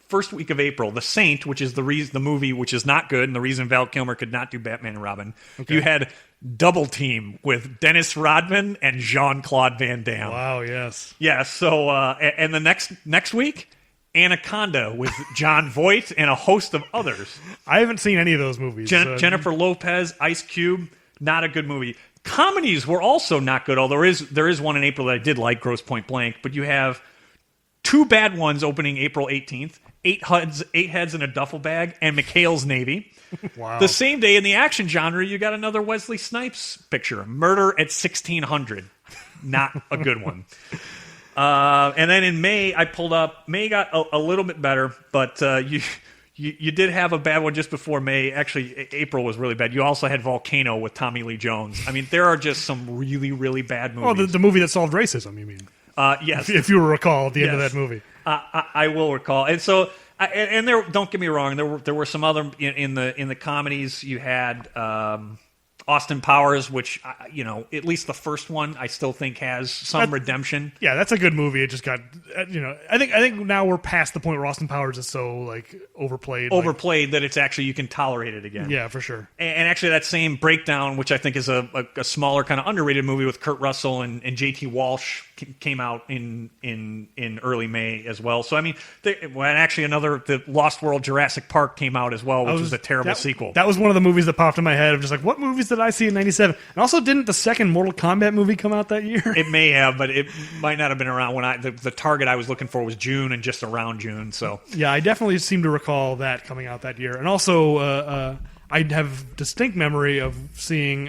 Speaker 2: first week of April, The Saint, which is the movie which is not good, and the reason Val Kilmer could not do Batman and Robin. Okay. You had Double Team with Dennis Rodman and Jean-Claude Van Damme.
Speaker 3: Wow, yes.
Speaker 2: Yeah, so, and the next week, Anaconda with Jon Voight and a host of others.
Speaker 3: I haven't seen any of those movies.
Speaker 2: Jennifer Lopez, Ice Cube, not a good movie. Comedies were also not good, although there is one in April that I did like, Grosse Pointe Blank, but you have two bad ones opening April 18th, Eight Heads in a Duffel Bag, and McHale's Navy.
Speaker 3: Wow.
Speaker 2: The same day in the action genre, you got another Wesley Snipes picture, Murder at 1600. Not a good one. And then in May, I pulled up. May got a little bit better, but you did have a bad one just before May. Actually, April was really bad. You also had Volcano with Tommy Lee Jones. I mean, there are just some really, really bad movies.
Speaker 3: Oh, the movie that solved racism, you mean?
Speaker 2: Yes.
Speaker 3: If you recall at the end of that movie.
Speaker 2: I will recall. And so, and there, don't get me wrong, there were some other, in the comedies, you had Austin Powers, which, at least the first one, I still think has some redemption.
Speaker 3: Yeah, that's a good movie. It just got, I think now we're past the point where Austin Powers is so, overplayed.
Speaker 2: Overplayed that it's actually, you can tolerate it again.
Speaker 3: Yeah, for sure.
Speaker 2: And actually that same Breakdown, which I think is a smaller kind of underrated movie with Kurt Russell and J.T. Walsh, came out in early May as well. So, I mean, the Lost World Jurassic Park came out as well, which was a terrible sequel.
Speaker 3: That was one of the movies that popped in my head of just what movies did I see in 97? And also, didn't the second Mortal Kombat movie come out that year?
Speaker 2: It may have, but it might not have been around when the target I was looking for was June and just around June. So
Speaker 3: yeah, I definitely seem to recall that coming out that year. And also, I have distinct memory of seeing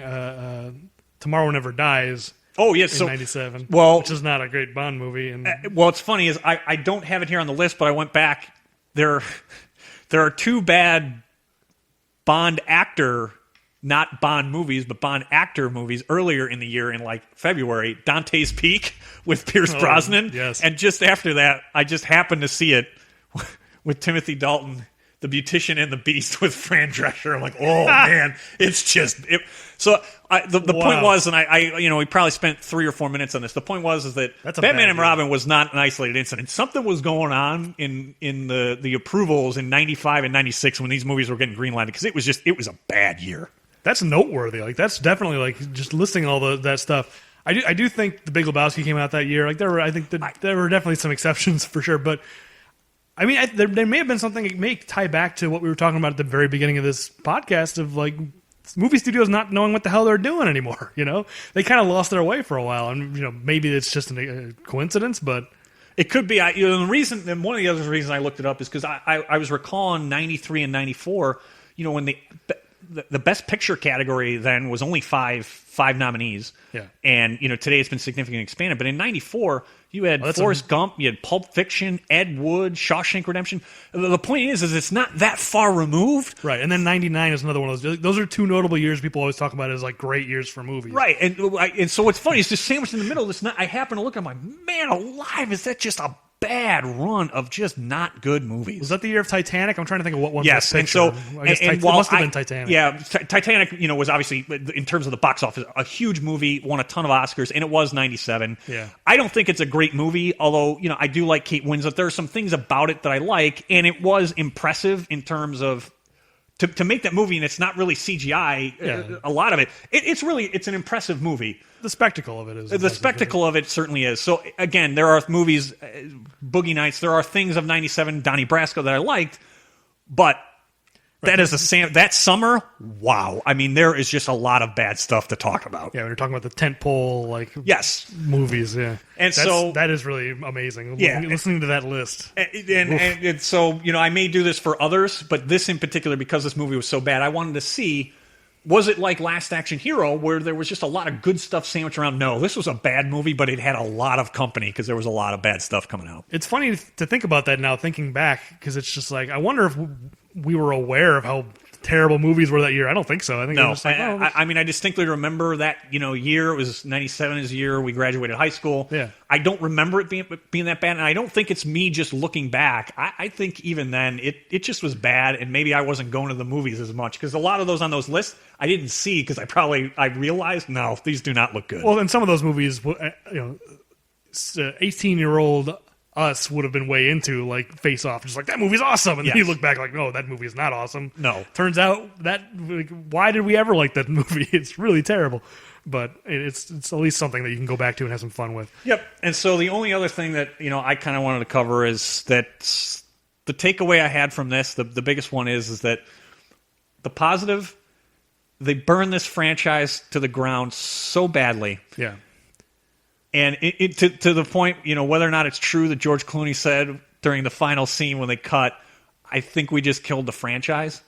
Speaker 3: Tomorrow Never Dies.
Speaker 2: Oh, yes.
Speaker 3: In 97.
Speaker 2: Well,
Speaker 3: which is not a great Bond movie. And
Speaker 2: what's funny is I don't have it here on the list, but I went back. There are two bad Bond actor, not Bond movies, but Bond actor movies earlier in the year in February. Dante's Peak with Pierce Brosnan.
Speaker 3: Yes. And
Speaker 2: just after that, I just happened to see it with Timothy Dalton, The Beautician and the Beast with Fran Drescher. I'm like, oh man, it's just it. So the point was, and we probably spent 3 or 4 minutes on this. The point was that Batman and Robin was not an isolated incident. Something was going on in the approvals in 95 and 96 when these movies were getting greenlighted, because it was a bad year.
Speaker 3: That's noteworthy. That's definitely just listing all that stuff. I do think The Big Lebowski came out that year. There were definitely some exceptions for sure, but I mean, there may have been something that may tie back to what we were talking about at the very beginning of this podcast of movie studios not knowing what the hell they're doing anymore. They kind of lost their way for a while, and maybe it's just a coincidence, but
Speaker 2: it could be. The reason, and one of the other reasons I looked it up is because I was recalling 93 and 94. When the best picture category then was only five nominees.
Speaker 3: Yeah.
Speaker 2: And, today it's been significantly expanded. But in 94, you had Forrest Gump, you had Pulp Fiction, Ed Wood, Shawshank Redemption. The point is it's not that far removed.
Speaker 3: Right. And then 99 is another one of those. Those are two notable years people always talk about as great years for movies.
Speaker 2: Right. And so what's funny is just sandwiched in the middle. I happen to look, I'm like, man alive, is that just a bad run of just not good movies?
Speaker 3: Was that the year of Titanic? I'm trying to think of what one.
Speaker 2: Yes,
Speaker 3: and so it must have been Titanic.
Speaker 2: Yeah, Titanic, was obviously, in terms of the box office, a huge movie, won a ton of Oscars, and it was 97.
Speaker 3: Yeah,
Speaker 2: I don't think it's a great movie, although I do like Kate Winslet. There are some things about it that I like, and it was impressive in terms of to make that movie, and it's not really CGI.
Speaker 3: Yeah.
Speaker 2: A lot of it, it's an impressive movie.
Speaker 3: The spectacle of it is.
Speaker 2: The spectacle of it certainly is. So, again, there are movies, Boogie Nights, there are things of 97, Donnie Brasco that I liked, But that is that summer, wow. I mean, there is just a lot of bad stuff to talk about.
Speaker 3: Yeah, when you're talking about the tentpole, like movies, yeah.
Speaker 2: And
Speaker 3: that is really amazing.
Speaker 2: Yeah,
Speaker 3: listening to that list.
Speaker 2: And so, I may do this for others, but this in particular, because this movie was so bad, I wanted to see, was it like Last Action Hero, where there was just a lot of good stuff sandwiched around? No, this was a bad movie, but it had a lot of company because there was a lot of bad stuff coming out.
Speaker 3: It's funny to think about that now, thinking back, because it's just like, I wonder if we were aware of how terrible movies were that year. I don't think so. I think
Speaker 2: no.
Speaker 3: Just like,
Speaker 2: I mean, I distinctly remember that year. It was 97 is the year we graduated high school.
Speaker 3: Yeah.
Speaker 2: I don't remember it being that bad, and I don't think it's me just looking back. I think even then it just was bad, and maybe I wasn't going to the movies as much because a lot of those on those lists I didn't see because I realized no, these do not look good.
Speaker 3: Well, and some of those movies, 18-year-old us would have been way into, like Face Off, just like, that movie's awesome, and then you look back like, no, that movie is not awesome.
Speaker 2: No,
Speaker 3: turns out that why did we ever like that movie? It's really terrible, but it's at least something that you can go back to and have some fun with.
Speaker 2: Yep. And so the only other thing that I kind of wanted to cover is that the takeaway I had from this, the biggest one is that the positive, they burned this franchise to the ground so badly.
Speaker 3: Yeah.
Speaker 2: And to the point, whether or not it's true that George Clooney said during the final scene when they cut, I think we just killed the franchise.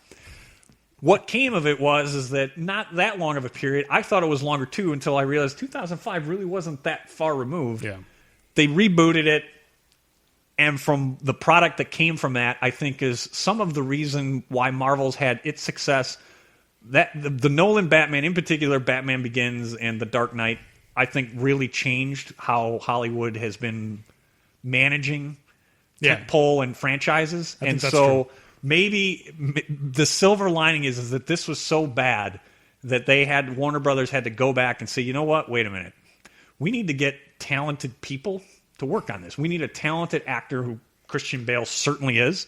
Speaker 2: What came of it is that not that long of a period. I thought it was longer too until I realized 2005 really wasn't that far removed.
Speaker 3: Yeah.
Speaker 2: They rebooted it, and from the product that came from that, I think is some of the reason why Marvel's had its success. That the Nolan Batman, in particular, Batman Begins and The Dark Knight, I think really changed how Hollywood has been managing tentpole and franchises. And so maybe the silver lining is that this was so bad that Warner Brothers had to go back and say, you know what, wait a minute. We need to get talented people to work on this. We need a talented actor who Christian Bale certainly is.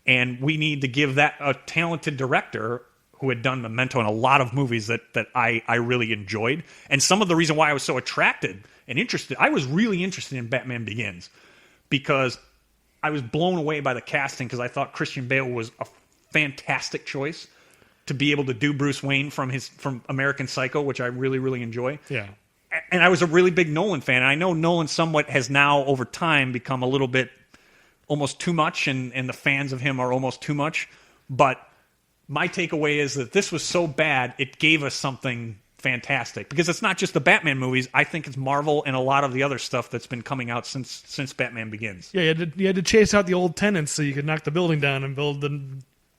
Speaker 2: And we need to give that a talented director who had done Memento and a lot of movies that I really enjoyed. And some of the reason why I was so attracted and interested, I was really interested in Batman Begins because I was blown away by the casting because I thought Christian Bale was a fantastic choice to be able to do Bruce Wayne from American Psycho, which I really, really enjoy.
Speaker 3: Yeah.
Speaker 2: And I was a really big Nolan fan. And I know Nolan somewhat has now, over time, become a little bit almost too much, and the fans of him are almost too much. But my takeaway is that this was so bad, it gave us something fantastic. Because it's not just the Batman movies. I think it's Marvel and a lot of the other stuff that's been coming out since Batman Begins.
Speaker 3: Yeah, you had to chase out the old tenants so you could knock the building down and build the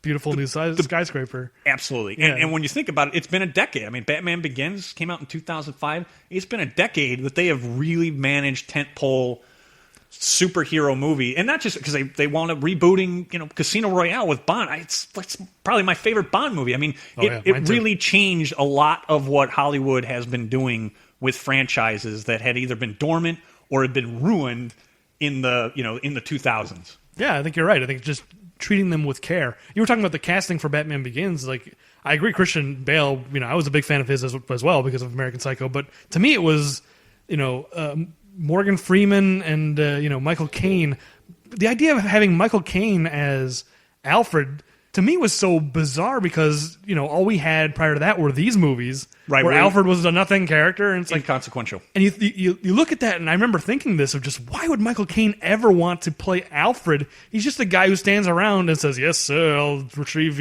Speaker 3: beautiful new skyscraper.
Speaker 2: Absolutely.
Speaker 3: Yeah.
Speaker 2: And when you think about it, it's been a decade. I mean, Batman Begins came out in 2005. It's been a decade that they have really managed tentpole superhero movie, and not just because they wound up rebooting, Casino Royale with Bond. It's probably my favorite Bond movie. I mean, it really changed a lot of what Hollywood has been doing with franchises that had either been dormant or had been ruined in the 2000s.
Speaker 3: Yeah, I think you're right. I think just treating them with care. You were talking about the casting for Batman Begins. Like, I agree, Christian Bale. I was a big fan of his as well because of American Psycho. But to me, it was Morgan Freeman and Michael Caine. The idea of having Michael Caine as Alfred to me was so bizarre because all we had prior to that were these movies, right, where Alfred was a nothing character, and it's like
Speaker 2: inconsequential.
Speaker 3: And you look at that, and I remember thinking this of just why would Michael Caine ever want to play Alfred? He's just a guy who stands around and says, "Yes, sir, I'll retrieve.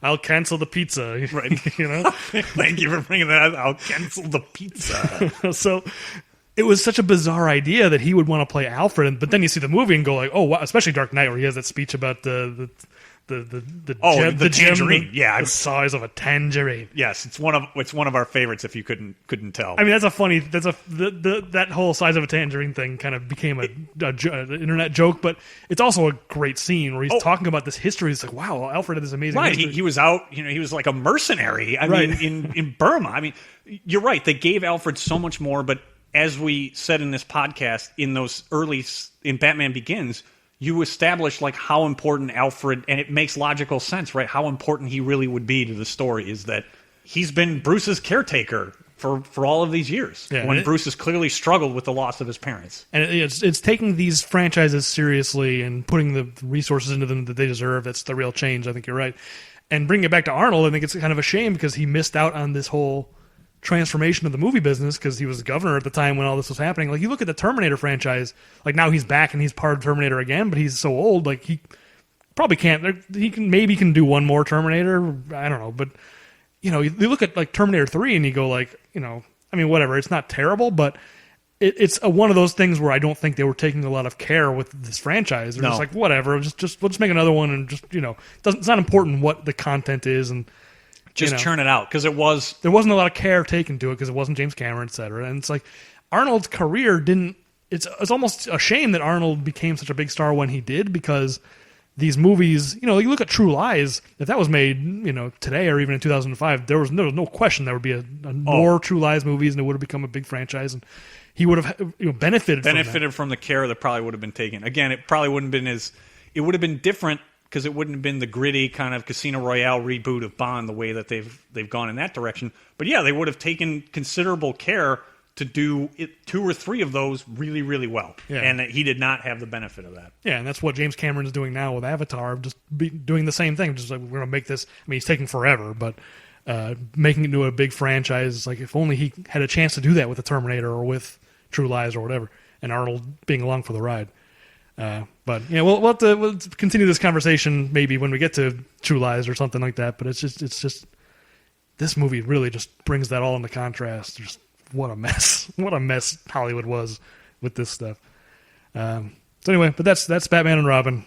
Speaker 3: I'll cancel the pizza."
Speaker 2: Right. Thank you for bringing that up. I'll cancel the pizza.
Speaker 3: So. It was such a bizarre idea that he would want to play Alfred, but then you see the movie and go like, "Oh, wow!" Especially Dark Knight, where he has that speech about the
Speaker 2: tangerine,
Speaker 3: the size of a tangerine.
Speaker 2: Yes, it's one of our favorites. If you couldn't tell,
Speaker 3: I mean that whole size of a tangerine thing kind of became an internet joke, but it's also a great scene where he's talking about this history. He's like, "Wow, Alfred had this amazing history."
Speaker 2: He was out, he was like a mercenary. I mean, in Burma. I mean, you're right. They gave Alfred so much more, but as we said in this podcast, in Batman Begins, you establish like how important Alfred, and it makes logical sense, right? How important he really would be to the story is that he's been Bruce's caretaker for all of these years, when Bruce has clearly struggled with the loss of his parents.
Speaker 3: And it's taking these franchises seriously and putting the resources into them that they deserve. That's the real change. I think you're right. And bringing it back to Arnold, I think it's kind of a shame because he missed out on this whole transformation of the movie business because he was governor at the time when all this was happening. Like, you look at the Terminator franchise, like now he's back and he's part of Terminator again, but he's so old, like he probably can't. He can do one more Terminator. I don't know, but you look at like Terminator 3 and you go like, I mean, whatever. It's not terrible, but it's one of those things where I don't think they were taking a lot of care with this franchise. They're just like, whatever, we'll just make another one and just it's not important what the content is and
Speaker 2: just churn it out because there
Speaker 3: wasn't a lot of care taken to it because it wasn't James Cameron, etc. And it's like Arnold's career didn't. It's almost a shame that Arnold became such a big star when he did because these movies, you look at True Lies. If that was made, today or even in 2005, there was no question there would be more True Lies movies, and it would have become a big franchise, and he would have benefited
Speaker 2: from the care that probably would have been taken. Again, it probably wouldn't have been it would have been different because it wouldn't have been the gritty kind of Casino Royale reboot of Bond the way that they've gone in that direction. But yeah, they would have taken considerable care to do 2 or 3 of those really, really well. Yeah. And he did not have the benefit of that.
Speaker 3: Yeah, and that's what James Cameron is doing now with Avatar, just doing the same thing. Just like, we're going to make this, I mean, he's taking forever, but making it into a big franchise, like if only he had a chance to do that with the Terminator or with True Lies or whatever, and Arnold being along for the ride. But we'll continue this conversation maybe when we get to True Lies or something like that, but it's just this movie really just brings that all into contrast. Just what a mess Hollywood was with this stuff. So anyway, but that's Batman and Robin.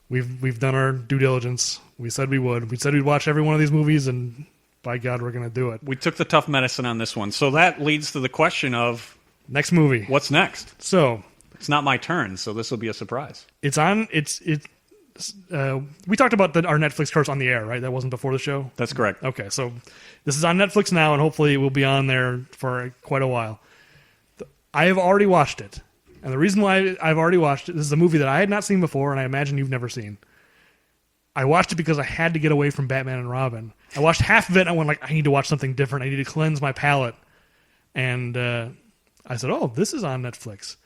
Speaker 3: We've done our due diligence. We said we would. We said we'd watch every one of these movies, and by God, we're going to do it.
Speaker 2: We took the tough medicine on this one. So that leads to the question of
Speaker 3: next movie.
Speaker 2: What's next?
Speaker 3: So
Speaker 2: it's not my turn, so this will be a surprise.
Speaker 3: We talked about our Netflix course on the air, right? That wasn't before the show?
Speaker 2: That's correct.
Speaker 3: Okay, so this is on Netflix now, and hopefully it will be on there for quite a while. I have already watched it. And the reason why I've already watched it, this is a movie that I had not seen before, and I imagine you've never seen. I watched it because I had to get away from Batman and Robin. I watched half of it, and I went like, I need to watch something different. I need to cleanse my palate. And I said, oh, this is on Netflix.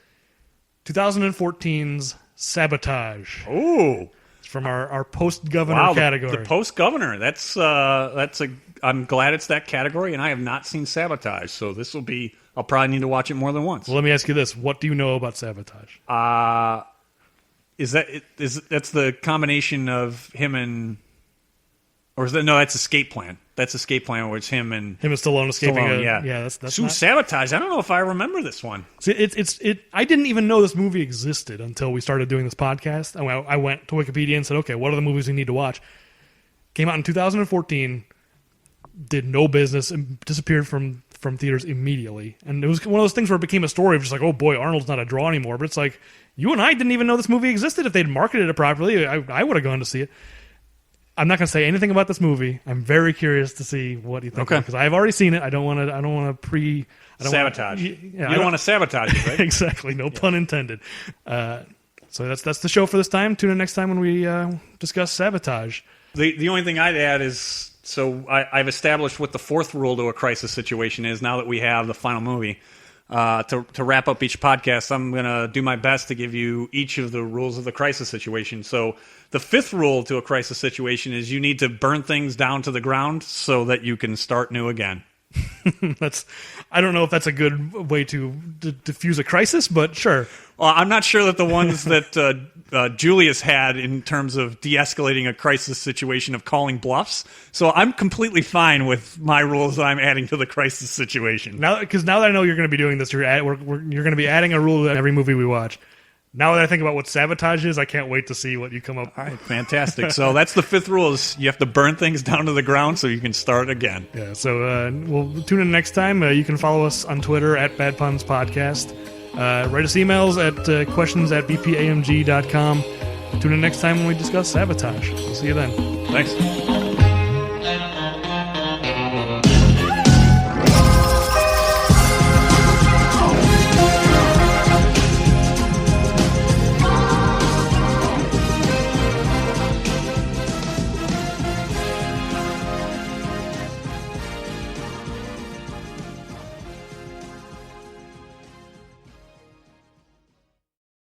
Speaker 3: 2014's Sabotage.
Speaker 2: Oh,
Speaker 3: it's from our post-governor category.
Speaker 2: The post-governor. I'm glad it's that category, and I have not seen Sabotage, so this will be. I'll probably need to watch it more than once.
Speaker 3: Well, let me ask you this: what do you know about Sabotage?
Speaker 2: That's the combination of him and, or is that no? That's Escape Plan. That's Escape Plan, where it's him and
Speaker 3: Stallone escaping.
Speaker 2: Stallone,
Speaker 3: yeah. That's not...
Speaker 2: Sabotage. I don't know if I remember this one.
Speaker 3: See, I didn't even know this movie existed until we started doing this podcast. I went to Wikipedia and said, okay, what are the movies we need to watch? Came out in 2014. Did no business and disappeared from theaters immediately. And it was one of those things where it became a story of just like, oh boy, Arnold's not a draw anymore. But it's like, you and I didn't even know this movie existed. If they'd marketed it properly, I would have gone to see it. I'm not going to say anything about this movie. I'm very curious to see what you think. Okay. Because I've already seen it. I don't want to
Speaker 2: sabotage. You don't want to sabotage it, right?
Speaker 3: Exactly. No pun intended. So that's the show for this time. Tune in next time when we discuss Sabotage.
Speaker 2: The only thing I'd add is, so I've established what the fourth rule to a crisis situation is now that we have the final movie. To wrap up each podcast, I'm going to do my best to give you each of the rules of the crisis situation. So the fifth rule to a crisis situation is you need to burn things down to the ground so that you can start new again.
Speaker 3: I don't know if that's a good way to diffuse a crisis, but sure.
Speaker 2: Well, I'm not sure that the ones that Julius had in terms of de-escalating a crisis situation of calling bluffs. So I'm completely fine with my rules that I'm adding to the crisis situation.
Speaker 3: Because now that I know you're going to be doing this, you're going to be adding a rule to every movie we watch. Now that I think about what Sabotage is, I can't wait to see what you come up with.
Speaker 2: All right, fantastic. So that's the fifth rule is you have to burn things down to the ground so you can start again.
Speaker 3: Yeah, so we'll tune in next time. You can follow us on Twitter at Bad Puns Podcast. Write us emails at questions@bpamg.com. Tune in next time when we discuss Sabotage. We'll see you then.
Speaker 2: Thanks.